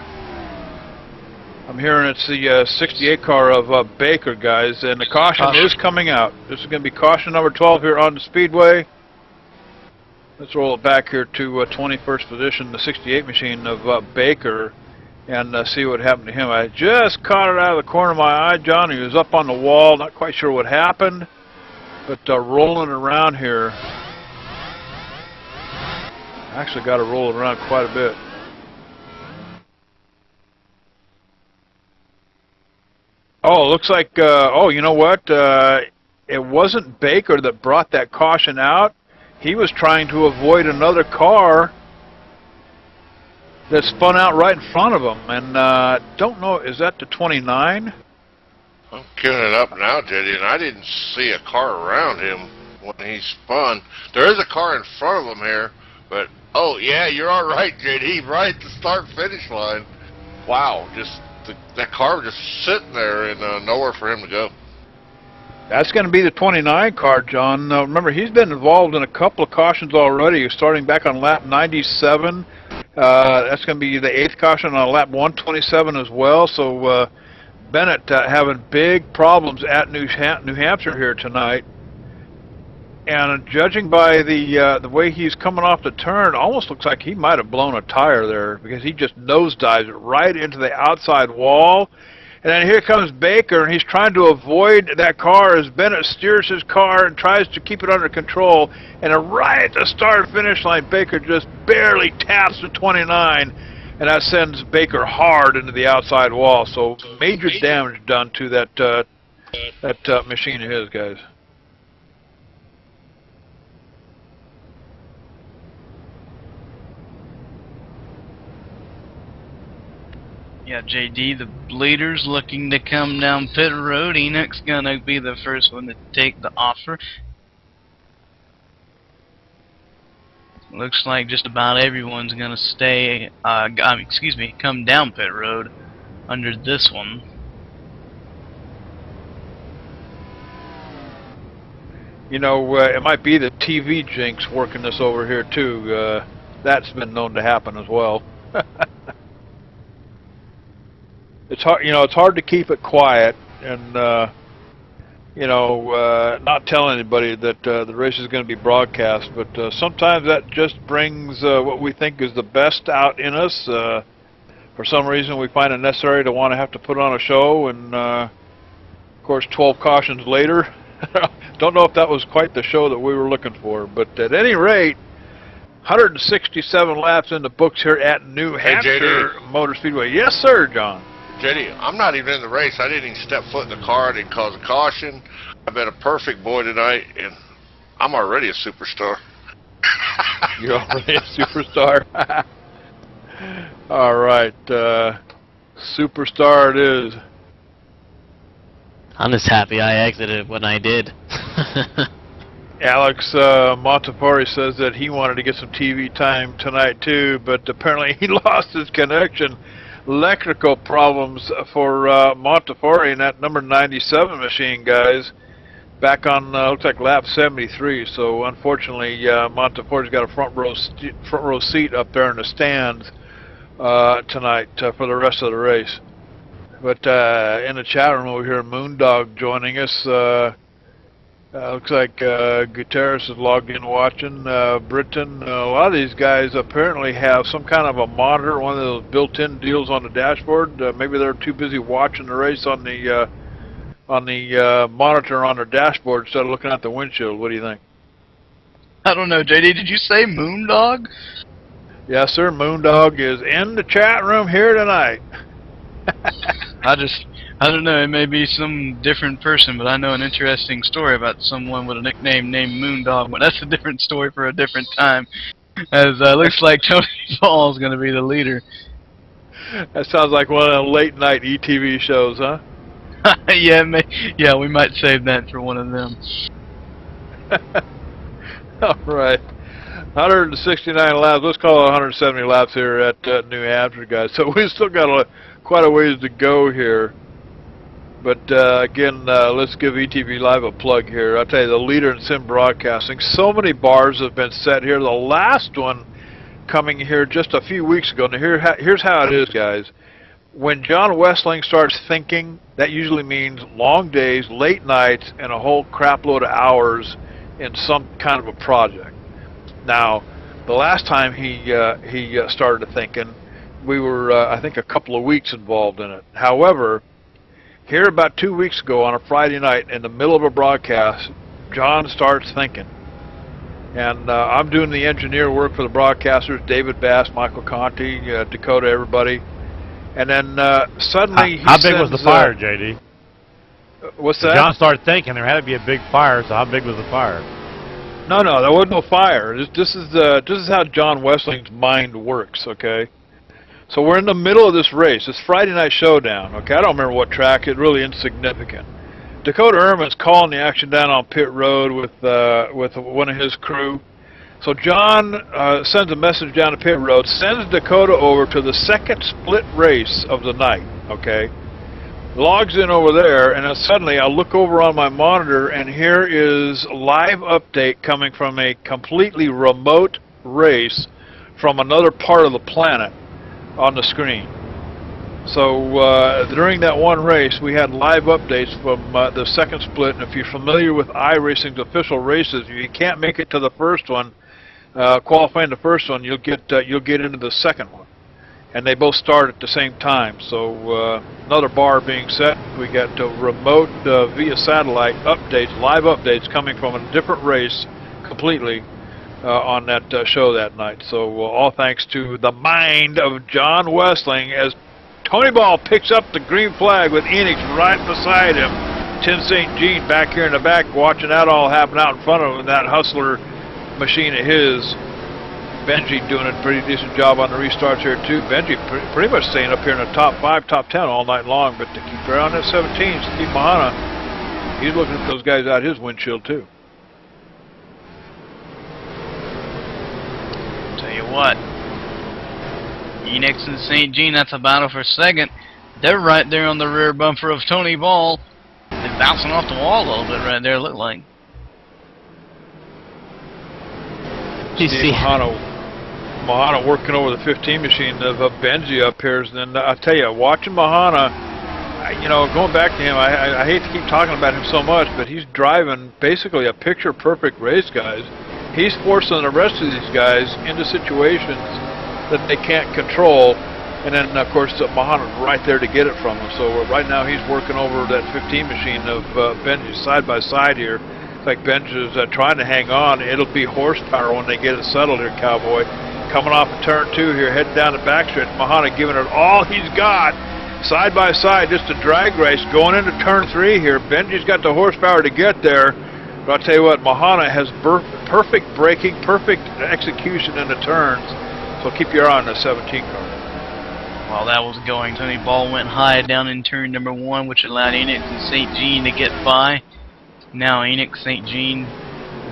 I'm hearing it's the 68 car of Baker, guys, and the caution is coming out. This is going to be caution number 12 here on the speedway. Let's roll it back here to 21st position, the 68 machine of Baker, and see what happened to him. I just caught it out of the corner of my eye, John. He was up on the wall, not quite sure what happened, but rolling around here. Actually got to roll it around quite a bit. Oh, looks like, oh, you know what? It wasn't Baker that brought that caution out. He was trying to avoid another car that spun out right in front of him. And don't know, is that the 29? I'm queuing it up now, JD, and I didn't see a car around him when he spun. There is a car in front of him here, but, oh, yeah, you're all right, JD, right at the start-finish line. Wow, just... that car was just sitting there and nowhere for him to go. That's going to be the 29 car, John. Remember, he's been involved in a couple of cautions already, starting back on lap 97. That's going to be the 8th caution on lap 127 as well. So Bennett having big problems at New Hampshire here tonight. And judging by the way he's coming off the turn, almost looks like he might have blown a tire there, because he just nosedives right into the outside wall. And then here comes Baker, and he's trying to avoid that car as Bennett steers his car and tries to keep it under control. And right at the start-finish line, Baker just barely taps the 29, and that sends Baker hard into the outside wall. So major damage done to that machine of his, guys. Yeah, JD, the leader's looking to come down pit road. Enoch's gonna be the first one to take the offer. Looks like just about everyone's gonna stay, come down pit road under this one. You know, it might be the TV jinx working this over here too. That's been known to happen as well. It's hard, you know. It's hard to keep it quiet and not tell anybody that the race is going to be broadcast. But sometimes that just brings what we think is the best out in us. For some reason, we find it necessary to want to have to put on a show, and of course, 12 cautions later, don't know if that was quite the show that we were looking for. But at any rate, 167 laps in the books here at New Hampshire Motor Speedway. Yes, sir, John. JD, I'm not even in the race. I didn't even step foot in the car. I didn't cause a caution. I've been a perfect boy tonight, and I'm already a superstar. You're already a superstar. All right, superstar it is. I'm just happy I exited when I did. Alex Montefori says that he wanted to get some TV time tonight too, but apparently he lost his connection. Electrical problems for Montefori in that number 97 machine, guys. Back on looks like lap 73. So unfortunately, Montefori's got a front row seat up there in the stands tonight for the rest of the race. But in the chat room over here, Moondog joining us. Looks like Gutierrez is logged in watching. Britton, a lot of these guys apparently have some kind of a monitor, one of those built-in deals on the dashboard. Maybe they're too busy watching the race on the monitor on their dashboard instead of looking at the windshield. What do you think? I don't know, JD. Did you say Moondog? Yes, sir. Moondog is in the chat room here tonight. I don't know, it may be some different person, but I know an interesting story about someone with a nickname named Moondog, but that's a different story for a different time. As looks like Tony Paul is going to be the leader. That sounds like one of the late-night ETV shows, huh? Yeah, yeah, we might save that for one of them. All right. 169 laps. Let's call it 170 laps here at New Hampshire, guys. So we've still got quite a ways to go here. But again, let's give ETV Live a plug here. I'll tell you, the leader in sim broadcasting. So many bars have been set here. The last one coming here just a few weeks ago. Now here's how it is, guys. When John Westling starts thinking, that usually means long days, late nights, and a whole crap load of hours in some kind of a project. Now, the last time he started thinking, we were, I think, a couple of weeks involved in it. However, here about 2 weeks ago on a Friday night in the middle of a broadcast, John starts thinking. And I'm doing the engineer work for the broadcasters, David Bass, Michael Conti, Dakota, everybody. And then suddenly how big was the fire, JD? What's that? John started thinking there had to be a big fire, so how big was the fire? No, there wasn't no fire. This is how John Wesling's mind works, okay? So we're in the middle of this race, this Friday night showdown, okay? I don't remember what track, it's really insignificant. Dakota Irman's calling the action down on pit road with one of his crew. So John sends a message down to pit road, sends Dakota over to the second split race of the night, okay? Logs in over there, and then suddenly I look over on my monitor, and here is a live update coming from a completely remote race from another part of the planet on the screen. So during that one race, we had live updates from the second split, and if you're familiar with iRacing's official races, if you can't make it to the first one, qualifying the first one, you'll get into the second one, and they both start at the same time. So another bar being set. We got remote via satellite updates, live updates coming from a different race completely on that show that night. So all thanks to the mind of John Westling as Tony Ball picks up the green flag with Enix right beside him. Tim St. Jean back here in the back watching that all happen out in front of him, that hustler machine of his. Benji doing a pretty decent job on the restarts here too. Benji pretty much staying up here in the top 5, top 10 all night long, but to keep around that 17, Steve Mahana, he's looking at those guys out his windshield too. Tell you what, Enix and St. Jean, that's a battle for second. They're right there on the rear bumper of Tony Ball. They're bouncing off the wall a little bit right there, look like. Steve Mahana working over the 15 machine of Benji up here. And I tell you, watching Mahana, you know, going back to him, I hate to keep talking about him so much, but he's driving basically a picture-perfect race, guys. He's forcing the rest of these guys into situations that they can't control, and then, of course, Mahana's right there to get it from him. So right now he's working over that 15 machine of Benji side by side here. Like Benj is trying to hang on. It'll be horsepower when they get it settled here, Cowboy. Coming off of turn 2 here, heading down the backstretch. Mahana giving it all he's got. Side by side, just a drag race going into turn 3 here. Benji's got the horsepower to get there. But I'll tell you what, Mahana has perfect braking, perfect execution in the turns. So keep your eye on the 17 car. While that was going, Tony Ball went high down in turn number 1, which allowed Enix and St. Jean to get by. Now Enix, St. Jean,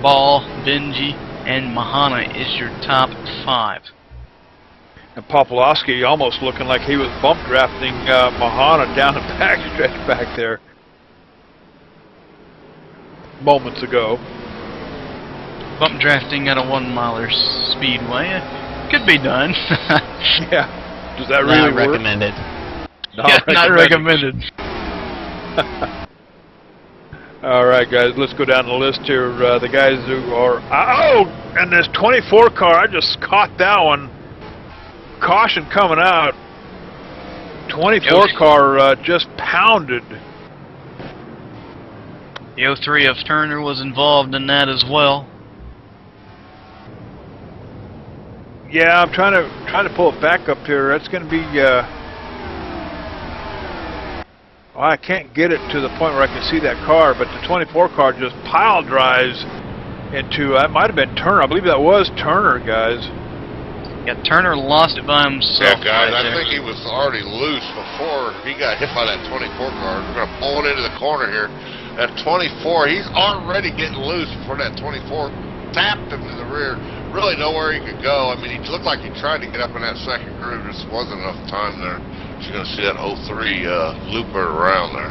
Ball, Benji, and Mahana is your top 5. And Popolowski almost looking like he was bump drafting Mahana down the backstretch back there moments ago. Bump drafting at a 1-miler speedway could be done. Yeah. Does that really work? Recommended. Not recommended. All right, guys, let's go down the list here. The guys who are... Oh! And this 24 car, I just caught that one. Caution coming out. 24 car just pounded. The 03 of Turner was involved in that as well. Yeah, I'm trying to pull it back up here. That's going to be... Well, I can't get it to the point where I can see that car, but the 24 car just pile drives into, that might have been Turner. I believe that was Turner, guys. Yeah, Turner lost it by himself. Yeah, guys, right I there. think he was already loose before he got hit by that 24 car. We're going to pull it into the corner here. At 24, he's already getting loose before that 24 tapped him in the rear. Really nowhere he could go. I mean, he looked like he tried to get up in that second groove. Just wasn't enough time there. You're going to see that 03 looper around there.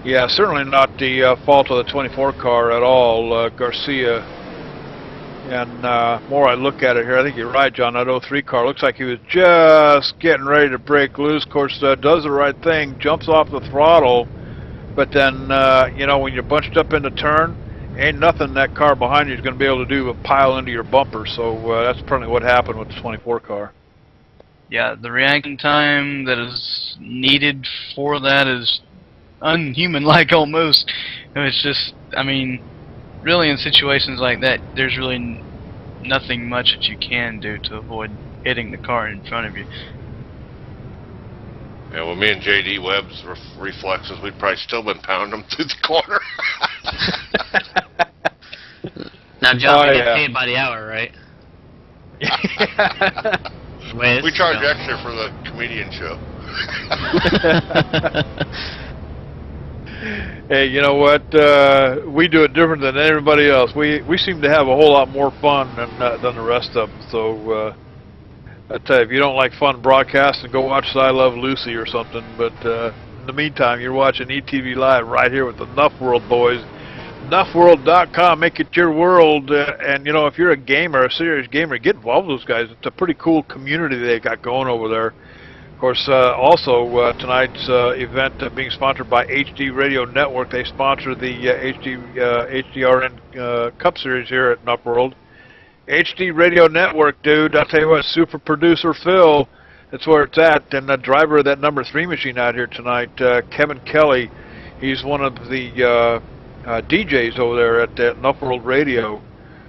Yeah, certainly not the fault of the 24 car at all, Garcia. And more I look at it here, I think you're right, John. That 03 car looks like he was just getting ready to break loose. Of course, does the right thing, jumps off the throttle, but then, you know, when you're bunched up in the turn, ain't nothing that car behind you is going to be able to do but pile into your bumper. So that's probably what happened with the 24 car. Yeah, the reaction time that is needed for that is unhuman-like almost. It's just, I mean, really in situations like that, there's really nothing much that you can do to avoid hitting the car in front of you. Yeah, well, me and J.D. Webb's reflexes, we'd probably still been pounding them through the corner. Now, John, we get paid by the hour, right? We charge extra for the comedian show. Hey, you know what? We do it different than everybody else. We seem to have a whole lot more fun than the rest of them. So I tell you, if you don't like fun broadcasting, go watch I Love Lucy or something. But in the meantime, you're watching ETV Live right here with the NuffWorld boys. NuffWorld.com, make it your world. And you know, if you're a gamer, a serious gamer, get involved with those guys. It's a pretty cool community they got going over there. Of course, also tonight's event being sponsored by HD Radio Network. They sponsor the HDRN Cup Series here at NuffWorld. HD Radio Network, dude, I'll tell you what, super producer Phil, that's where it's at. And the driver of that number 3 machine out here tonight, Kevin Kelly, he's one of the DJs over there at NuffWorld Radio.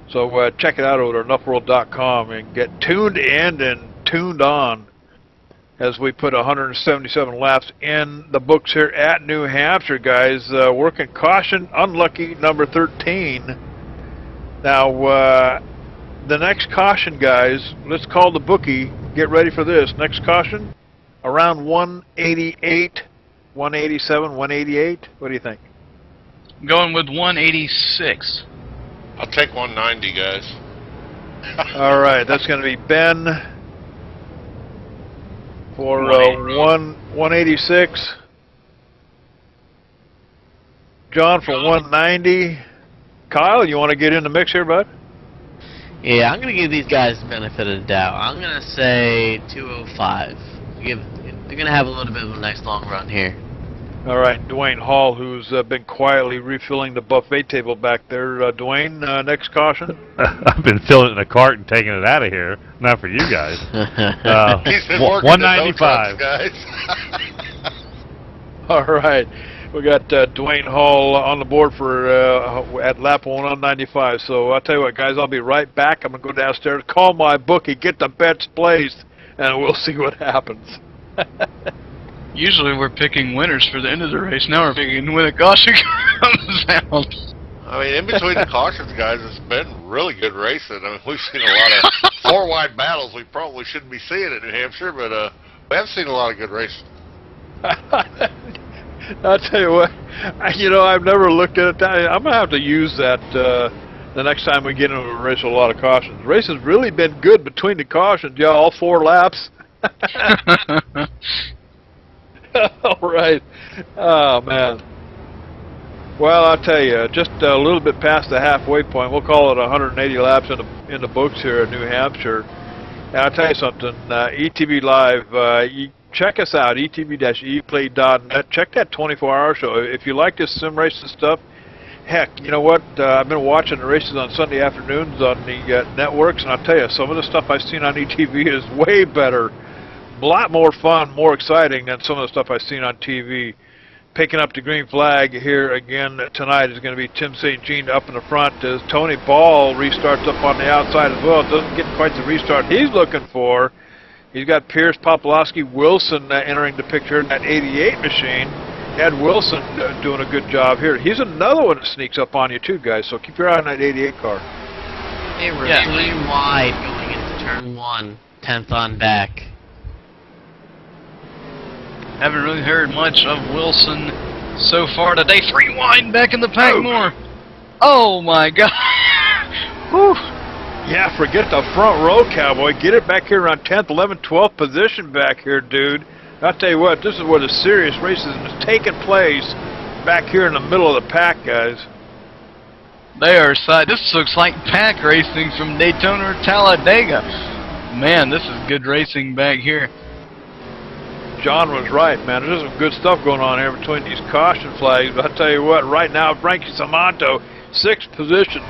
So check it out over there, NuffWorld.com, and get tuned in and tuned on as we put 177 laps in the books here at New Hampshire, guys. Working caution, unlucky number 13. Now, the next caution, guys, let's call the bookie. Get ready for this. Next caution, around 188, 187, 188. What do you think? I'm going with 186. I'll take 190, guys. All right, that's going to be Ben for 186. John for 190. Kyle, you want to get in the mix here, bud? Yeah, I'm going to give these guys the benefit of the doubt. I'm going to say 205. They're going to have a little bit of a nice long run here. All right, Dwayne Hall, who's been quietly refilling the buffet table back there. Dwayne, next caution. I've been filling it in a cart and taking it out of here. Not for you guys. He's been working 195, guys. All right, we got Dwayne Hall on the board for at lap 195. So I'll tell you what, guys, I'll be right back. I'm gonna go downstairs, call my bookie, get the bets placed, and we'll see what happens. Usually we're picking winners for the end of the race. Now we're picking when a caution comes out. I mean, in between the cautions, guys, it's been really good racing. I mean, we've seen a lot of four-wide battles we probably shouldn't be seeing at New Hampshire, but we have seen a lot of good racing. I'll tell you what, you know, I've never looked at it. I'm going to have to use that the next time we get into a race with a lot of cautions. The race has really been good between the cautions, yeah, all 4 laps. All right. Oh, man. Well, I'll tell you, just a little bit past the halfway point. We'll call it 180 laps in the books here in New Hampshire. And I'll tell you something, ETV Live, you check us out, etv-eplay.net. Check that 24-hour show. If you like this sim racing stuff, heck, you know what? I've been watching the races on Sunday afternoons on the networks, and I'll tell you, some of the stuff I've seen on ETV is way better. A lot more fun, more exciting than some of the stuff I've seen on TV. Picking up the green flag here again tonight is going to be Tim St. Jean up in the front as Tony Ball restarts up on the outside as well. Doesn't get quite the restart he's looking for. He's got Pierce, Popolowski, Wilson entering the picture in that 88 machine. Ed Wilson doing a good job here. He's another one that sneaks up on you too, guys, so keep your eye on that 88 car. They were really wide going into turn 1, 10th on back. Haven't really heard much of Wilson so far today. 3 wide back in the pack more. Oh my God. Whew. Yeah, forget the front row, Cowboy. Get it back here around 10th, 11th, 12th position back here, dude. I'll tell you what, this is where the serious racism is taking place, back here in the middle of the pack, guys. They are side. This looks like pack racing from Daytona or Talladega. Man, this is good racing back here. John was right, man. There's some good stuff going on here between these caution flags. But I'll tell you what, right now, Frankie Samanto, 6th position.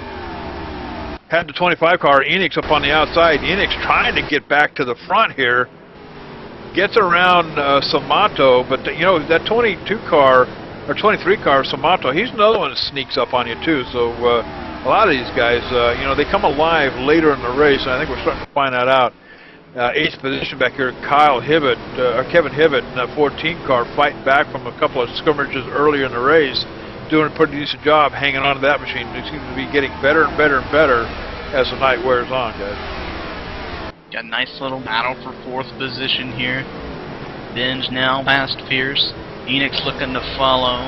Had the 25 car, Enix up on the outside. Enix trying to get back to the front here. Gets around Samanto, but you know, that 22 car, or 23 car, Samanto, he's another one that sneaks up on you too. So a lot of these guys, you know, they come alive later in the race, and I think we're starting to find that out. 8th position back here, Kyle Hibbett, or Kevin Hibbett in that 14 car, fighting back from a couple of skirmishes earlier in the race, doing a pretty decent job hanging on to that machine. It seems to be getting better and better and better as the night wears on, guys. Got a nice little battle for 4th position here. Binge now past Pierce. Enix looking to follow.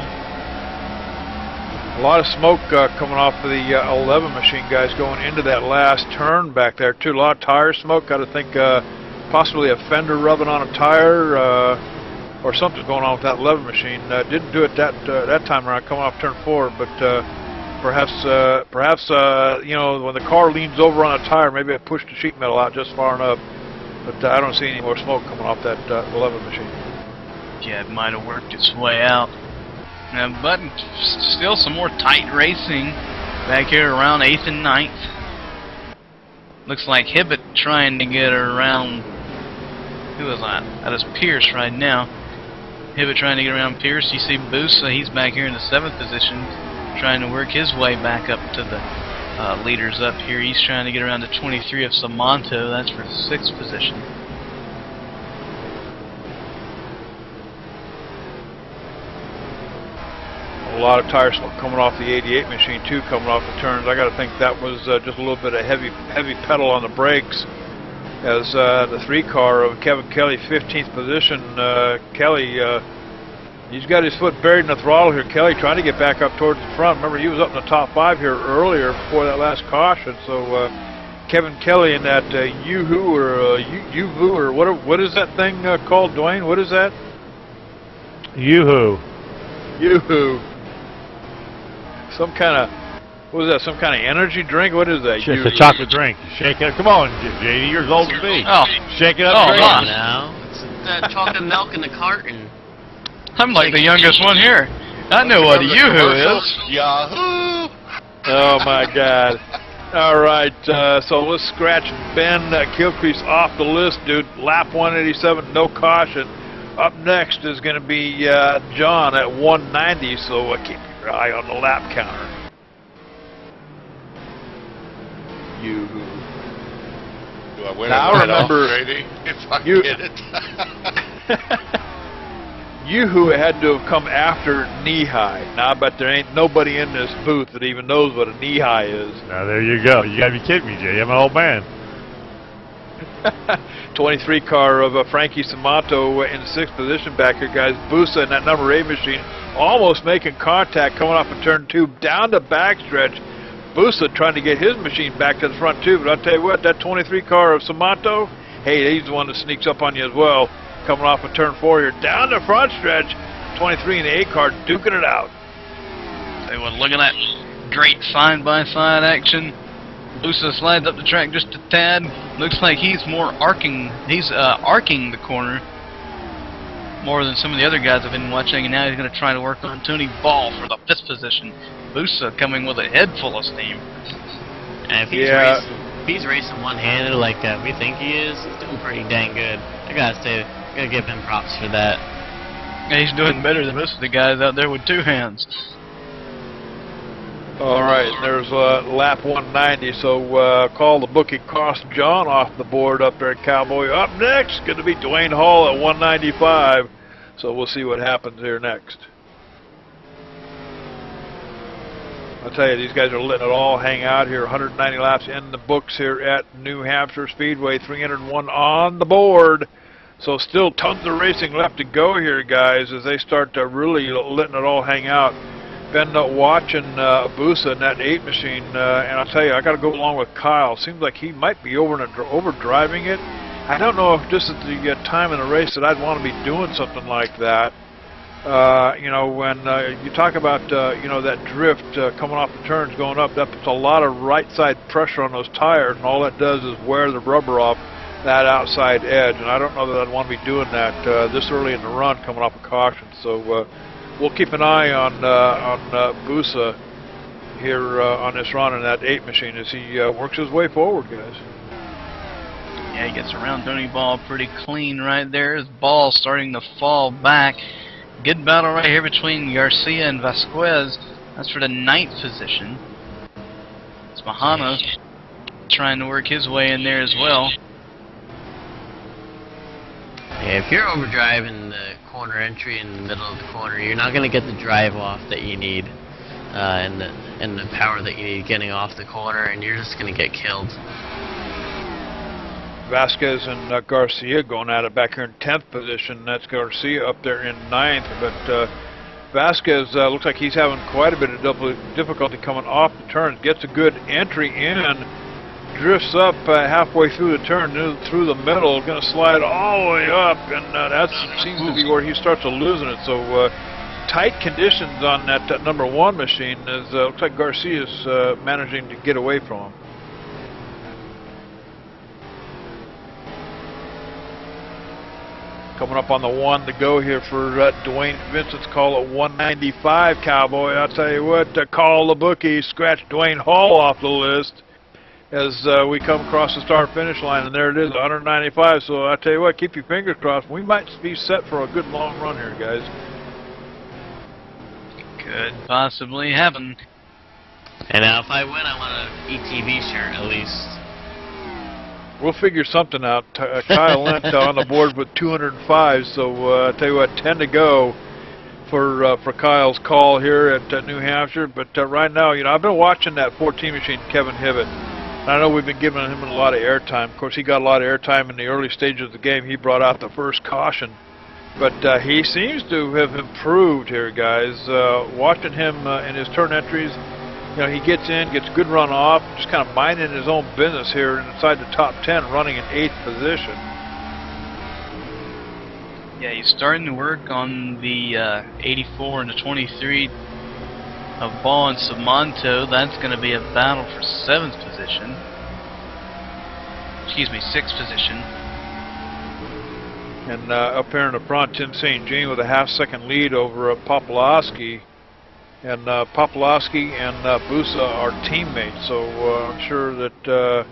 A lot of smoke coming off of the 11 machine, guys, going into that last turn back there, too. A lot of tire smoke. Got to think possibly a fender rubbing on a tire or something's going on with that 11 machine. Didn't do it that time around, coming off turn 4, but perhaps you know, when the car leans over on a tire, maybe it pushed the sheet metal out just far enough. But I don't see any more smoke coming off that 11 machine. Yeah, it might have worked its way out. But still some more tight racing back here around 8th and 9th. Looks like Hibbett trying to get around. Who is that? That is Pierce right now. Hibbett trying to get around Pierce. You see Busa, he's back here in the 7th position, trying to work his way back up to the leaders up here. He's trying to get around the 23 of Samanto. That's for 6th position. A lot of tire smoke coming off the 88 machine too, coming off the turns. I got to think that was just a little bit of heavy pedal on the brakes. As the 3 car of Kevin Kelly, 15th position. Kelly, he's got his foot buried in the throttle here. Kelly trying to get back up towards the front. Remember, he was up in the top 5 here earlier before that last caution. So Kevin Kelly in that Yoo-hoo or Yoo-hoo or what is that thing called, Dwayne? What is that? Yoo-hoo. Yoo-hoo. Some kind of, what is that, some kind of energy drink? What is that? It's a chocolate drink. Shake it. Come on, JD, you're as old as me. Oh. Shake it up. Oh, Come on now. It's chocolate milk in the carton. I'm like the youngest one here. I know what a Yoo-hoo is. Yahoo! Oh my God. All right, so let's scratch Ben Gilcrease off the list, dude. Lap 187, no caution. Up next is going to be John at 190, so keep your eye on the lap counter. Do I win Now, it I remember if I you- get it? Yoo-hoo had to have come after knee-high. Now, I bet there ain't nobody in this booth that even knows what a knee-high is. Now, there you go. You got to be kidding me, JD. I'm an old man. 23 car of Frankie Samanto in 6th position back here, guys. Busa in that number 8 machine almost making contact coming off of turn 2 down the backstretch. Busa trying to get his machine back to the front too, but I'll tell you what, that 23 car of Samanto, hey, he's the one that sneaks up on you as well. Coming off of turn 4 here, down the front stretch, 23 in the 8 car duking it out. Hey, well, look at that great side-by-side action. Busa slides up the track just a tad. Looks like he's more arcing. He's arcing the corner more than some of the other guys I've been watching, and now he's going to try to work on Tony Ball for the 5th position. Busa coming with a head full of steam. And if he's racing one-handed like we think he is, he's doing pretty dang good. I gotta say, gotta give him props for that. Yeah, he's doing better than most of the guys out there with 2 hands. All right, there's lap 190, so call the bookie cost John off the board up there at Cowboy. Up next, going to be Dwayne Hall at 195, so we'll see what happens here next. I'll tell you, these guys are letting it all hang out here. 190 laps in the books here at New Hampshire Speedway. 301 on the board. So still tons of racing left to go here, guys, as they start really letting it all hang out. Been watching Busa in that 8 machine, and I'll tell you, I got to go along with Kyle. Seems like he might be overdriving it. I don't know if this is the time in the race that I'd want to be doing something like that. You know, when you talk about, you know, that drift coming off the turns going up, that puts a lot of right side pressure on those tires, and all that does is wear the rubber off that outside edge. And I don't know that I'd want to be doing that this early in the run coming off a caution. So we'll keep an eye on Busa here on this run in that 8 machine as he works his way forward, guys. Yeah, he gets around Tony Ball pretty clean right there. His ball starting to fall back. Good battle right here between Garcia and Vasquez. That's for the 9th position. It's Mahano trying to work his way in there as well. Yeah, if you're overdriving the corner entry in the middle of the corner, you're not going to get the drive off that you need and the power that you need getting off the corner, and you're just going to get killed. Vasquez and Garcia going at it back here in 10th position. That's Garcia up there in 9th. But Vasquez looks like he's having quite a bit of difficulty coming off the turns. Gets a good entry in, drifts up halfway through the turn, through the middle, going to slide all the way up, and that seems to be where he starts to losing it. So tight conditions on that number 1 machine. As looks like Garcia's managing to get away from him. Coming up on the 1 to go here for Dwayne Vincent's call at 195, Cowboy. I'll tell you what, call the bookie, scratch Dwayne Hall off the list as we come across the start-finish line, and there it is, 195. So I'll tell you what, keep your fingers crossed. We might be set for a good long run here, guys. Could possibly happen. And now if I win, I want an ETV shirt at least. We'll figure something out. Kyle Lent on the board with 205, so I'll tell you what, 10 to go for Kyle's call here at New Hampshire. But right now, you know, I've been watching that 14 machine, Kevin Hibbett. I know we've been giving him a lot of airtime. Of course, he got a lot of airtime in the early stages of the game. He brought out the first caution. But he seems to have improved here, guys. Watching him in his turn entries, you know, he gets in, gets a good run off, just kind of minding his own business here inside the top 10, running in 8th position. Yeah, he's starting to work on the 84 and the 23 of Ball and Samanto. That's going to be a battle for 7th position. Excuse me, 6th position. And up here in the front, Tim St. Jean with a half-second lead over Popolowski. And Popolowski and Busa are teammates, so I'm sure that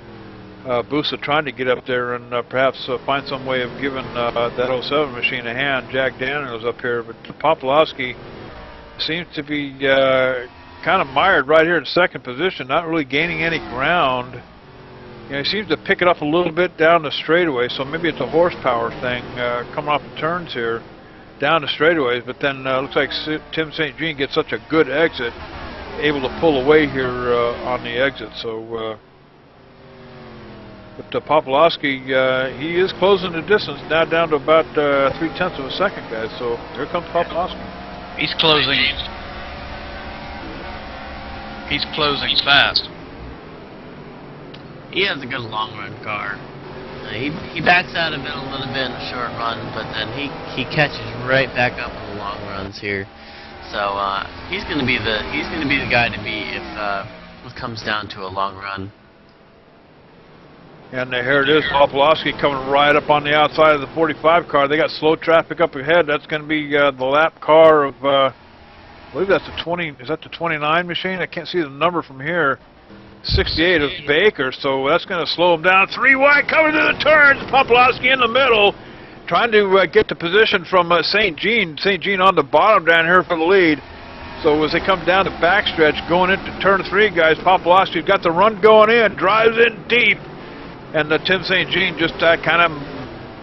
Busa trying to get up there and perhaps find some way of giving that 07 machine a hand. Jack Daniels up here, but Popolowski seems to be kind of mired right here in 2nd position, not really gaining any ground. You know, he seems to pick it up a little bit down the straightaway, so maybe it's a horsepower thing coming off the turns here down the straightaways, but then looks like Tim St. Jean gets such a good exit, able to pull away here on the exit. So, but Popolowski, he is closing the distance now down to about 0.3 of a second, guys. So here comes Popolowski. He's closing. He's closing fast. He has a good long run car. He backs out of it a little bit in a short run, but then he catches right back up in the long runs here. So he's going to be the guy to beat if it comes down to a long run. And here it is, Popolowski coming right up on the outside of the 45 car. They got slow traffic up ahead. That's going to be the lap car of, I believe that's the 20. Is that the 29 machine? I can't see the number from here. 68 of Baker, so that's going to slow him down. 3 wide coming to the turns. Popolowski in the middle, trying to get the position from St. Jean. St. Jean on the bottom down here for the lead. So as they come down the backstretch, going into turn 3, guys, Popolowski's got the run going in, drives in deep, and Tim St. Jean just kind of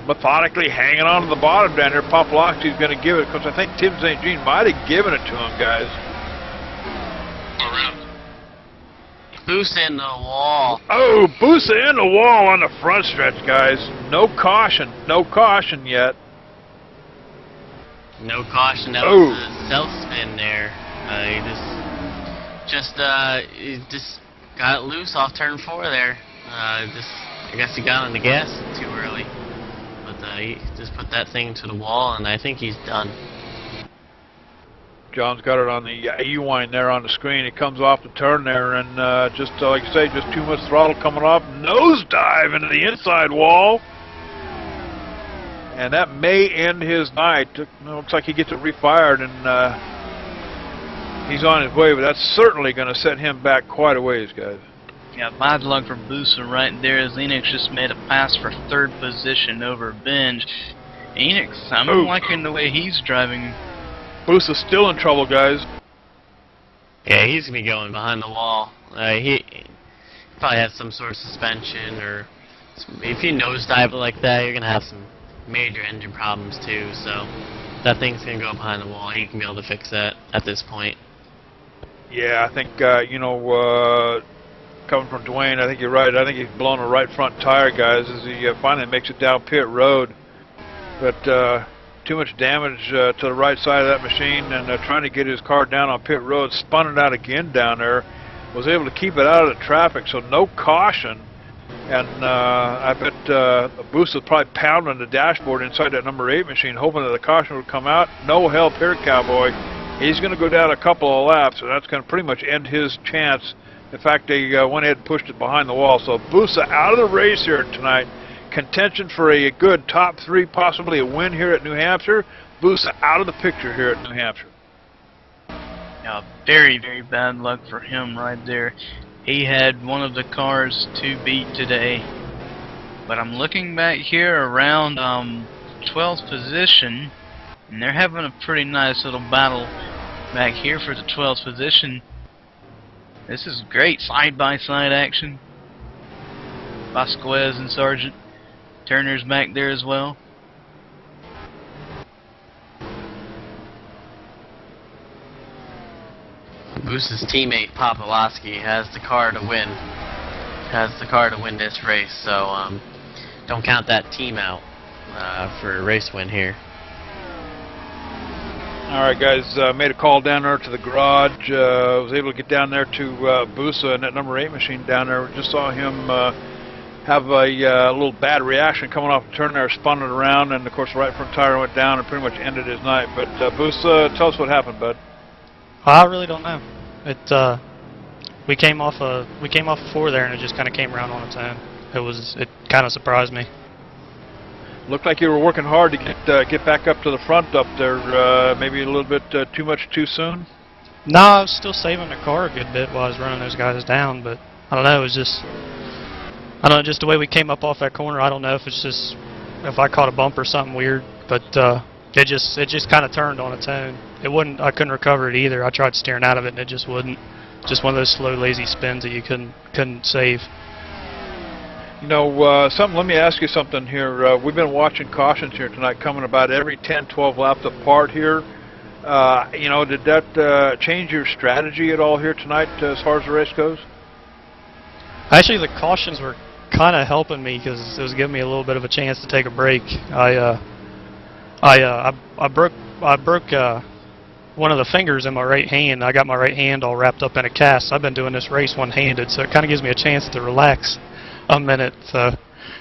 methodically hanging on to the bottom down here. Popolowski's going to give it, because I think Tim St. Jean might have given it to him, guys. Boosa in the wall. Oh, Boosa in the wall on the front stretch, guys. No caution. No caution yet. No caution. That Oh. was a self-spin there. He just got loose off turn 4 there. I guess he got on the gas too early. But he just put that thing to the wall, and I think he's done. John's got it on the E-wind there on the screen. It comes off the turn there, and just like I say, just too much throttle coming off. Nosedive into the inside wall. And that may end his night. Looks like he gets it refired, and he's on his way, but that's certainly going to set him back quite a ways, guys. Yeah, bad luck for Boosa right there, as Enix just made a pass for 3rd position over Benj. Enix, I'm liking the way he's driving. Boosa's still in trouble, guys. Yeah, he's going to be going behind the wall. He probably has some sort of suspension, or if you nosedive it like that, you're going to have some major engine problems too, so that thing's going to go behind the wall. He can be able to fix that at this point. Yeah, I think, coming from Dwayne, I think you're right. I think he's blown a right front tire, guys, as he finally makes it down pit road. But too much damage to the right side of that machine, and trying to get his car down on pit road, spun it out again down there, was able to keep it out of the traffic, so no caution. And I bet Boosa's probably pounding the dashboard inside that number 8 machine, hoping that the caution would come out. No help here, Cowboy. He's going to go down a couple of laps, and that's going to pretty much end his chance. In fact, they went ahead and pushed it behind the wall. So Boosa out of the race here tonight. Contention for a good top 3, possibly a win here at New Hampshire. Boosa out of the picture here at New Hampshire. Now, very, very bad luck for him right there. He had one of the cars to beat today. But I'm looking back here around 12th position, and they're having a pretty nice little battle back here for the 12th position. This is great side-by-side action. Vasquez and Sargent. Turner's back there as well. Boosa's teammate Popolowski has the car to win. This race, so don't count that team out for a race win here. Alright guys, made a call down there to the garage, was able to get down there to Boosa and that number 8 machine down there. We just saw him have a little bad reaction coming off the turn there, spun it around, and of course the right front tire went down and pretty much ended his night. But Boosa, tell us what happened, bud. I really don't know. We came off a 4 there, and it just kind of came around on its own. It kind of surprised me. Looked like you were working hard to get back up to the front up there. Maybe a little bit too much too soon. No, I was still saving the car a good bit while I was running those guys down, but I don't know. It was just the way we came up off that corner. I don't know if I caught a bump or something weird, but it just kind of turned on its own. I couldn't recover it either. I tried steering out of it, and it just wouldn't. Just one of those slow, lazy spins that you couldn't save. You know, let me ask you something here. We've been watching cautions here tonight coming about every 10, 12 laps apart here. You know, did that change your strategy at all here tonight as far as the race goes? Actually, the cautions were kind of helping me because it was giving me a little bit of a chance to take a break. I broke one of the fingers in my right hand. I got my right hand all wrapped up in a cast. I've been doing this race one-handed, so it kind of gives me a chance to relax a minute. So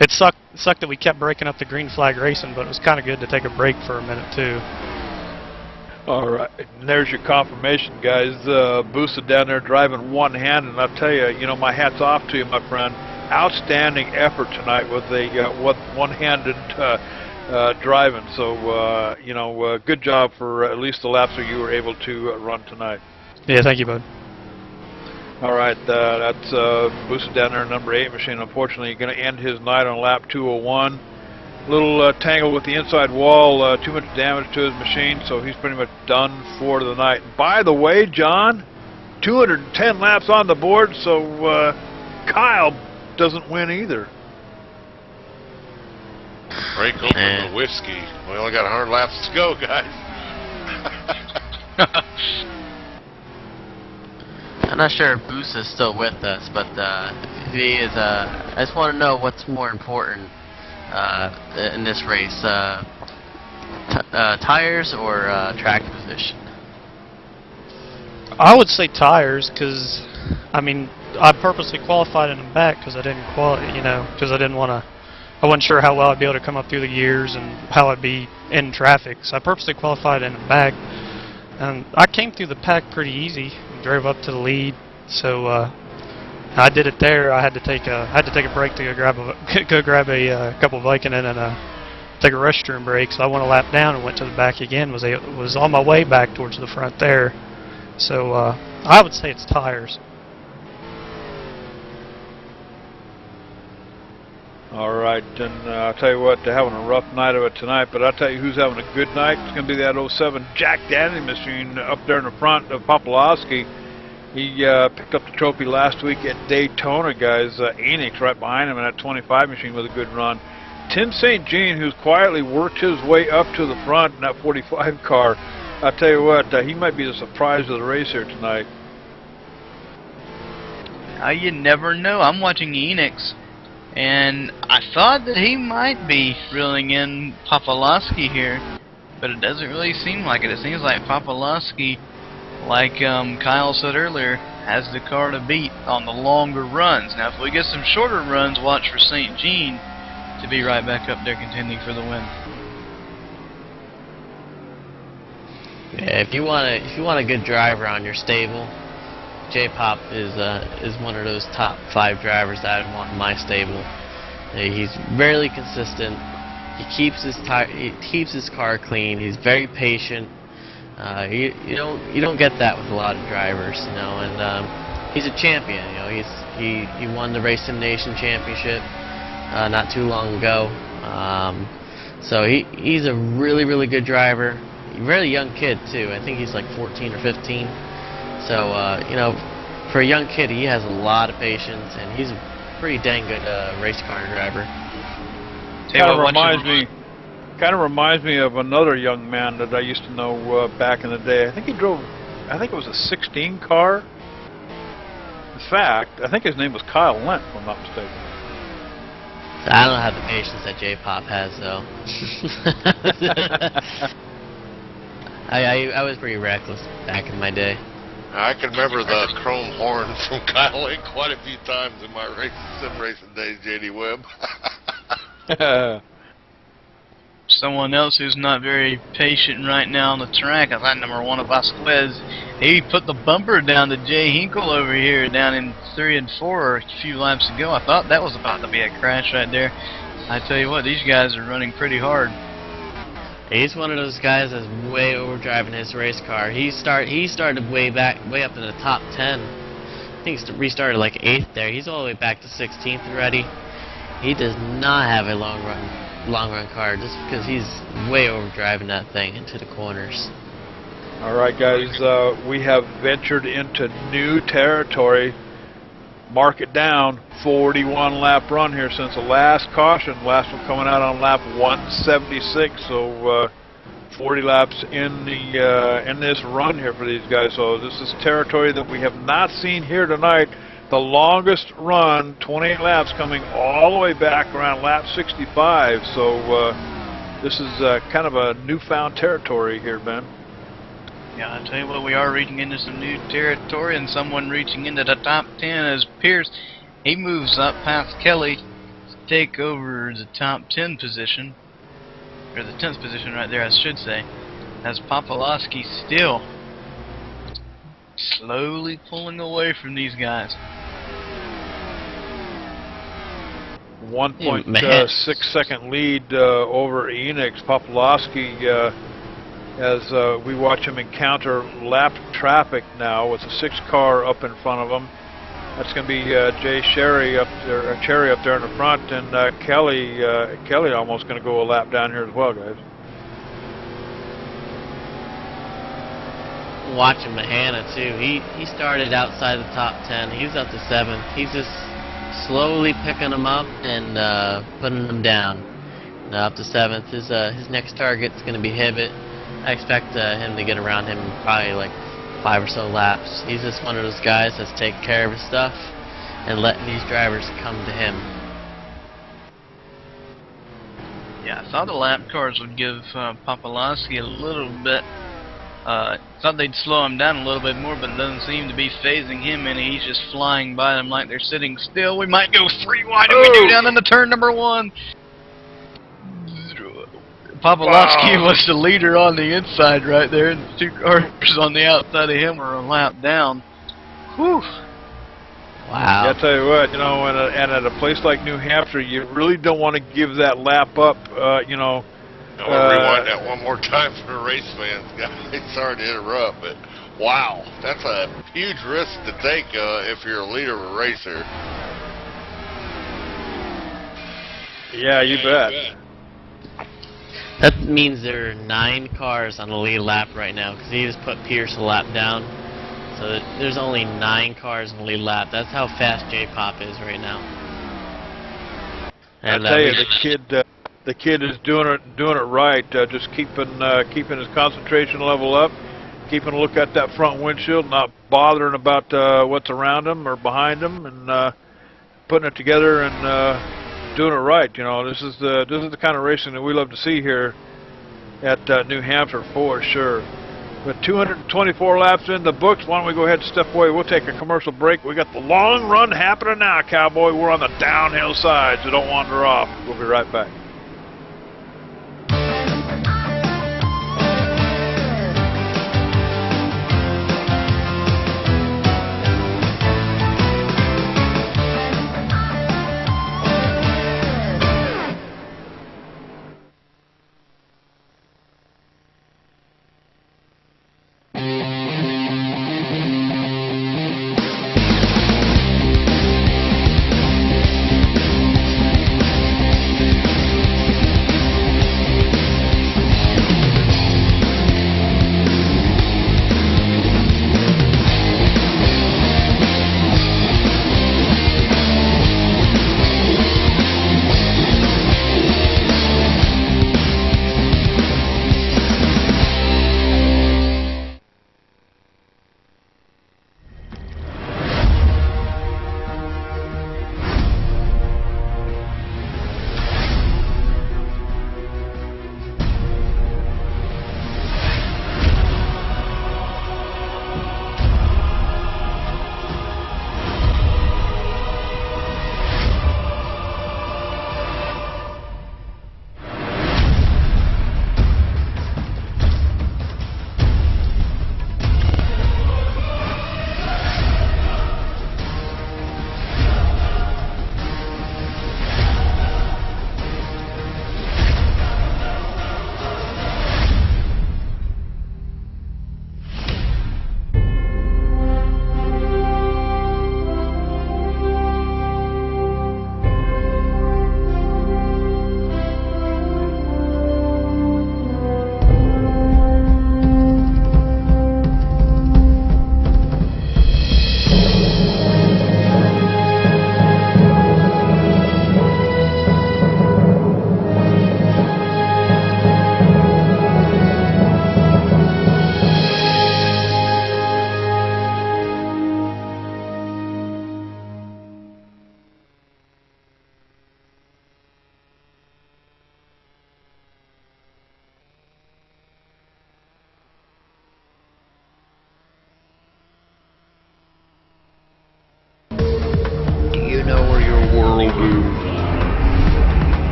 it sucked that we kept breaking up the green flag racing, but it was kind of good to take a break for a minute too. All right, and there's your confirmation, guys. Boosa down there driving one-handed, and I'll tell you, you know, my hat's off to you, my friend. Outstanding effort tonight with a one-handed driving. So, you know, good job for at least the laps that you were able to run tonight. Yeah, thank you, bud. All right, that's Boosa down there, number 8 machine. Unfortunately, going to end his night on lap 201. Little tangle with the inside wall, too much damage to his machine, so he's pretty much done for the night. By the way, John, 210 laps on the board, so Kyle doesn't win either. Break open the whiskey. We only got 100 laps to go, guys. I'm not sure if Boost is still with us, but if he is, I just want to know what's more important in this race, tires or track position. I would say tires, because I mean I purposely qualified in the back because I didn't because I didn't want to. I wasn't sure how well I'd be able to come up through the gears and how I'd be in traffic, so I purposely qualified in the back. And I came through the pack pretty easy, and drove up to the lead. So I did it there. I had to take a break to go grab a couple of Vicodin and take a restroom break. So I went a lap down and went to the back again. Was on my way back towards the front there. So I would say it's tires. All right, and I'll tell you what, they're having a rough night of it tonight, but I'll tell you who's having a good night. It's going to be that 07 Jack Danny machine up there in the front of Popolowski. He picked up the trophy last week at Daytona, guys. Enix right behind him in that 25 machine with a good run. Tim St. Jean, who's quietly worked his way up to the front in that 45 car. I'll tell you what, he might be the surprise of the race here tonight. You never know. I'm watching Enix, and I thought that he might be reeling in Popolowski here, but it doesn't really seem like it. It seems like Popolowski, like Kyle said earlier, has the car to beat on the longer runs. Now, if we get some shorter runs, watch for St. Jean to be right back up there contending for the win. Yeah, if you want a good driver on your stable, J-Pop is one of those top 5 drivers that I'd want in my stable. He's very consistent. He keeps his car clean. He's very patient. You don't get that with a lot of drivers, and he's a champion. He won the Race Sim Nation championship not too long ago. So he's a really good driver. Really young kid too. I think he's like 14 or 15. So for a young kid, he has a lot of patience, and he's a pretty dang good race car driver. Kind of reminds me of another young man that I used to know back in the day. I think it was a 16 car. In fact, I think his name was Kyle Lent, if I'm not mistaken. I don't have the patience that J-Pop has, though. I was pretty reckless back in my day. I can remember the chrome horn from Kyle Lane quite a few times in my sim racing days, JD Webb. Someone else who's not very patient right now on the track is that number 1 of Vasquez. He put the bumper down to Jay Hinkle over here down in 3 and 4 a few laps ago. I thought that was about to be a crash right there. I tell you what, these guys are running pretty hard. He's one of those guys that's way overdriving his race car. He started way up in the top 10. I think he restarted like 8th there. He's all the way back to 16th already. He does not have a long run car just because he's way overdriving that thing into the corners. All right, guys, we have ventured into new territory. Mark it down, 41 lap run here since the last caution. Last one coming out on lap 176, so 40 laps in this run here for these guys. So this is territory that we have not seen here tonight. The longest run, 28 laps, coming all the way back around lap 65. So this is kind of a newfound territory here, Ben. Yeah, I tell you what, we are reaching into some new territory, and someone reaching into the top 10 is Pierce. He moves up past Kelly to take over the top 10 position, or the 10th position right there, I should say, as Popolowski still slowly pulling away from these guys. 1.6 second lead over Enix. Popolowski, as we watch him encounter lap traffic now with a 6 car up in front of him. That's going to be Jay Cherry up there in the front, and Kelly almost going to go a lap down here as well, guys. Watching Mahana too. He started outside the top 10. He was up to 7th. He's just slowly picking them up and putting them down. Now up to 7th. His next target's going to be Hibbett. I expect him to get around him in probably like 5 or so laps. He's just one of those guys that's taking care of his stuff and letting these drivers come to him. Yeah, I thought the lap cars would give Popolowski a little bit. Thought they'd slow him down a little bit more, but it doesn't seem to be phasing him any. He's just flying by them like they're sitting still. We might go 3 wide and we do down into turn number 1. Popolowski was the leader on the inside right there, and the 2 cars on the outside of him were a lap down. Whew. Wow. Yeah, I tell you what, you know, and at a place like New Hampshire, you really don't want to give that lap up, you know. I want to rewind that one more time for the race fans, guys. Sorry to interrupt, but wow, that's a huge risk to take if you're a leader of a racer. Yeah, you bet. That means there are 9 cars on the lead lap right now, because he just put Pierce a lap down. So there's only 9 cars in the lead lap. That's how fast J-Pop is right now. And I tell you, the kid is doing it right. Just keeping his concentration level up, keeping a look at that front windshield, not bothering about what's around him or behind him, and putting it together and doing it right. You know, this is the kind of racing that we love to see here at New Hampshire for sure. With 224 laps in the books, why don't we go ahead and step away? We'll take a commercial break. We got the long run happening now, Cowboy. We're on the downhill side, so don't wander off. We'll be right back.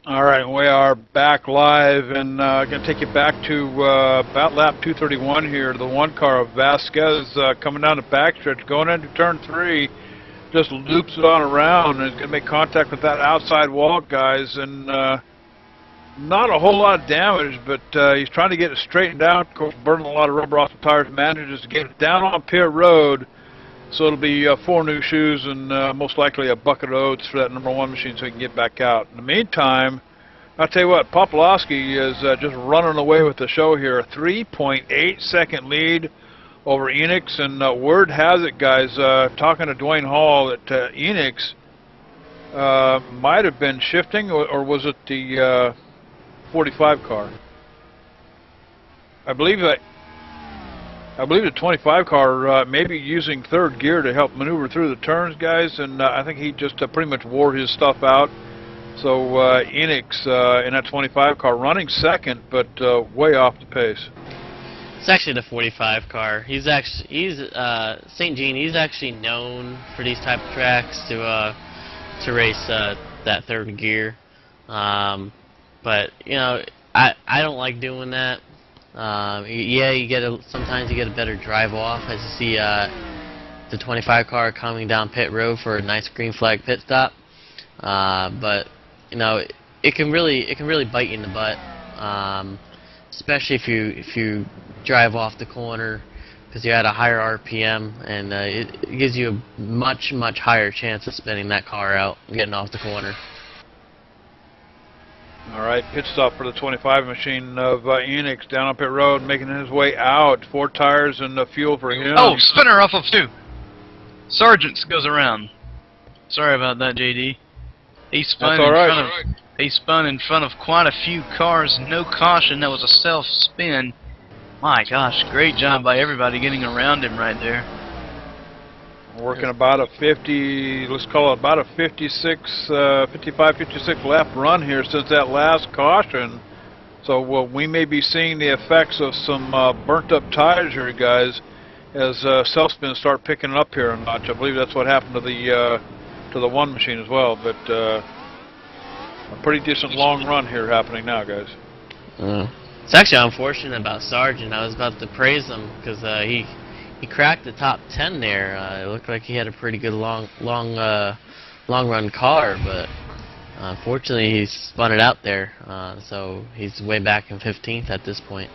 All right, we are back live, and going to take you back to about lap 231 here. The one car of Vasquez coming down the backstretch, going into turn 3, just loops it on around, and is going to make contact with that outside wall, guys. And not a whole lot of damage, but he's trying to get it straightened out. Of course, burning a lot of rubber off the tires. Manages to get it down on pit road, so it'll be 4 new shoes and most likely a bucket of oats for that #1 machine so he can get back out. In the meantime, I'll tell you what, Popolowski is just running away with the show here. A 3.8-second lead over Enix, and word has it, guys, talking to Dwayne Hall, that Enix might have been shifting, or was it the 45 car? I believe the 25 car may be using 3rd gear to help maneuver through the turns, guys, and I think he just pretty much wore his stuff out. So Enix in that 25 car running 2nd, but way off the pace. It's actually the 45 car. He's St. Jean. He's actually known for these type of tracks to race that 3rd gear. But you know, I don't like doing that. Yeah, sometimes you get a better drive off, as you see the 25 car coming down pit road for a nice green flag pit stop. But you know, it can really bite you in the butt, especially if you drive off the corner, because you're at a higher RPM, and it gives you a much higher chance of spinning that car out and getting off the corner. All right, pit stop for the 25 machine of Enix down on pit road, making his way out. 4 tires and fuel for him. Oh, spinner off of 2. Sargent's goes around. Sorry about that, JD. He spun He spun in front of quite a few cars. No caution. That was a self-spin. My gosh, great job by everybody getting around him right there. Working about a 50, let's call it about a 55, 56 lap run here since that last caution. So we may be seeing the effects of some burnt up tires here, guys, as self-spins start picking it up here a notch. I believe that's what happened to the 1 machine as well. But a pretty decent long run here happening now, guys. It's actually unfortunate about Sargent. I was about to praise him because he cracked the top 10 there. It looked like he had a pretty good long run car, but unfortunately he spun it out there. So he's way back in 15th at this point.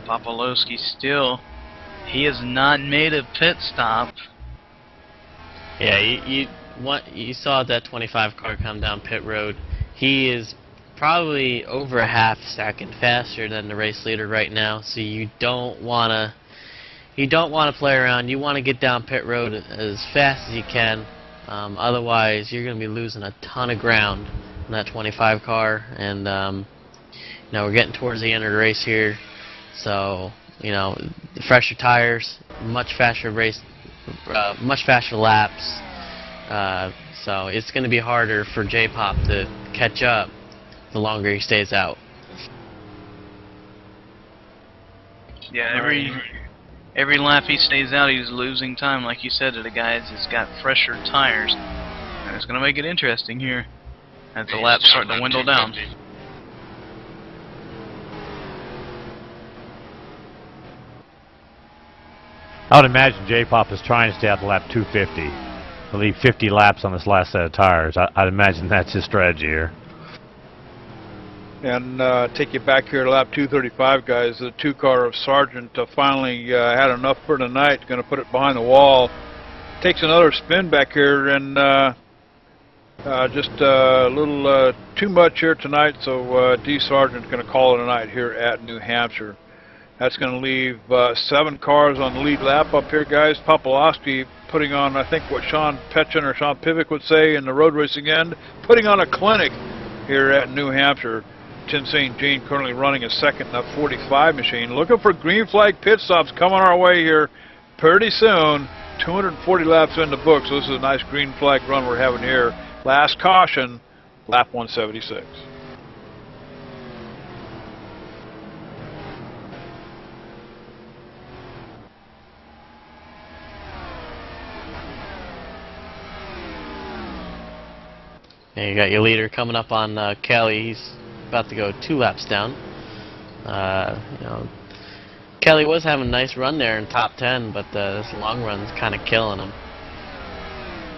Popolowski still, he has not made a pit stop. Yeah, you saw that 25 car come down pit road. He is probably over a half second faster than the race leader right now, so you don't wanna play around. You want to get down pit road as fast as you can. Otherwise, you're going to be losing a ton of ground in that 25 car. And now we're getting towards the end of the race here, so you know, the fresher tires, much faster laps. So it's going to be harder for J-Pop to catch up the longer he stays out. Yeah, every lap he stays out, he's losing time, like you said to the guys. He's got fresher tires, and it's going to make it interesting here as the laps start to dwindle down. I would imagine J-Pop is trying to stay out to lap 250. He'll leave 50 laps on this last set of tires. I'd imagine that's his strategy here. And take you back here to lap 235, guys. The 2 car of Sargent finally had enough for tonight. Going to put it behind the wall. Takes another spin back here, and just a little too much here tonight. So D. Sargent's going to call it a night here at New Hampshire. That's going to leave 7 cars on the lead lap up here, guys. Popolowski putting on, I think, what Sean Petchin or Sean Pivick would say in the road racing end, putting on a clinic here at New Hampshire. Tim St. Jean currently running a second in that 45 machine. Looking for green flag pit stops coming our way here pretty soon. 240 laps in the book, so this is a nice green flag run we're having here. Last caution, lap 176. And you got your leader coming up on Kelly. He's about to go 2 laps down. You know, Kelly was having a nice run there in top 10, but this long run's kind of killing him.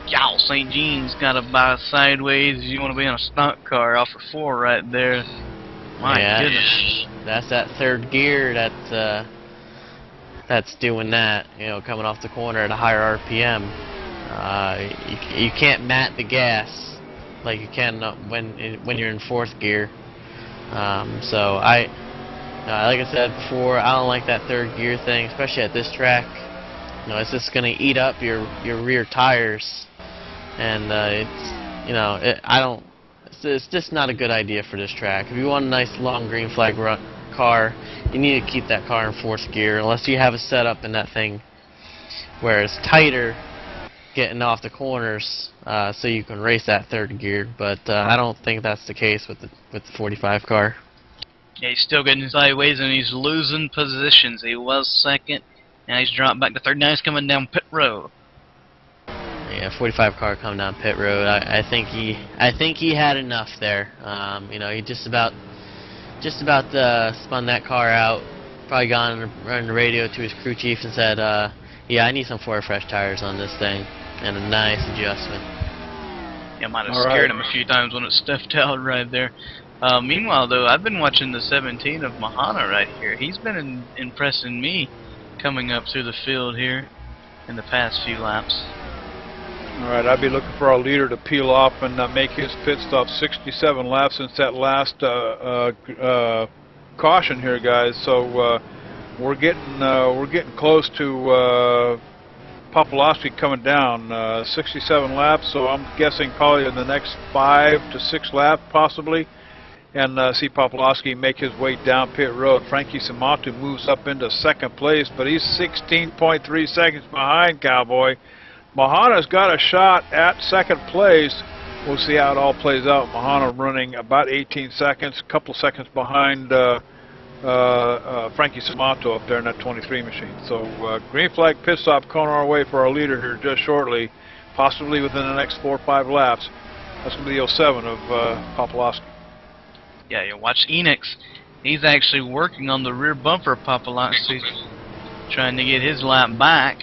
Y'all, St. Jean's got about sideways. You want to be on a stock car off of 4 right there. My goodness. That's that third gear that's doing that. You know, coming off the corner at a higher RPM. You can't mat the gas like you can when you're in 4th gear. So like I said before, I don't like that 3rd gear thing, especially at this track. You know, it's just going to eat up your rear tires, and it's just not a good idea for this track. If you want a nice long green flag car, you need to keep that car in 4th gear, unless you have a setup in that thing where it's tighter getting off the corners, so you can race that 3rd gear. But I don't think that's the case with the 45 car. Yeah, he's still getting sideways and he's losing positions. He was 2nd. Now he's dropped back to 3rd. Now he's coming down pit road. Yeah, 45 car coming down pit road. I think he had enough there. You know, he just about spun that car out. Probably gone on the radio to his crew chief and said, "Yeah, I need some 4 fresh tires on this thing," and a nice adjustment. Yeah, might have scared him a few times when it stuffed out right there. Meanwhile, though, I've been watching the 17 of Mahana right here. He's been impressing me coming up through the field here in the past few laps. Alright, I'd be looking for our leader to peel off and make his pit stop. 67 laps since that last caution here, guys. So we're getting close to Popolowski coming down. 67 laps, so I'm guessing probably in the next 5 to 6 laps possibly. And see Popolowski make his way down pit road. Frankie Samatu moves up into 2nd place, but he's 16.3 seconds behind Cowboy. Mahana's got a shot at 2nd place. We'll see how it all plays out. Mahana running about 18 seconds, a couple seconds behind Frankie Samatu up there in that 23 machine. So green flag pit stop coming our way for our leader here just shortly, possibly within the next 4 or 5 laps. That's going to be the 07 of Popolowski. Yeah, you watch Enix. He's actually working on the rear bumper of Popolowski, trying to get his lap back.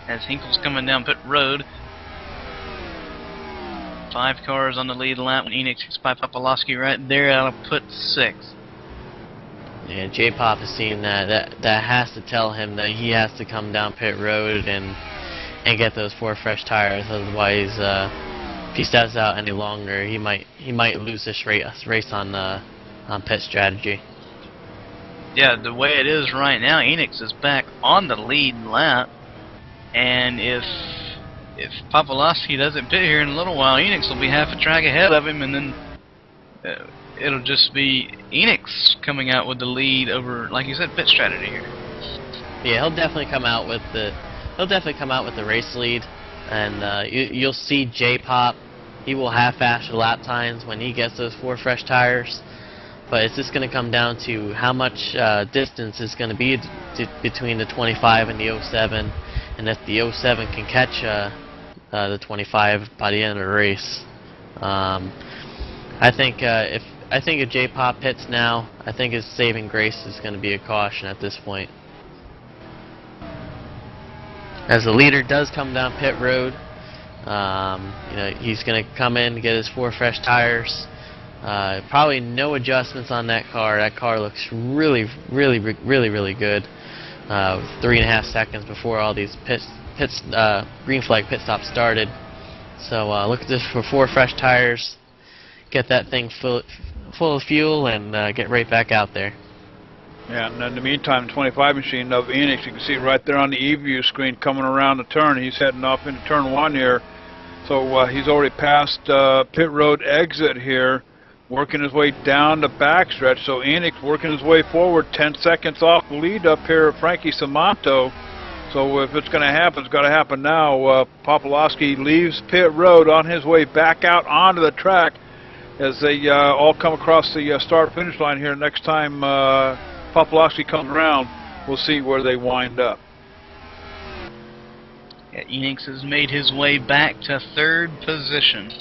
As Hinkle's coming down pit road. 5 cars on the lead lap, and Enix is by Popolowski right there out of pit 6. Yeah, J-Pop is seeing that. That has to tell him that he has to come down pit road and get those 4 fresh tires. Otherwise, if he steps out any longer, he might lose this race on pit strategy. Yeah, the way it is right now, Enix is back on the lead lap, and if Popolowski doesn't pit here in a little while, Enix will be half a track ahead of him, and then it'll just be Enix coming out with the lead over, like you said, pit strategy here. Yeah, he'll definitely come out with the race lead, and you'll see J-Pop. He will have faster lap times when he gets those 4 fresh tires, but it's just going to come down to how much distance is going to be between the 25 and the 07, and if the 07 can catch the 25 by the end of the race. I think if J-Pop hits now, I think his saving grace is going to be a caution at this point. As the leader does come down pit road, you know, he's going to come in and get his 4 fresh tires. Probably no adjustments on that car. That car looks really good. 3.5 seconds before all these green flag pit stops started. So look at this for 4 fresh tires. Get that thing full of fuel and get right back out there. Yeah, and in the meantime, the 25 machine of Enix, you can see right there on the E-View screen coming around the turn. He's heading off into turn 1 here. So he's already passed pit road exit here, working his way down the backstretch. So Enix working his way forward, 10 seconds off the lead up here of Frankie Samato. So if it's going to happen, it's got to happen now. Popolowski leaves pit road on his way back out onto the track as they all come across the start-finish line here. Next time Popolowski comes around, we'll see where they wind up. Yeah, Enix has made his way back to 3rd position.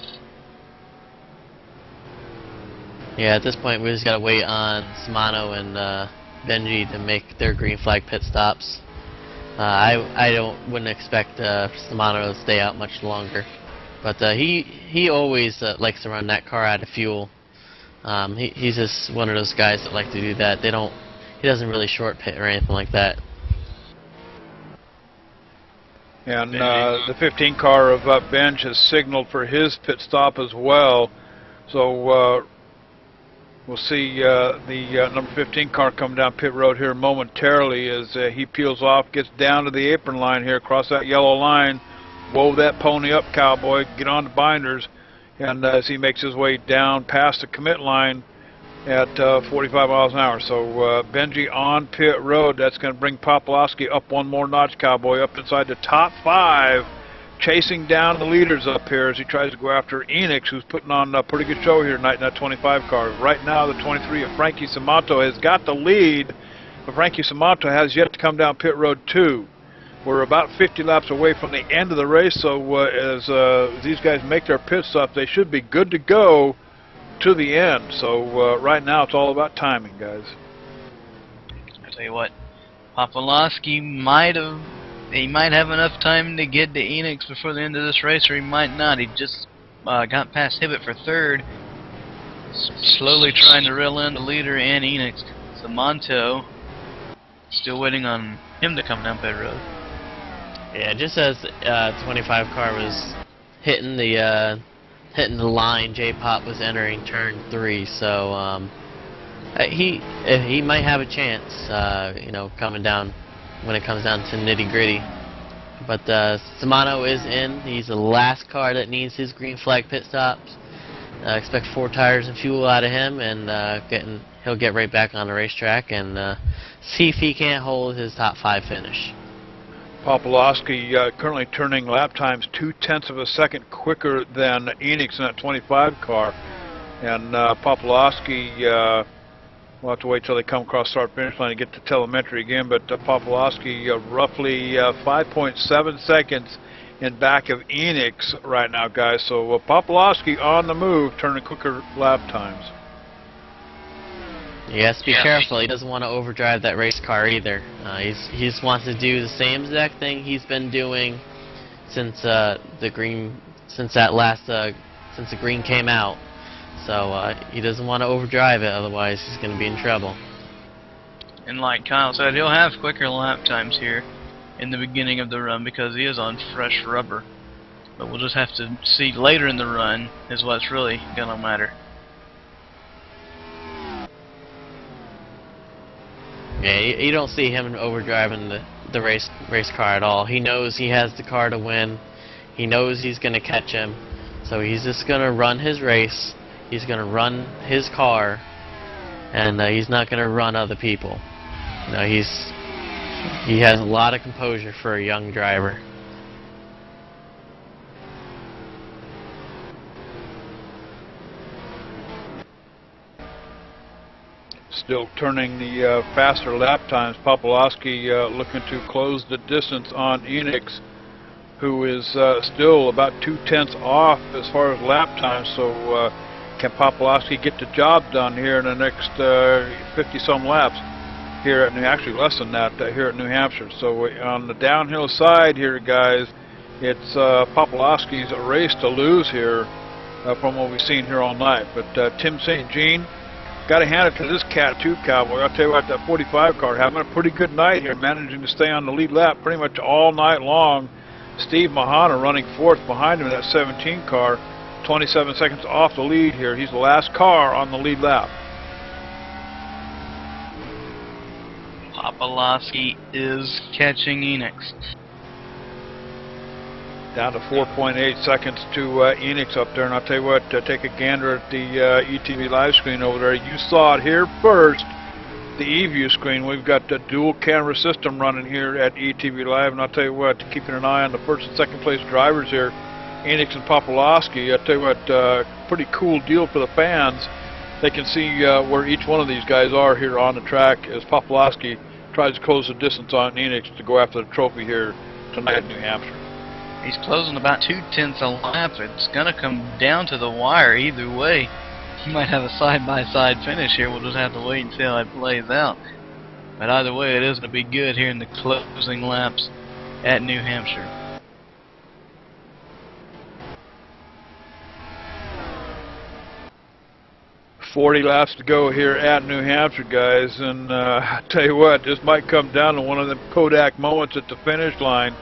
Yeah, at this point we just gotta wait on Shimano and Benji to make their green flag pit stops. I wouldn't expect Shimano to stay out much longer, but he always likes to run that car out of fuel. He's just one of those guys that like to do that. He doesn't really short pit or anything like that. And the 15 car of Benj has signaled for his pit stop as well. So we'll see the number 15 car come down pit road here momentarily as he peels off, gets down to the apron line here, across that yellow line. Whoa that pony up, cowboy. Get on the binders. And as he makes his way down past the commit line at 45 miles an hour. So Benji on pit road. That's going to bring Popolowski up one more notch, cowboy, up inside the top 5, chasing down the leaders up here as he tries to go after Enix, who's putting on a pretty good show here tonight in that 25 car. Right now, the 23 of Frankie Samato has got the lead, but Frankie Samato has yet to come down pit road 2. We're about 50 laps away from the end of the race, so as these guys make their pit stop, they should be good to go to the end. So right now it's all about timing, guys. I tell you what, Popolowski might have enough time to get to Enix before the end of this race, or he might not. He just got past Hibbett for 3rd, slowly trying to reel in the leader and Enix. Samanto still waiting on him to come down pit road. Yeah, just as 25 car was hitting the line, J-Pop was entering turn 3, so he might have a chance, coming down when it comes down to nitty gritty. But Shimano is in. He's the last car that needs his green flag pit stops. Expect 4 tires and fuel out of him, and he'll get right back on the racetrack and see if he can't hold his top 5 finish. Popolowski currently turning lap times 0.2 of a second quicker than Enix in that 25 car. And Popolowski, we'll have to wait till they come across start finish line to get to telemetry again, but Popolowski roughly 5.7 seconds in back of Enix right now, guys. So Popolowski on the move, turning quicker lap times. He has to be careful. He doesn't want to overdrive that race car either. He just wants to do the same exact thing he's been doing since the green came out. So he doesn't want to overdrive it, otherwise he's going to be in trouble. And like Kyle said, he'll have quicker lap times here in the beginning of the run because he is on fresh rubber. But we'll just have to see later in the run is what's really going to matter. Yeah, you don't see him overdriving the race car at all. He knows he has the car to win. He knows he's going to catch him. So he's just going to run his race. He's going to run his car. And he's not going to run other people. He has a lot of composure for a young driver. Still turning the faster lap times. Popolowski looking to close the distance on Enix, who is still about 0.2 off as far as lap time. So can Popolowski get the job done here in the next 50-some laps here at actually less than that here at New Hampshire. So on the downhill side here, guys, it's Popolowski's race to lose here from what we've seen here all night. But Tim St. Jean, got to hand it to this cat too, cowboy. I'll tell you what, that 45 car having a pretty good night here, managing to stay on the lead lap pretty much all night long. Steve Mahana running 4th behind him in that 17 car, 27 seconds off the lead here. He's the last car on the lead lap. Popolowski is catching Enix. Down to 4.8 seconds to Enix up there, and I'll tell you what, take a gander at the ETV live screen over there. You saw it here first, the eView screen. We've got the dual camera system running here at ETV Live, and I'll tell you what, keeping an eye on the 1st and 2nd place drivers here, Enix and Popolowski. I'll tell you what, pretty cool deal for the fans. They can see where each one of these guys are here on the track as Popolowski tries to close the distance on Enix to go after the trophy here tonight in New Hampshire. He's closing about 0.2 a lap. It's going to come down to the wire either way. He might have a side-by-side finish here. We'll just have to wait and see how it plays out. But either way, it is going to be good here in the closing laps at New Hampshire. .40 laps to go here at New Hampshire, guys, and I tell you what, this might come down to one of them Kodak moments at the finish line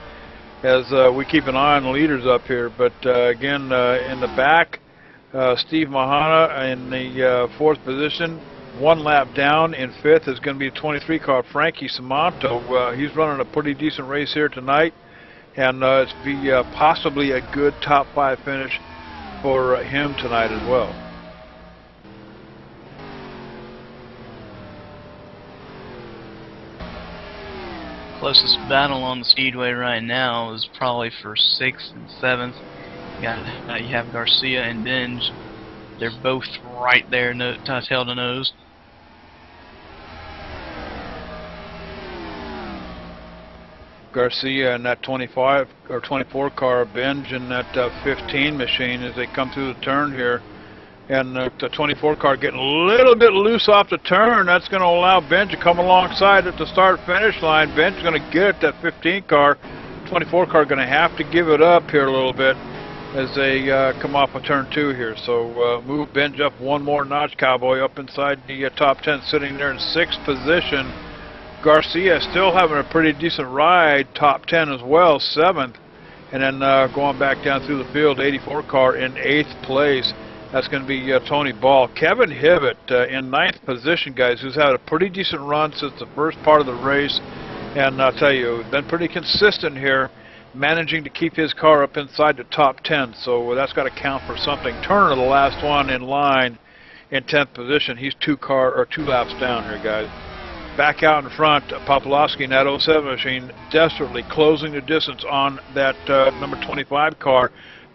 as we keep an eye on the leaders up here. But again, in the back, Steve Mahana in the 4th position. 1 lap down in 5th is going to be a 23 car, Frankie Samanto. He's running a pretty decent race here tonight, and it's be possibly a good top 5 finish for him tonight as well. Closest battle on the speedway right now is probably for 6th and 7th. You have Garcia and Binge. They're both right there, tail to nose. Garcia in that 25 or 24 car, Binge in that 15 machine as they come through the turn here. And the 24 car getting a little bit loose off the turn. That's going to allow Binge to come alongside at the start-finish line. Binge is going to get it, that 15 car. 24 car going to have to give it up here a little bit as they come off of turn 2 here. So move Binge up one more notch, Cowboy, up inside the top 10, sitting there in 6th position. Garcia still having a pretty decent ride, top 10 as well, 7th. And then going back down through the field, 84 car in 8th place. That's going to be Tony Ball. Kevin Hibbett in 9th position, guys, who's had a pretty decent run since the first part of the race. And I'll tell you, been pretty consistent here, managing to keep his car up inside the top 10. So that's got to count for something. Turner, the last one in line, in 10th position. He's 2 laps down here, guys. Back out in front, Popolowski in that 07 machine, desperately closing the distance on that number 25 car,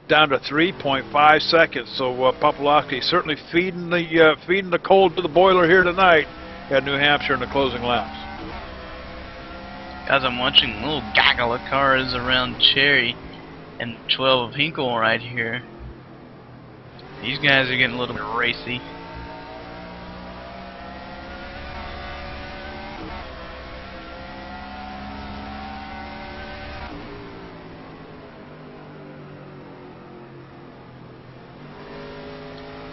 down to 3.5 seconds. So Popolowski certainly feeding the cold to the boiler here tonight at New Hampshire in the closing laps. Guys, I'm watching a little gaggle of cars around Cherry and 12 of Hinkle right here. These guys are getting a little bit racy.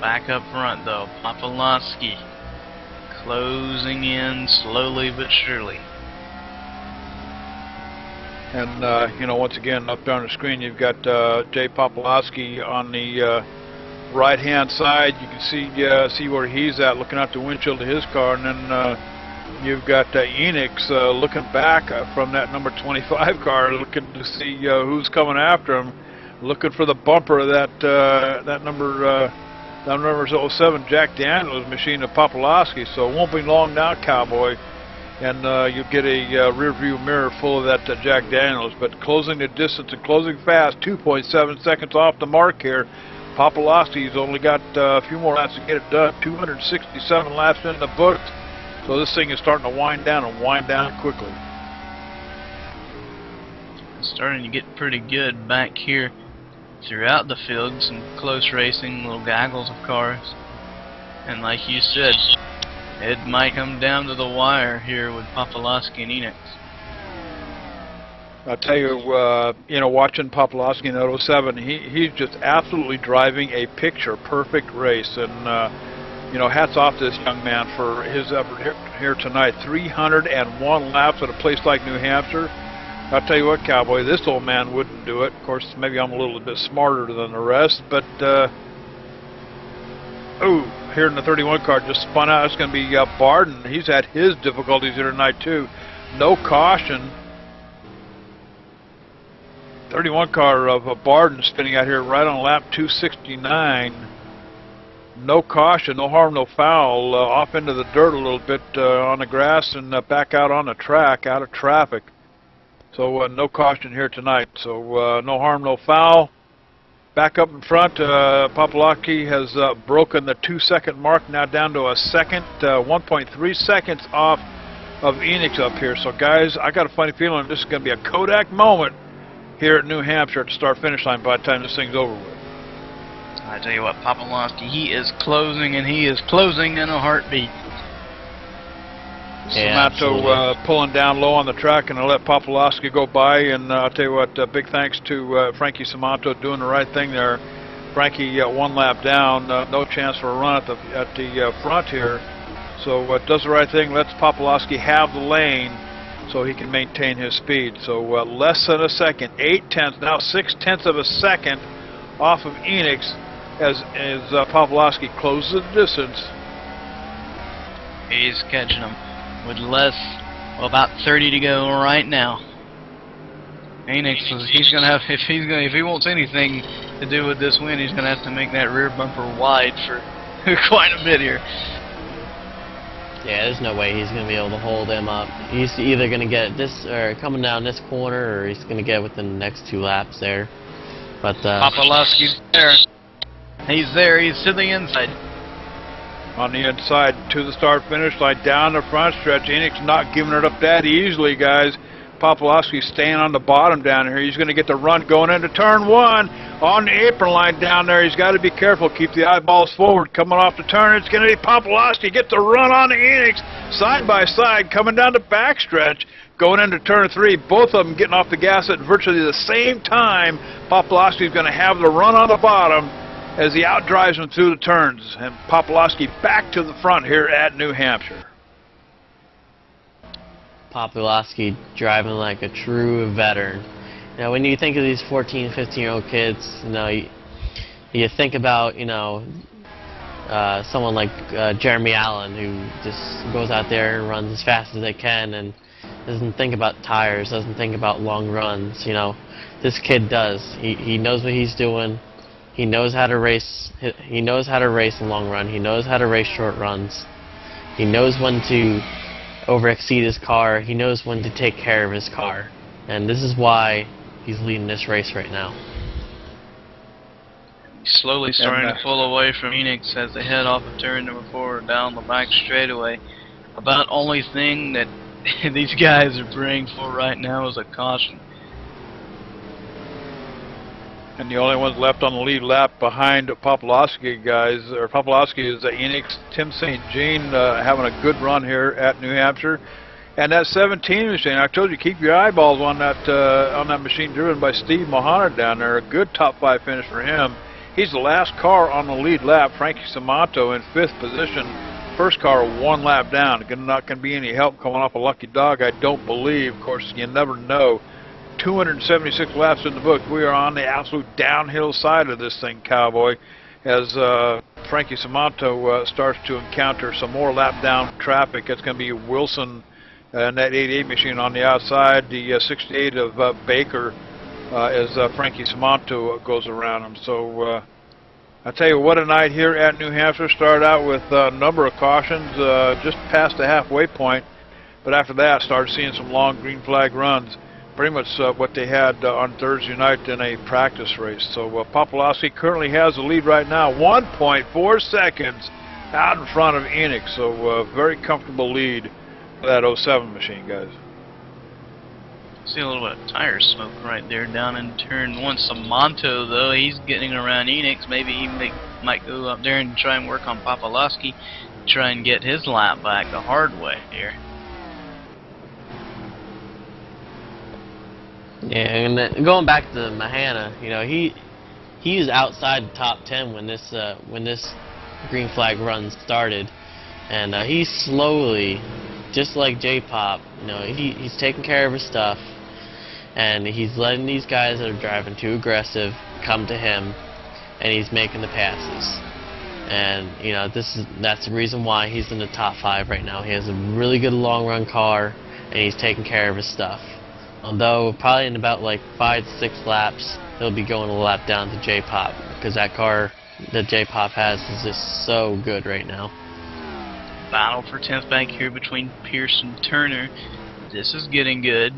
Back up front though, Popolowski closing in slowly but surely. And you know, once again, up there on the screen, you've got Jay Popolowski on the right-hand side. You can see where he's at, looking out the windshield of his car, and then you've got Enix looking back from that number 25 car, looking to see who's coming after him, looking for the bumper of that number 07 Jack Daniels machine of Popolowski. So it won't be long now, Cowboy, and you'll get a rear view mirror full of that Jack Daniels. But closing the distance and closing fast, 2.7 seconds off the mark here. Popolowski's only got a few more laps to get it done, 267 laps in the book. So this thing is starting to wind down and wind down quickly. It's starting to get pretty good back here throughout the field. Some close racing, little gaggles of cars. And like you said, it might come down to the wire here with Popolowski and Enix. I'll tell you, you know, watching Popolowski in that 07, he's just absolutely driving a picture-perfect race. And, you know, hats off to this young man for his effort here tonight. 301 laps at a place like New Hampshire. I'll tell you what, Cowboy, this old man wouldn't do it. Of course, maybe I'm a little bit smarter than the rest, but, here in the 31 car, just spun out. It's going to be Barden. He's had his difficulties here tonight, too. No caution. 31 car of Barden spinning out here right on lap 269. No caution, no harm, no foul. Off into the dirt a little bit on the grass and back out on the track, out of traffic. So no caution here tonight. So no harm, no foul. Back up in front, Popolowski has broken the 2-second mark, now down to a second, 1.3 seconds off of Enix up here. So guys, I got a funny feeling this is going to be a Kodak moment here at New Hampshire at the start-finish line by the time this thing's over with. I tell you what, Popolowski, he is closing, and he is closing in a heartbeat. Yeah, Samato pulling down low on the track, and I let Popolowski go by. And I'll tell you what, big thanks to Frankie Samato doing the right thing there. Frankie 1 lap down, no chance for a run at the front here. So does the right thing, lets Popolowski have the lane so he can maintain his speed. So less than a second, 0.8, now 0.6 of a second off of Enix as Popolowski closes the distance. He's catching him with about 30 to go right now. Enix, he's gonna have if he wants anything to do with this win, he's gonna have to make that rear bumper wide for quite a bit here. Yeah, there's no way he's going to be able to hold him up. He's either going to get this, or coming down this corner, or he's going to get within the next 2 laps there. But Popolowski's there. He's there. He's to the inside. On the inside to the start-finish line, down the front stretch. Enix not giving it up that easily, guys. Popolowski staying on the bottom down here. He's going to get the run going into turn 1 on the apron line down there. He's got to be careful. Keep the eyeballs forward. Coming off the turn, it's going to be Popolowski. Get the run on the Enix side by side, coming down the backstretch, going into turn 3. Both of them getting off the gas at virtually the same time. Popolowski's going to have the run on the bottom as he outdrives him through the turns. And Popolowski back to the front here at New Hampshire. Popolowski driving like a true veteran. Now, when you think of these 14, 15-year-old kids, you think about, someone like Jeremy Allen, who just goes out there and runs as fast as they can and doesn't think about tires, doesn't think about long runs. This kid does. He knows what he's doing. He knows how to race. He knows how to race a long run. He knows how to race short runs. He knows when to over-exceed his car. He knows when to take care of his car. And this is why he's leading this race right now. He's slowly starting to pull away from Enix as they head off of turn number 4 down the back straightaway. About only thing that these guys are praying for right now is a caution. And the only ones left on the lead lap behind Popolowski, guys, or Popolowski, is Enix. Tim St. Jean having a good run here at New Hampshire. And that 17 machine, I told you, keep your eyeballs on that machine driven by Steve Mohana down there. A good top 5 finish for him. He's the last car on the lead lap. Frankie Samato in 5th position. First car 1 lap down. Not going to be any help coming off a lucky dog, I don't believe. Of course, you never know. 276 laps in the book. We are on the absolute downhill side of this thing, Cowboy, as Frankie Samato starts to encounter some more lap down traffic. It's going to be Wilson and that 88 machine on the outside, the 68 of Baker, as Frankie Samato goes around him. So I tell you what, a night here at New Hampshire. Started out with a number of cautions just past the halfway point, but after that started seeing some long green flag runs. Pretty much what they had on Thursday night in a practice race. So Popolowski currently has the lead right now, 1.4 seconds out in front of Enix. So very comfortable lead for that 07 machine, guys. See a little bit of tire smoke right there down in turn 1. Samato, though, he's getting around Enix. Maybe he might go up there and try and work on Popolowski, try and get his lap back the hard way here. Yeah, and then going back to Mohana, he was outside the top 10 when this green flag run started, and he's slowly, just like J-Pop, he's taking care of his stuff, and he's letting these guys that are driving too aggressive come to him, and he's making the passes. And that's the reason why he's in the top 5 right now. He has a really good long run car, and he's taking care of his stuff. Although probably in about like 5 to 6 laps, he'll be going a lap down to J-Pop, because that car that J-Pop has is just so good right now. Battle for 10th back here between Pierce and Turner. This is getting good.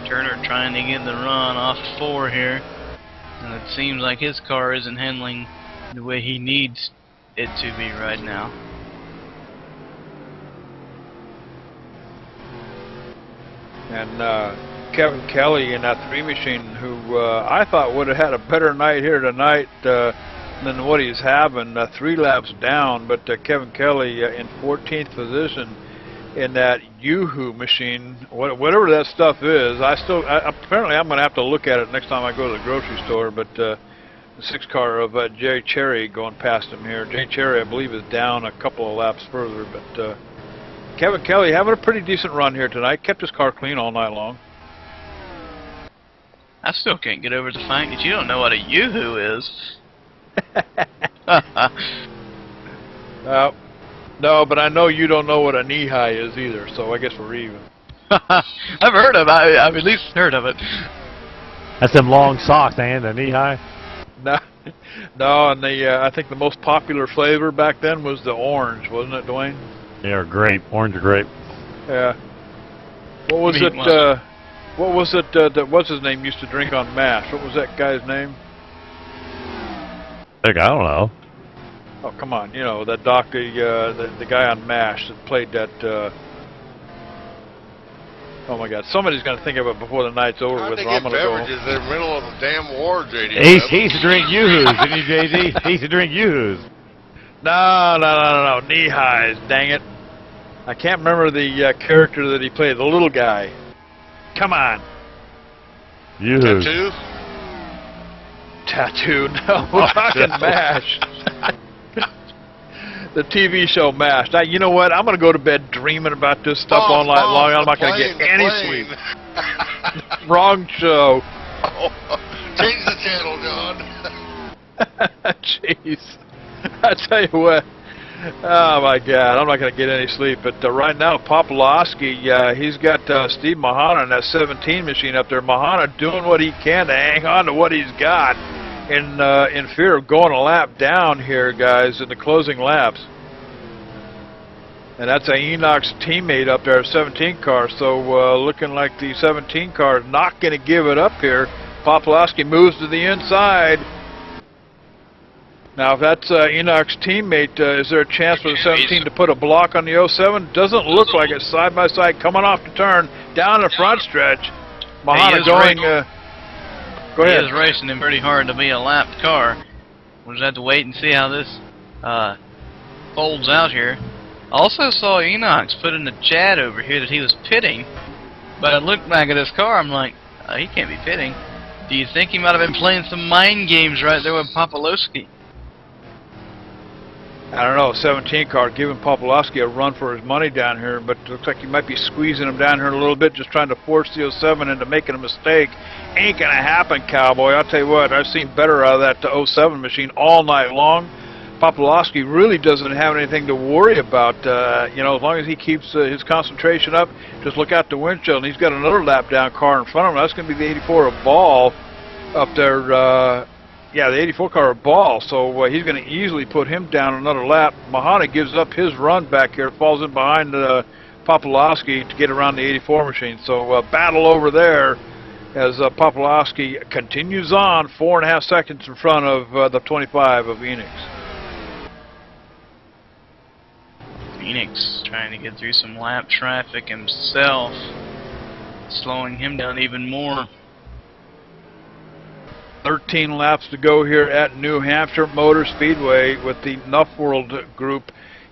Turner trying to get the run off 4 here, and it seems like his car isn't handling the way he needs it to be right now. And Kevin Kelly in that 3 machine, who I thought would have had a better night here tonight, than what he's having, 3 laps down, but Kevin Kelly in 14th position in that Yoo-hoo machine, whatever that stuff is. Apparently I'm going to have to look at it next time I go to the grocery store, but the 6 car of Jay Cherry going past him here. Jay Cherry, I believe, is down a couple of laps further, but Kevin Kelly having a pretty decent run here tonight. Kept his car clean all night long. I still can't get over the fact that you don't know what a Yoo-hoo is. No, but I know you don't know what a knee-high is either, so I guess we're even. I've heard of it. I've at least heard of it. That's them long socks, and the knee-high? No, and I think the most popular flavor back then was the orange, wasn't it, Dwayne? Yeah, or grape. Orange or grape. Yeah. What was it, that what's his name used to drink on MASH? What was that guy's name? I don't know. Oh, come on, you know, that doctor, the guy on MASH that played that, oh my God, somebody's going to think of it before the night's over with. I'm going to go. Beverages in the middle of the damn war, JD. He used to drink Yoo-hoos, didn't he, JD? He used to drink Yoo-hoos. No, knee-highs, dang it. I can't remember the character that he played, the little guy. Come on. Yoo-hoos. Tattoo, no, we're talking MASH. The TV show MASH. Now, you know what? I'm going to go to bed dreaming about this stuff all night long. I'm not going to get any sleep. Wrong show. Change the channel, John. Jeez. I tell you what. Oh, my God. I'm not going to get any sleep. But right now, Popolowski, he's got Steve Mahana in that 17 machine up there. Mahana doing what he can to hang on to what he's got. In fear of going a lap down here, guys, in the closing laps. And that's a Enoch's teammate up there, 17 car. So looking like the 17 car is not going to give it up here. Popolowski moves to the inside. Now, if that's Enoch's teammate, is there a chance for the 17 to put a block on the 07? Doesn't look like it. Side by side, coming off the turn, down the front stretch. Mahana going... Go ahead. He is racing him pretty hard to be a lapped car. We'll just have to wait and see how this folds out here. Also saw Enoch's put in the chat over here that he was pitting, but I looked back at his car, I'm like, he can't be pitting. Do you think he might have been playing some mind games right there with Popolowski? I don't know, 17 car giving Popolowski a run for his money down here, but it looks like he might be squeezing him down here a little bit, just trying to force the 07 into making a mistake. Ain't gonna happen, cowboy. I'll tell you what, I've seen better out of that 07 machine all night long. Popolowski really doesn't have anything to worry about, you know, as long as he keeps his concentration up. Just look out the windshield, and he's got another lap down car in front of him. That's going to be the 84 of Ball up there. Yeah, the 84 car of Ball, so he's going to easily put him down another lap. Mahana gives up his run back here, falls in behind Popolowski to get around the 84 machine. So battle over there as Popolowski continues on, 4.5 seconds in front of the 25 of Phoenix. Phoenix trying to get through some lap traffic himself, slowing him down even more. 13 laps to go here at New Hampshire Motor Speedway with the NuffWorld group.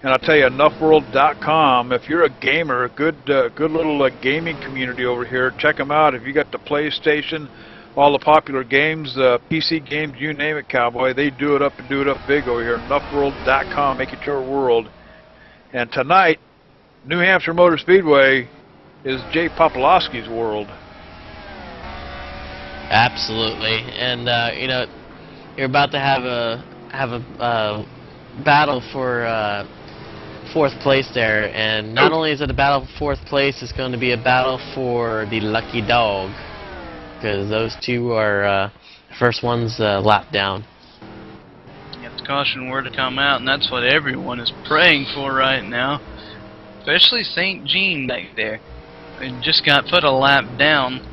And I'll tell you, NuffWorld.com, if you're a gamer, a good little gaming community over here, check them out. If you got the PlayStation, all the popular games, PC games, you name it, cowboy, they do it up and do it up big over here. NuffWorld.com, make it your world. And tonight, New Hampshire Motor Speedway is Jay Popolowski's world. Absolutely, and you know, you're about to have a battle for 4th place there, and not only is it a battle for 4th place, it's going to be a battle for the lucky dog, because those two are first ones lapped down. Got the caution word to come out, and that's what everyone is praying for right now, especially St. Jean back there. He just got put a lap down.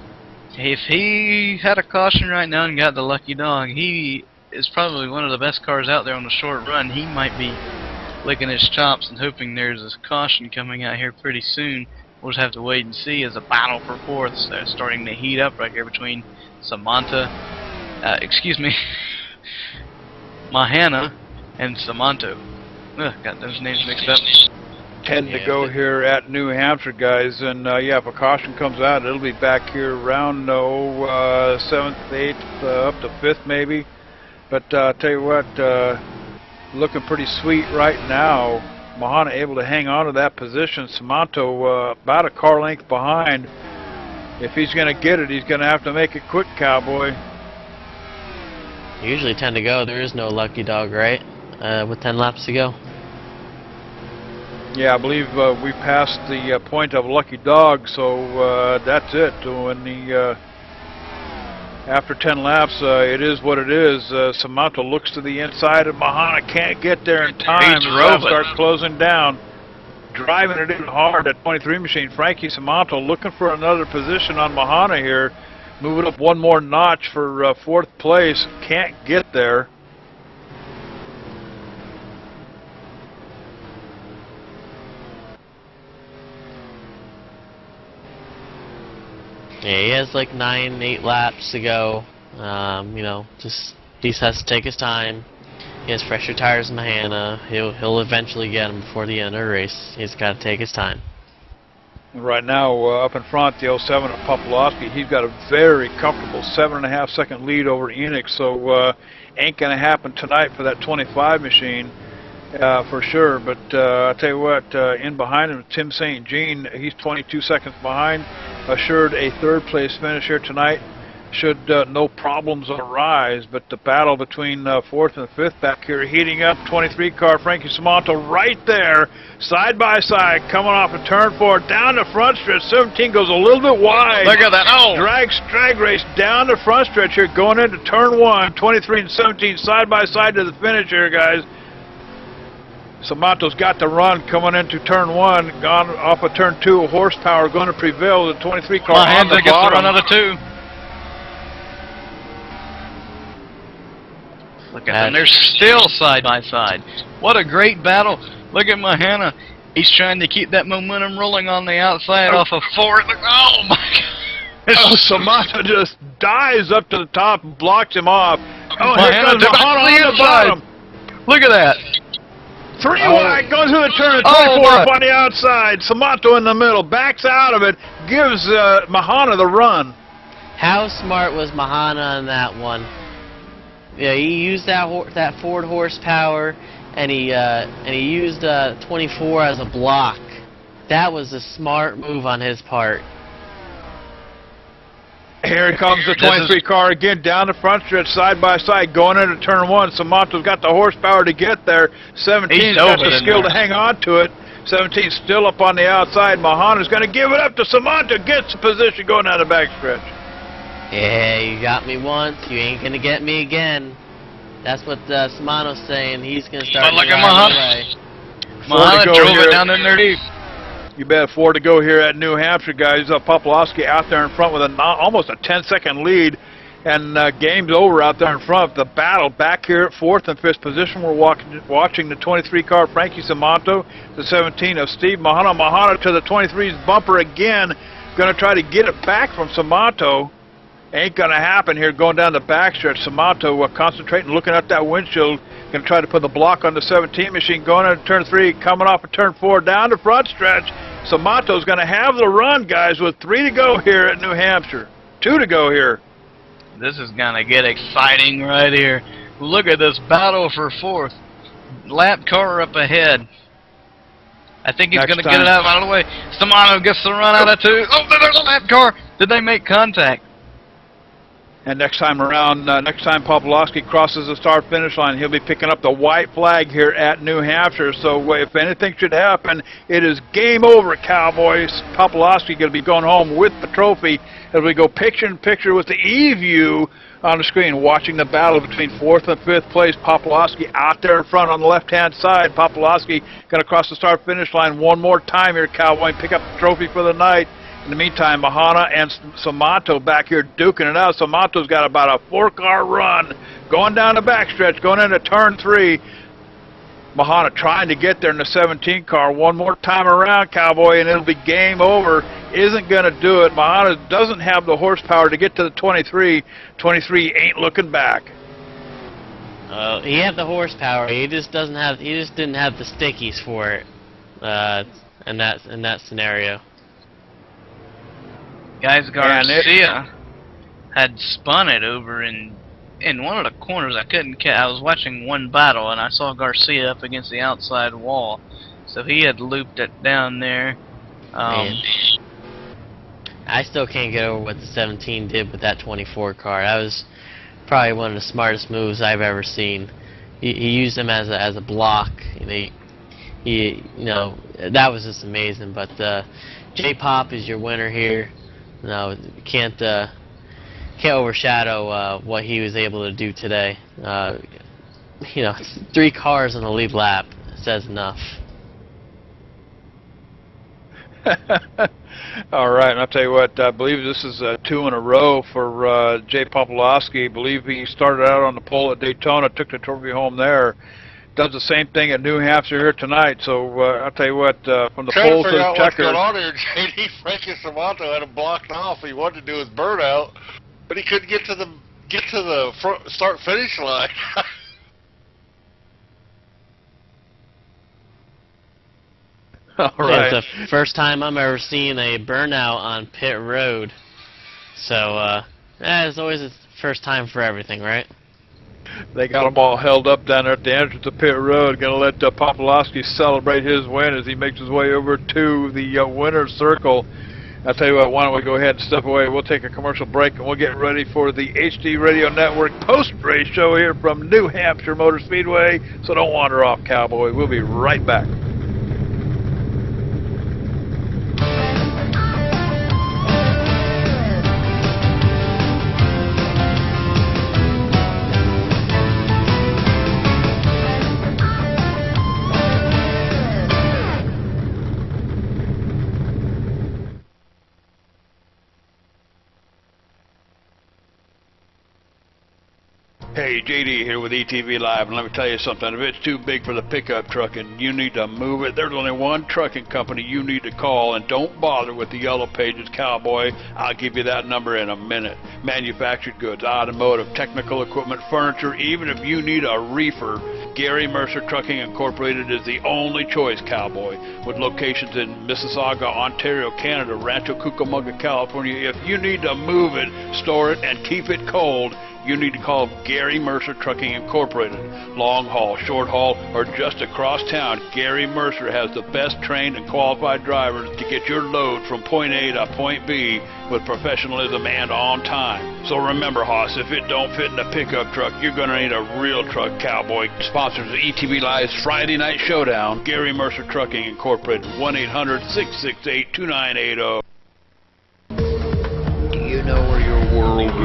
If he had a caution right now and got the lucky dog, he is probably one of the best cars out there on the short run. He might be licking his chops and hoping there's a caution coming out here pretty soon. We'll just have to wait and see as a battle for 4th starting to heat up right here between Samantha, Mahana and Samanto. Ugh, got those names mixed up. 10 to go here at New Hampshire, guys, and yeah, if a caution comes out, it'll be back here around 7th, 8th, up to 5th maybe. But tell you what, looking pretty sweet right now. Mahana able to hang on to that position. Samanto about a car length behind. If he's going to get it, he's going to have to make it quick, Cowboy. Usually 10 to go. There is no lucky dog, right? With 10 laps to go. Yeah, I believe we passed the point of lucky dog, so that's it. When the after 10 laps, it is what it is. Samanto looks to the inside, and Mahana can't get there in time. The road starts closing down, driving it in hard. That 23 machine, Frankie Samanto, looking for another position on Mahana here, moving up one more notch for 4th place. Can't get there. Yeah, he has like 9, 8 laps to go. You know, he has to take his time. He has fresher tires than Mahana. He'll eventually get him before the end of the race. He's got to take his time. Right now, up in front, the 07 of Popolowski, he's got a very comfortable 7.5 second lead over Enix, so ain't going to happen tonight for that 25 machine for sure. But I'll tell you what, in behind him, Tim St. Jean, he's 22 seconds behind, assured a 3rd place finish here tonight. Should no problems arise, but the battle between 4th and 5th back here heating up. 23 car, Frankie Samanto right there, side by side, coming off a turn 4, down the front stretch. 17 goes a little bit wide. Look at that, oh! Drag race down the front stretch here, going into turn 1. 23 and 17 side by side to the finish here, guys. Samanto's got the run coming into turn 1, gone off of turn 2. Horsepower going to prevail. The 23 car on the gets bottom. the run out of 2. Look at them. They're still side by side. What a great battle. Look at Mahana. He's trying to keep that momentum rolling on the outside off of 4th. Oh, my God. Oh, Samanto just dives up to the top and blocks him off. Oh, here comes Mahana on the bottom. Look at that. 3 wide, goes through the turn, 24 up on the outside. Samanto in the middle, backs out of it, gives Mahana the run. How smart was Mahana on that one? Yeah, he used that Ford horsepower, and he used 24 as a block. That was a smart move on his part. Here comes the 23 car again, down the front stretch, side by side, going into turn 1. Samanto's got the horsepower to get there. 17's got the skill to hang on to it. 17's still up on the outside. Mahana's going to give it up to Samanto, gets the position going down the back stretch. Yeah, you got me once, you ain't going to get me again. That's what Samanto's saying. He's going to start to ride away. Mahana drove it down in there deep. You bet. 4 to go here at New Hampshire, guys. Popolowski out there in front with almost a 10-second lead, and game's over out there in front. The battle back here at 4th and 5th position. We're watching the 23 car, Frankie Samanto, the 17 of Steve Mahana. Mahana to the 23's bumper again. Going to try to get it back from Samanto. Ain't going to happen here going down the backstretch. Samanto concentrating, looking at that windshield. Going to try to put the block on the 17 machine. Going into turn 3, coming off of turn 4, down the front stretch. Samanto's going to have the run, guys, with 3 to go here at New Hampshire. 2 to go here. This is going to get exciting right here. Look at this battle for 4th. Lap car up ahead. I think he's going to get it out of the way. Samanto gets the run out of 2. Oh, there's a lap car. Did they make contact? And next time around, next time Popolowski crosses the start-finish line, he'll be picking up the white flag here at New Hampshire. So if anything should happen, it is game over, Cowboys. Popolowski going to be going home with the trophy as we go picture-in-picture with the E-View on the screen, watching the battle between 4th and 5th place. Popolowski out there in front on the left-hand side. Popolowski going to cross the start-finish line one more time here, Cowboy, and pick up the trophy for the night. In the meantime, Mahana and Samanto back here duking it out. Samanto's got about a 4-car run going down the backstretch, going into turn 3. Mahana trying to get there in the 17 car one more time around, Cowboy, and it'll be game over. Isn't going to do it. Mahana doesn't have the horsepower to get to the 23. 23 ain't looking back. He had the horsepower. He just doesn't have. He just didn't have the stickies for it. In that scenario. Guys, Garcia had spun it over in one of the corners. I couldn't catch. I was watching one battle and I saw Garcia up against the outside wall, so he had looped it down there. Man. I still can't get over what the 17 did with that 24 car. That was probably one of the smartest moves I've ever seen. He used them as a block. You know, that was just amazing. But J-Pop is your winner here. No, can't overshadow what he was able to do today. You know, 3 cars on the lead lap says enough. All right, and I'll tell you what, I believe this is 2 in a row for Jay Popolowski. I believe he started out on the pole at Daytona, took the trophy home there. Does the same thing at New Hampshire here tonight. So I'll tell you what, from the pole to the checkers. What's going on here, JD? Frankie Samato had him blocked off. He wanted to do his burnout, but he couldn't get to the front start-finish line. All right. It's the first time I'm ever seeing a burnout on pit road. So, it's always the first time for everything, right? They got them all held up down there at the entrance to pit road. Going to let Popolowski celebrate his win as he makes his way over to the winner's circle. I'll tell you what, why don't we go ahead and step away. We'll take a commercial break and we'll get ready for the HD Radio Network post-race show here from New Hampshire Motor Speedway. So don't wander off, cowboy. We'll be right back. Hey, JD here with ETV Live, and let me tell you something. If it's too big for the pickup truck and you need to move it, there's only one trucking company you need to call, and don't bother with the Yellow Pages, cowboy. I'll give you that number in a minute. Manufactured goods, automotive, technical equipment, furniture, even if you need a reefer, Gary Mercer Trucking Incorporated is the only choice, cowboy. With locations in Mississauga, Ontario, Canada, Rancho Cucamonga, California, if you need to move it, store it, and keep it cold, you need to call Gary Mercer Trucking Incorporated. Long haul, short haul, or just across town, Gary Mercer has the best trained and qualified drivers to get your load from point A to point B with professionalism and on time. So remember, Hoss, if it don't fit in a pickup truck, you're going to need a real truck, cowboy. Sponsors of ETV Live's Friday Night Showdown, Gary Mercer Trucking Incorporated, 1-800-668-2980. Do you know where your world is?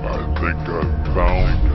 I think I found it.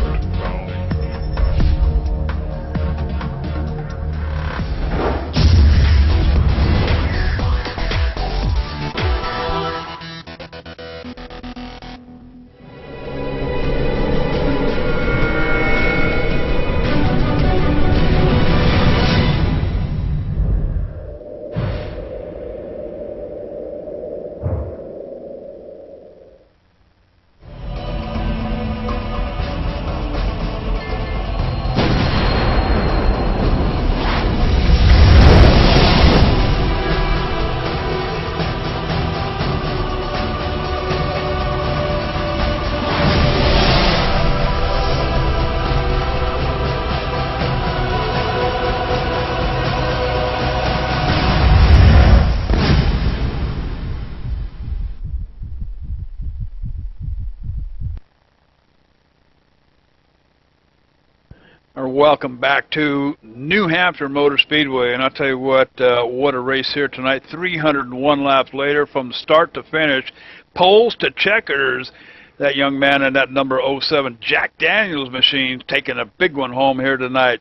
Welcome back to New Hampshire Motor Speedway, and I'll tell you what a race here tonight. 301 laps later, from start to finish, poles to checkers. That young man in that number 07 Jack Daniels machine taking a big one home here tonight,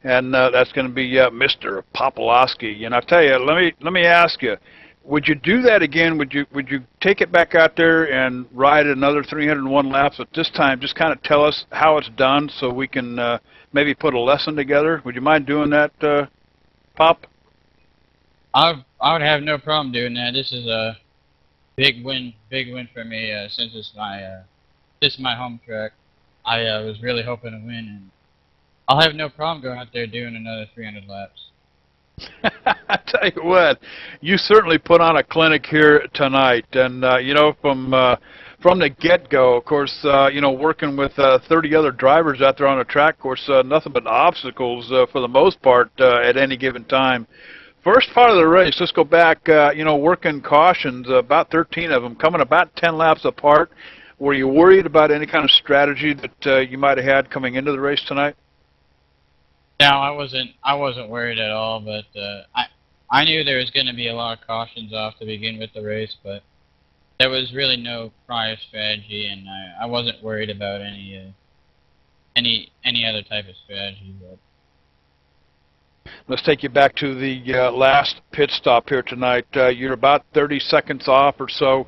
and that's going to be Mr. Popolowski. And I'll tell you, let me ask you, would you do that again? Would you take it back out there and ride another 301 laps? But this time, just kind of tell us how it's done, so we can maybe put a lesson together. Would you mind doing that, Pop? I would have no problem doing that. This is Big win for me. Since it's my home track, I was really hoping to win, and I'll have no problem going out there doing another 300 laps. I tell you what, you certainly put on a clinic here tonight, and you know, from the get-go, of course, you know, working with 30 other drivers out there on the track, of course, nothing but obstacles for the most part at any given time. First part of the race, let's go back, you know, working cautions, about 13 of them, coming about 10 laps apart. Were you worried about any kind of strategy that you might have had coming into the race tonight? No, I wasn't worried at all, but I knew there was going to be a lot of cautions off to begin with the race, but there was really no prior strategy, and I wasn't worried about any other type of strategy. But let's take you back to the last pit stop here tonight. You're about 30 seconds off or so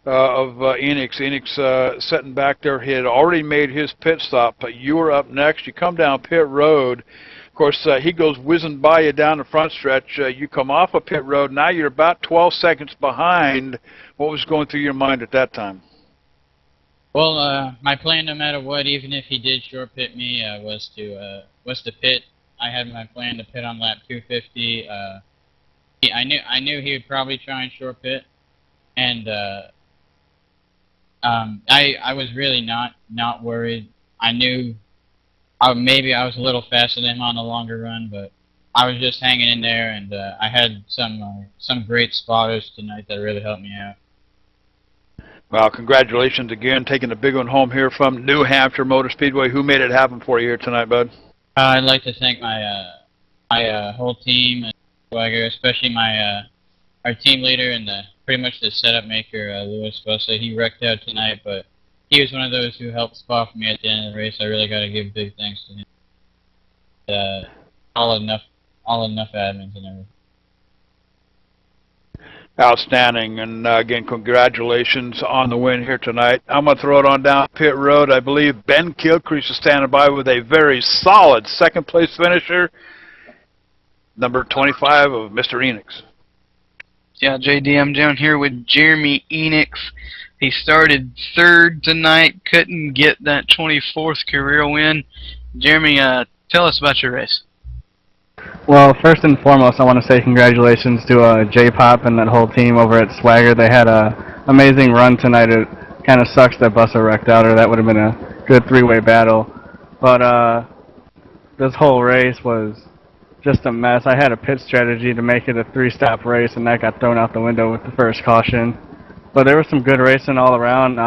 of Enix. Enix sitting back there. He had already made his pit stop, but you were up next. You come down pit road. Of course, he goes whizzing by you down the front stretch. You come off of pit road. Now you're about 12 seconds behind. What was going through your mind at that time? Well, my plan, no matter what, even if he did short pit me, was to pit. I had my plan to pit on lap 250. I knew he would probably try and short pit, and I was really not worried. I knew maybe I was a little faster than him on the longer run, but I was just hanging in there, and I had some great spotters tonight that really helped me out. Well, congratulations again, taking a big one home here from New Hampshire Motor Speedway. Who made it happen for you here tonight, bud? I'd like to thank my whole team, Swagger, especially our team leader and pretty much the setup maker, Louis Bussa. He wrecked out tonight, but he was one of those who helped spot for me at the end of the race. I really got to give big thanks to him. All enough admins and everything. Outstanding, and again, congratulations on the win here tonight. I'm going to throw it on down pit road. I believe Ben Kilcrease is standing by with a very solid second-place finisher, number 25 of Mr. Enix. Yeah, JD, I'm down here with Jeremy Enix. He started third tonight, couldn't get that 24th career win. Jeremy, tell us about your race. Well, first and foremost, I want to say congratulations to J-Pop and that whole team over at Swagger. They had an amazing run tonight. It kind of sucks that Bussa wrecked out, or that would have been a good three-way battle. But this whole race was just a mess. I had a pit strategy to make it a three-stop race, and that got thrown out the window with the first caution. But there was some good racing all around.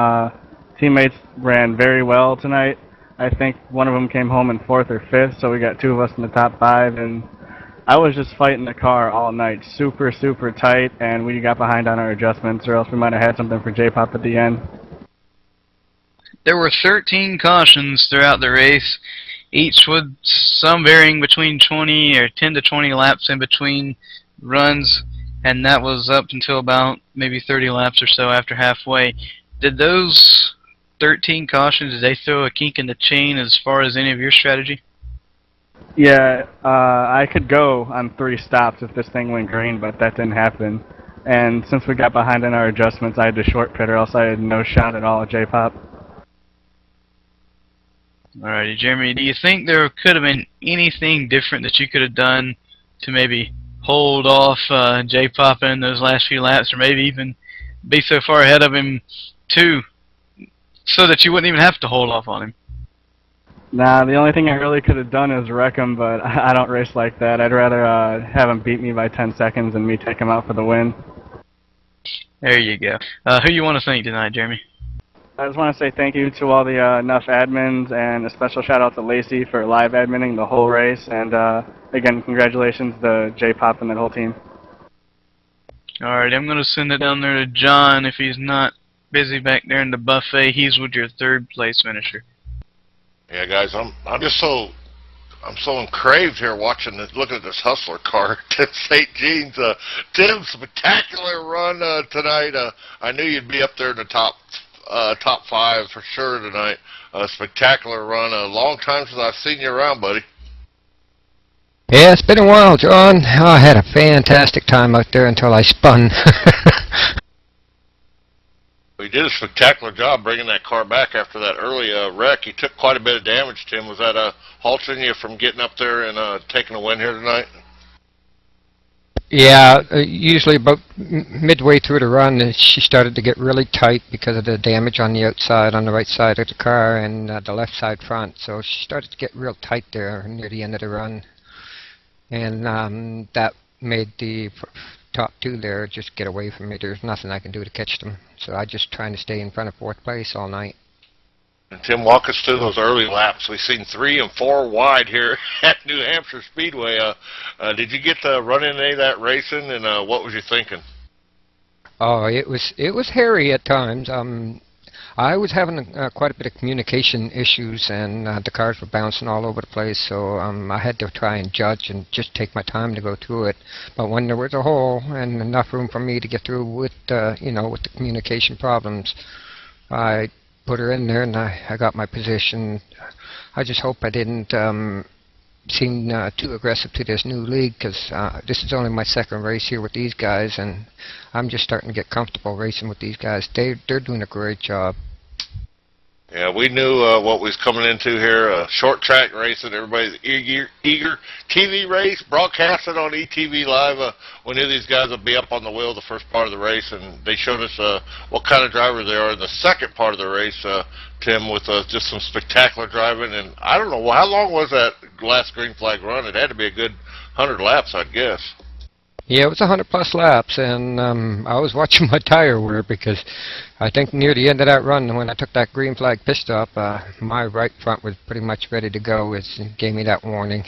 Teammates ran very well tonight. I think one of them came home in 4th or 5th, so we got 2 of us in the top 5. And I was just fighting the car all night, super, super tight, and we got behind on our adjustments, or else we might have had something for J-Pop at the end. There were 13 cautions throughout the race, each with some varying between 20 or 10 to 20 laps in between runs, and that was up until about maybe 30 laps or so after halfway. Did those 13 cautions, did they throw a kink in the chain as far as any of your strategy? Yeah, I could go on 3 stops if this thing went green, but that didn't happen. And since we got behind in our adjustments, I had to short pit, or else I had no shot at all at J-Pop. Alrighty, Jeremy, do you think there could have been anything different that you could have done to maybe hold off J-Pop in those last few laps, or maybe even be so far ahead of him too, so that you wouldn't even have to hold off on him? Nah, the only thing I really could have done is wreck him, but I don't race like that. I'd rather have him beat me by 10 seconds and me take him out for the win. There you go. Who you want to thank tonight, Jeremy? I just want to say thank you to all the Nuff admins, and a special shout out to Lacey for live adminning the whole race, and again, congratulations to J-Pop and that whole team. Alright, I'm going to send it down there to John if he's not busy back there in the buffet. He's with your 3rd place finisher. Yeah, guys, I'm just so encraved here watching this, looking at this hustler car. Tim St. Jean's, Tim, spectacular run tonight. I knew you'd be up there in the top 5 for sure tonight. Spectacular run. A long time since I've seen you around, buddy. Yeah, it's been a while, John. I had a fantastic time out there until I spun. he did a spectacular job bringing that car back after that early wreck. He took quite a bit of damage, Tim. Was that halting you from getting up there and taking a win here tonight? Yeah, usually about midway through the run, she started to get really tight because of the damage on the outside, on the right side of the car, and the left side front. So she started to get real tight there near the end of the run, and that made the top two there just get away from me. There's nothing I can do to catch them, so I just trying to stay in front of fourth place all night. And Tim, walk us through those early laps. We've seen 3 and 4 wide here at New Hampshire Speedway. Did you get to run in any of that racing, and what was you thinking? Oh, it was hairy at times. I was having quite a bit of communication issues, and the cars were bouncing all over the place, so I had to try and judge and just take my time to go through it. But when there was a hole and enough room for me to get through with, with the communication problems, I put her in there, and I got my position. I just hope I didn't seem too aggressive to this new league, because this is only my second race here with these guys, and I'm just starting to get comfortable racing with these guys. They're doing a great job. Yeah, we knew what was coming into here, short track racing. Everybody's eager. TV race, broadcasted on ETV Live. We knew these guys would be up on the wheel the first part of the race, and they showed us what kind of driver they are in the second part of the race, Tim, with just some spectacular driving. And I don't know, how long was that last green flag run? It had to be a good 100 laps, I'd guess. Yeah, it was 100+ laps, and I was watching my tire wear, because I think near the end of that run, when I took that green flag pit stop, my right front was pretty much ready to go. It gave me that warning.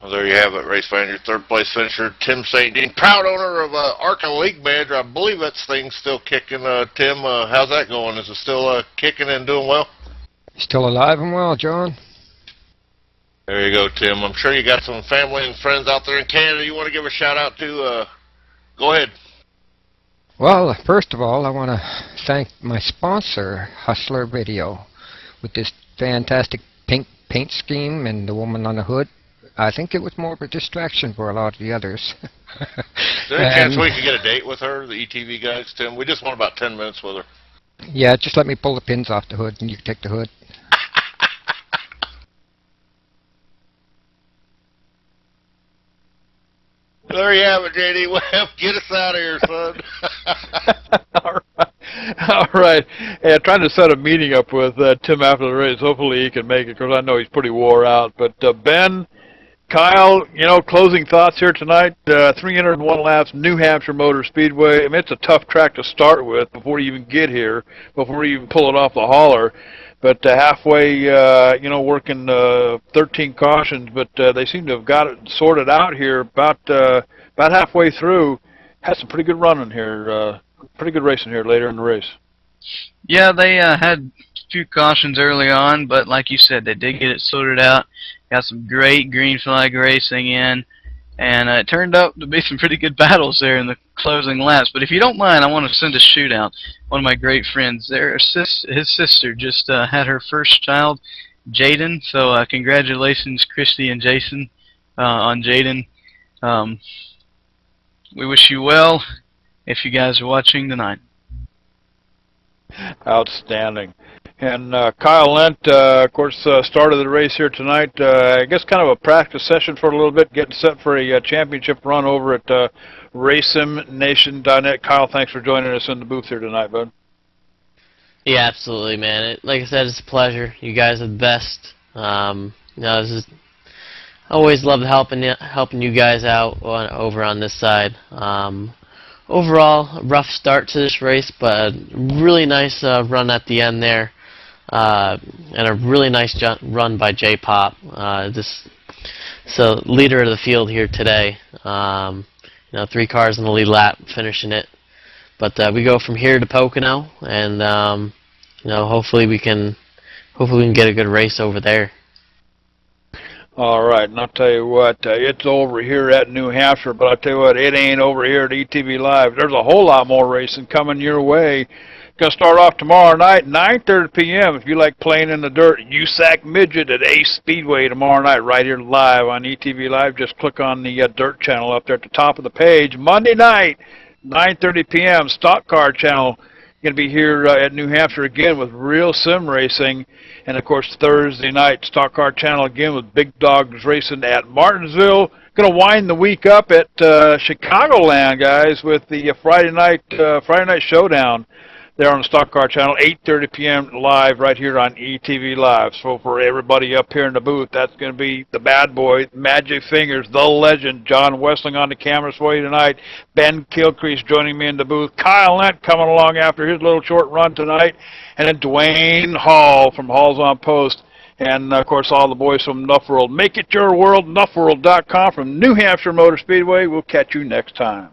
Well, there you have it, race fan. Your third place finisher, Tim St. Dean, proud owner of Arca League Manager. I believe that thing's still kicking. Tim, how's that going? Is it still kicking and doing well? Still alive and well, John. There you go, Tim. I'm sure you got some family and friends out there in Canada you want to give a shout out to. Go ahead. Well, first of all, I want to thank my sponsor, Hustler Video, with this fantastic pink paint scheme and the woman on the hood. I think it was more of a distraction for a lot of the others. Is there any chance we could get a date with her, the ETV guys, Tim? We just want about 10 minutes with her. Yeah, just let me pull the pins off the hood and you can take the hood. There you have it, JD. Well, get us out of here, son. All right. Hey, I'm trying to set a meeting up with Tim after the race. Hopefully he can make it, because I know he's pretty wore out. But Ben, Kyle, closing thoughts here tonight. 301 laps, New Hampshire Motor Speedway. I mean, it's a tough track to start with before you even get here, before you even pull it off the hauler. But halfway, working 13 cautions, but they seem to have got it sorted out here about halfway through. Had some pretty good running here, pretty good racing here later in the race. Yeah, they had a few cautions early on, but like you said, they did get it sorted out. Got some great green flag racing in, and it turned out to be some pretty good battles there in the closing laps. But if you don't mind, I want to send a shootout. One of my great friends, his sister just had her first child, Jaden. So congratulations, Christy and Jason, on Jaden. We wish you well if you guys are watching tonight. Outstanding. And Kyle Lent, of course, started the race here tonight. I guess kind of a practice session for a little bit, getting set for a championship run over at RaceSimNation.net. Kyle, thanks for joining us in the booth here tonight, bud. Yeah, absolutely, man. Like I said, it's a pleasure. You guys are the best. This is always loved helping you guys out over on this side. Overall, a rough start to this race, but a really nice run at the end there. And a really nice run by J-Pop. So leader of the field here today. 3 cars in the lead lap, finishing it. But we go from here to Pocono, and hopefully we can get a good race over there. All right, and I'll tell you what, it's over here at New Hampshire, but I'll tell you what, it ain't over here at ETV Live. There's a whole lot more racing coming your way. Going to start off tomorrow night, 9:30 p.m. If you like playing in the dirt, USAC Midget at Ace Speedway tomorrow night, right here live on ETV Live. Just click on the Dirt channel up there at the top of the page. Monday night, 9:30 p.m., Stock Car channel. going to be here at New Hampshire again with real sim racing. And, of course, Thursday night, Stock Car Channel again with Big Dogs Racing at Martinsville. Going to wind the week up at Chicagoland, guys, with the Friday night showdown there on the Stock Car Channel, 8:30 p.m. live right here on ETV Live. So for everybody up here in the booth, that's going to be the bad boy, Magic Fingers, the legend, John Wessling on the cameras for you tonight. Ben Kilcrease joining me in the booth. Kyle Lent coming along after his little short run tonight. And then Dwayne Hall from Halls on Post. And, of course, all the boys from NuffWorld. Make it your world, NuffWorld.com from New Hampshire Motor Speedway. We'll catch you next time.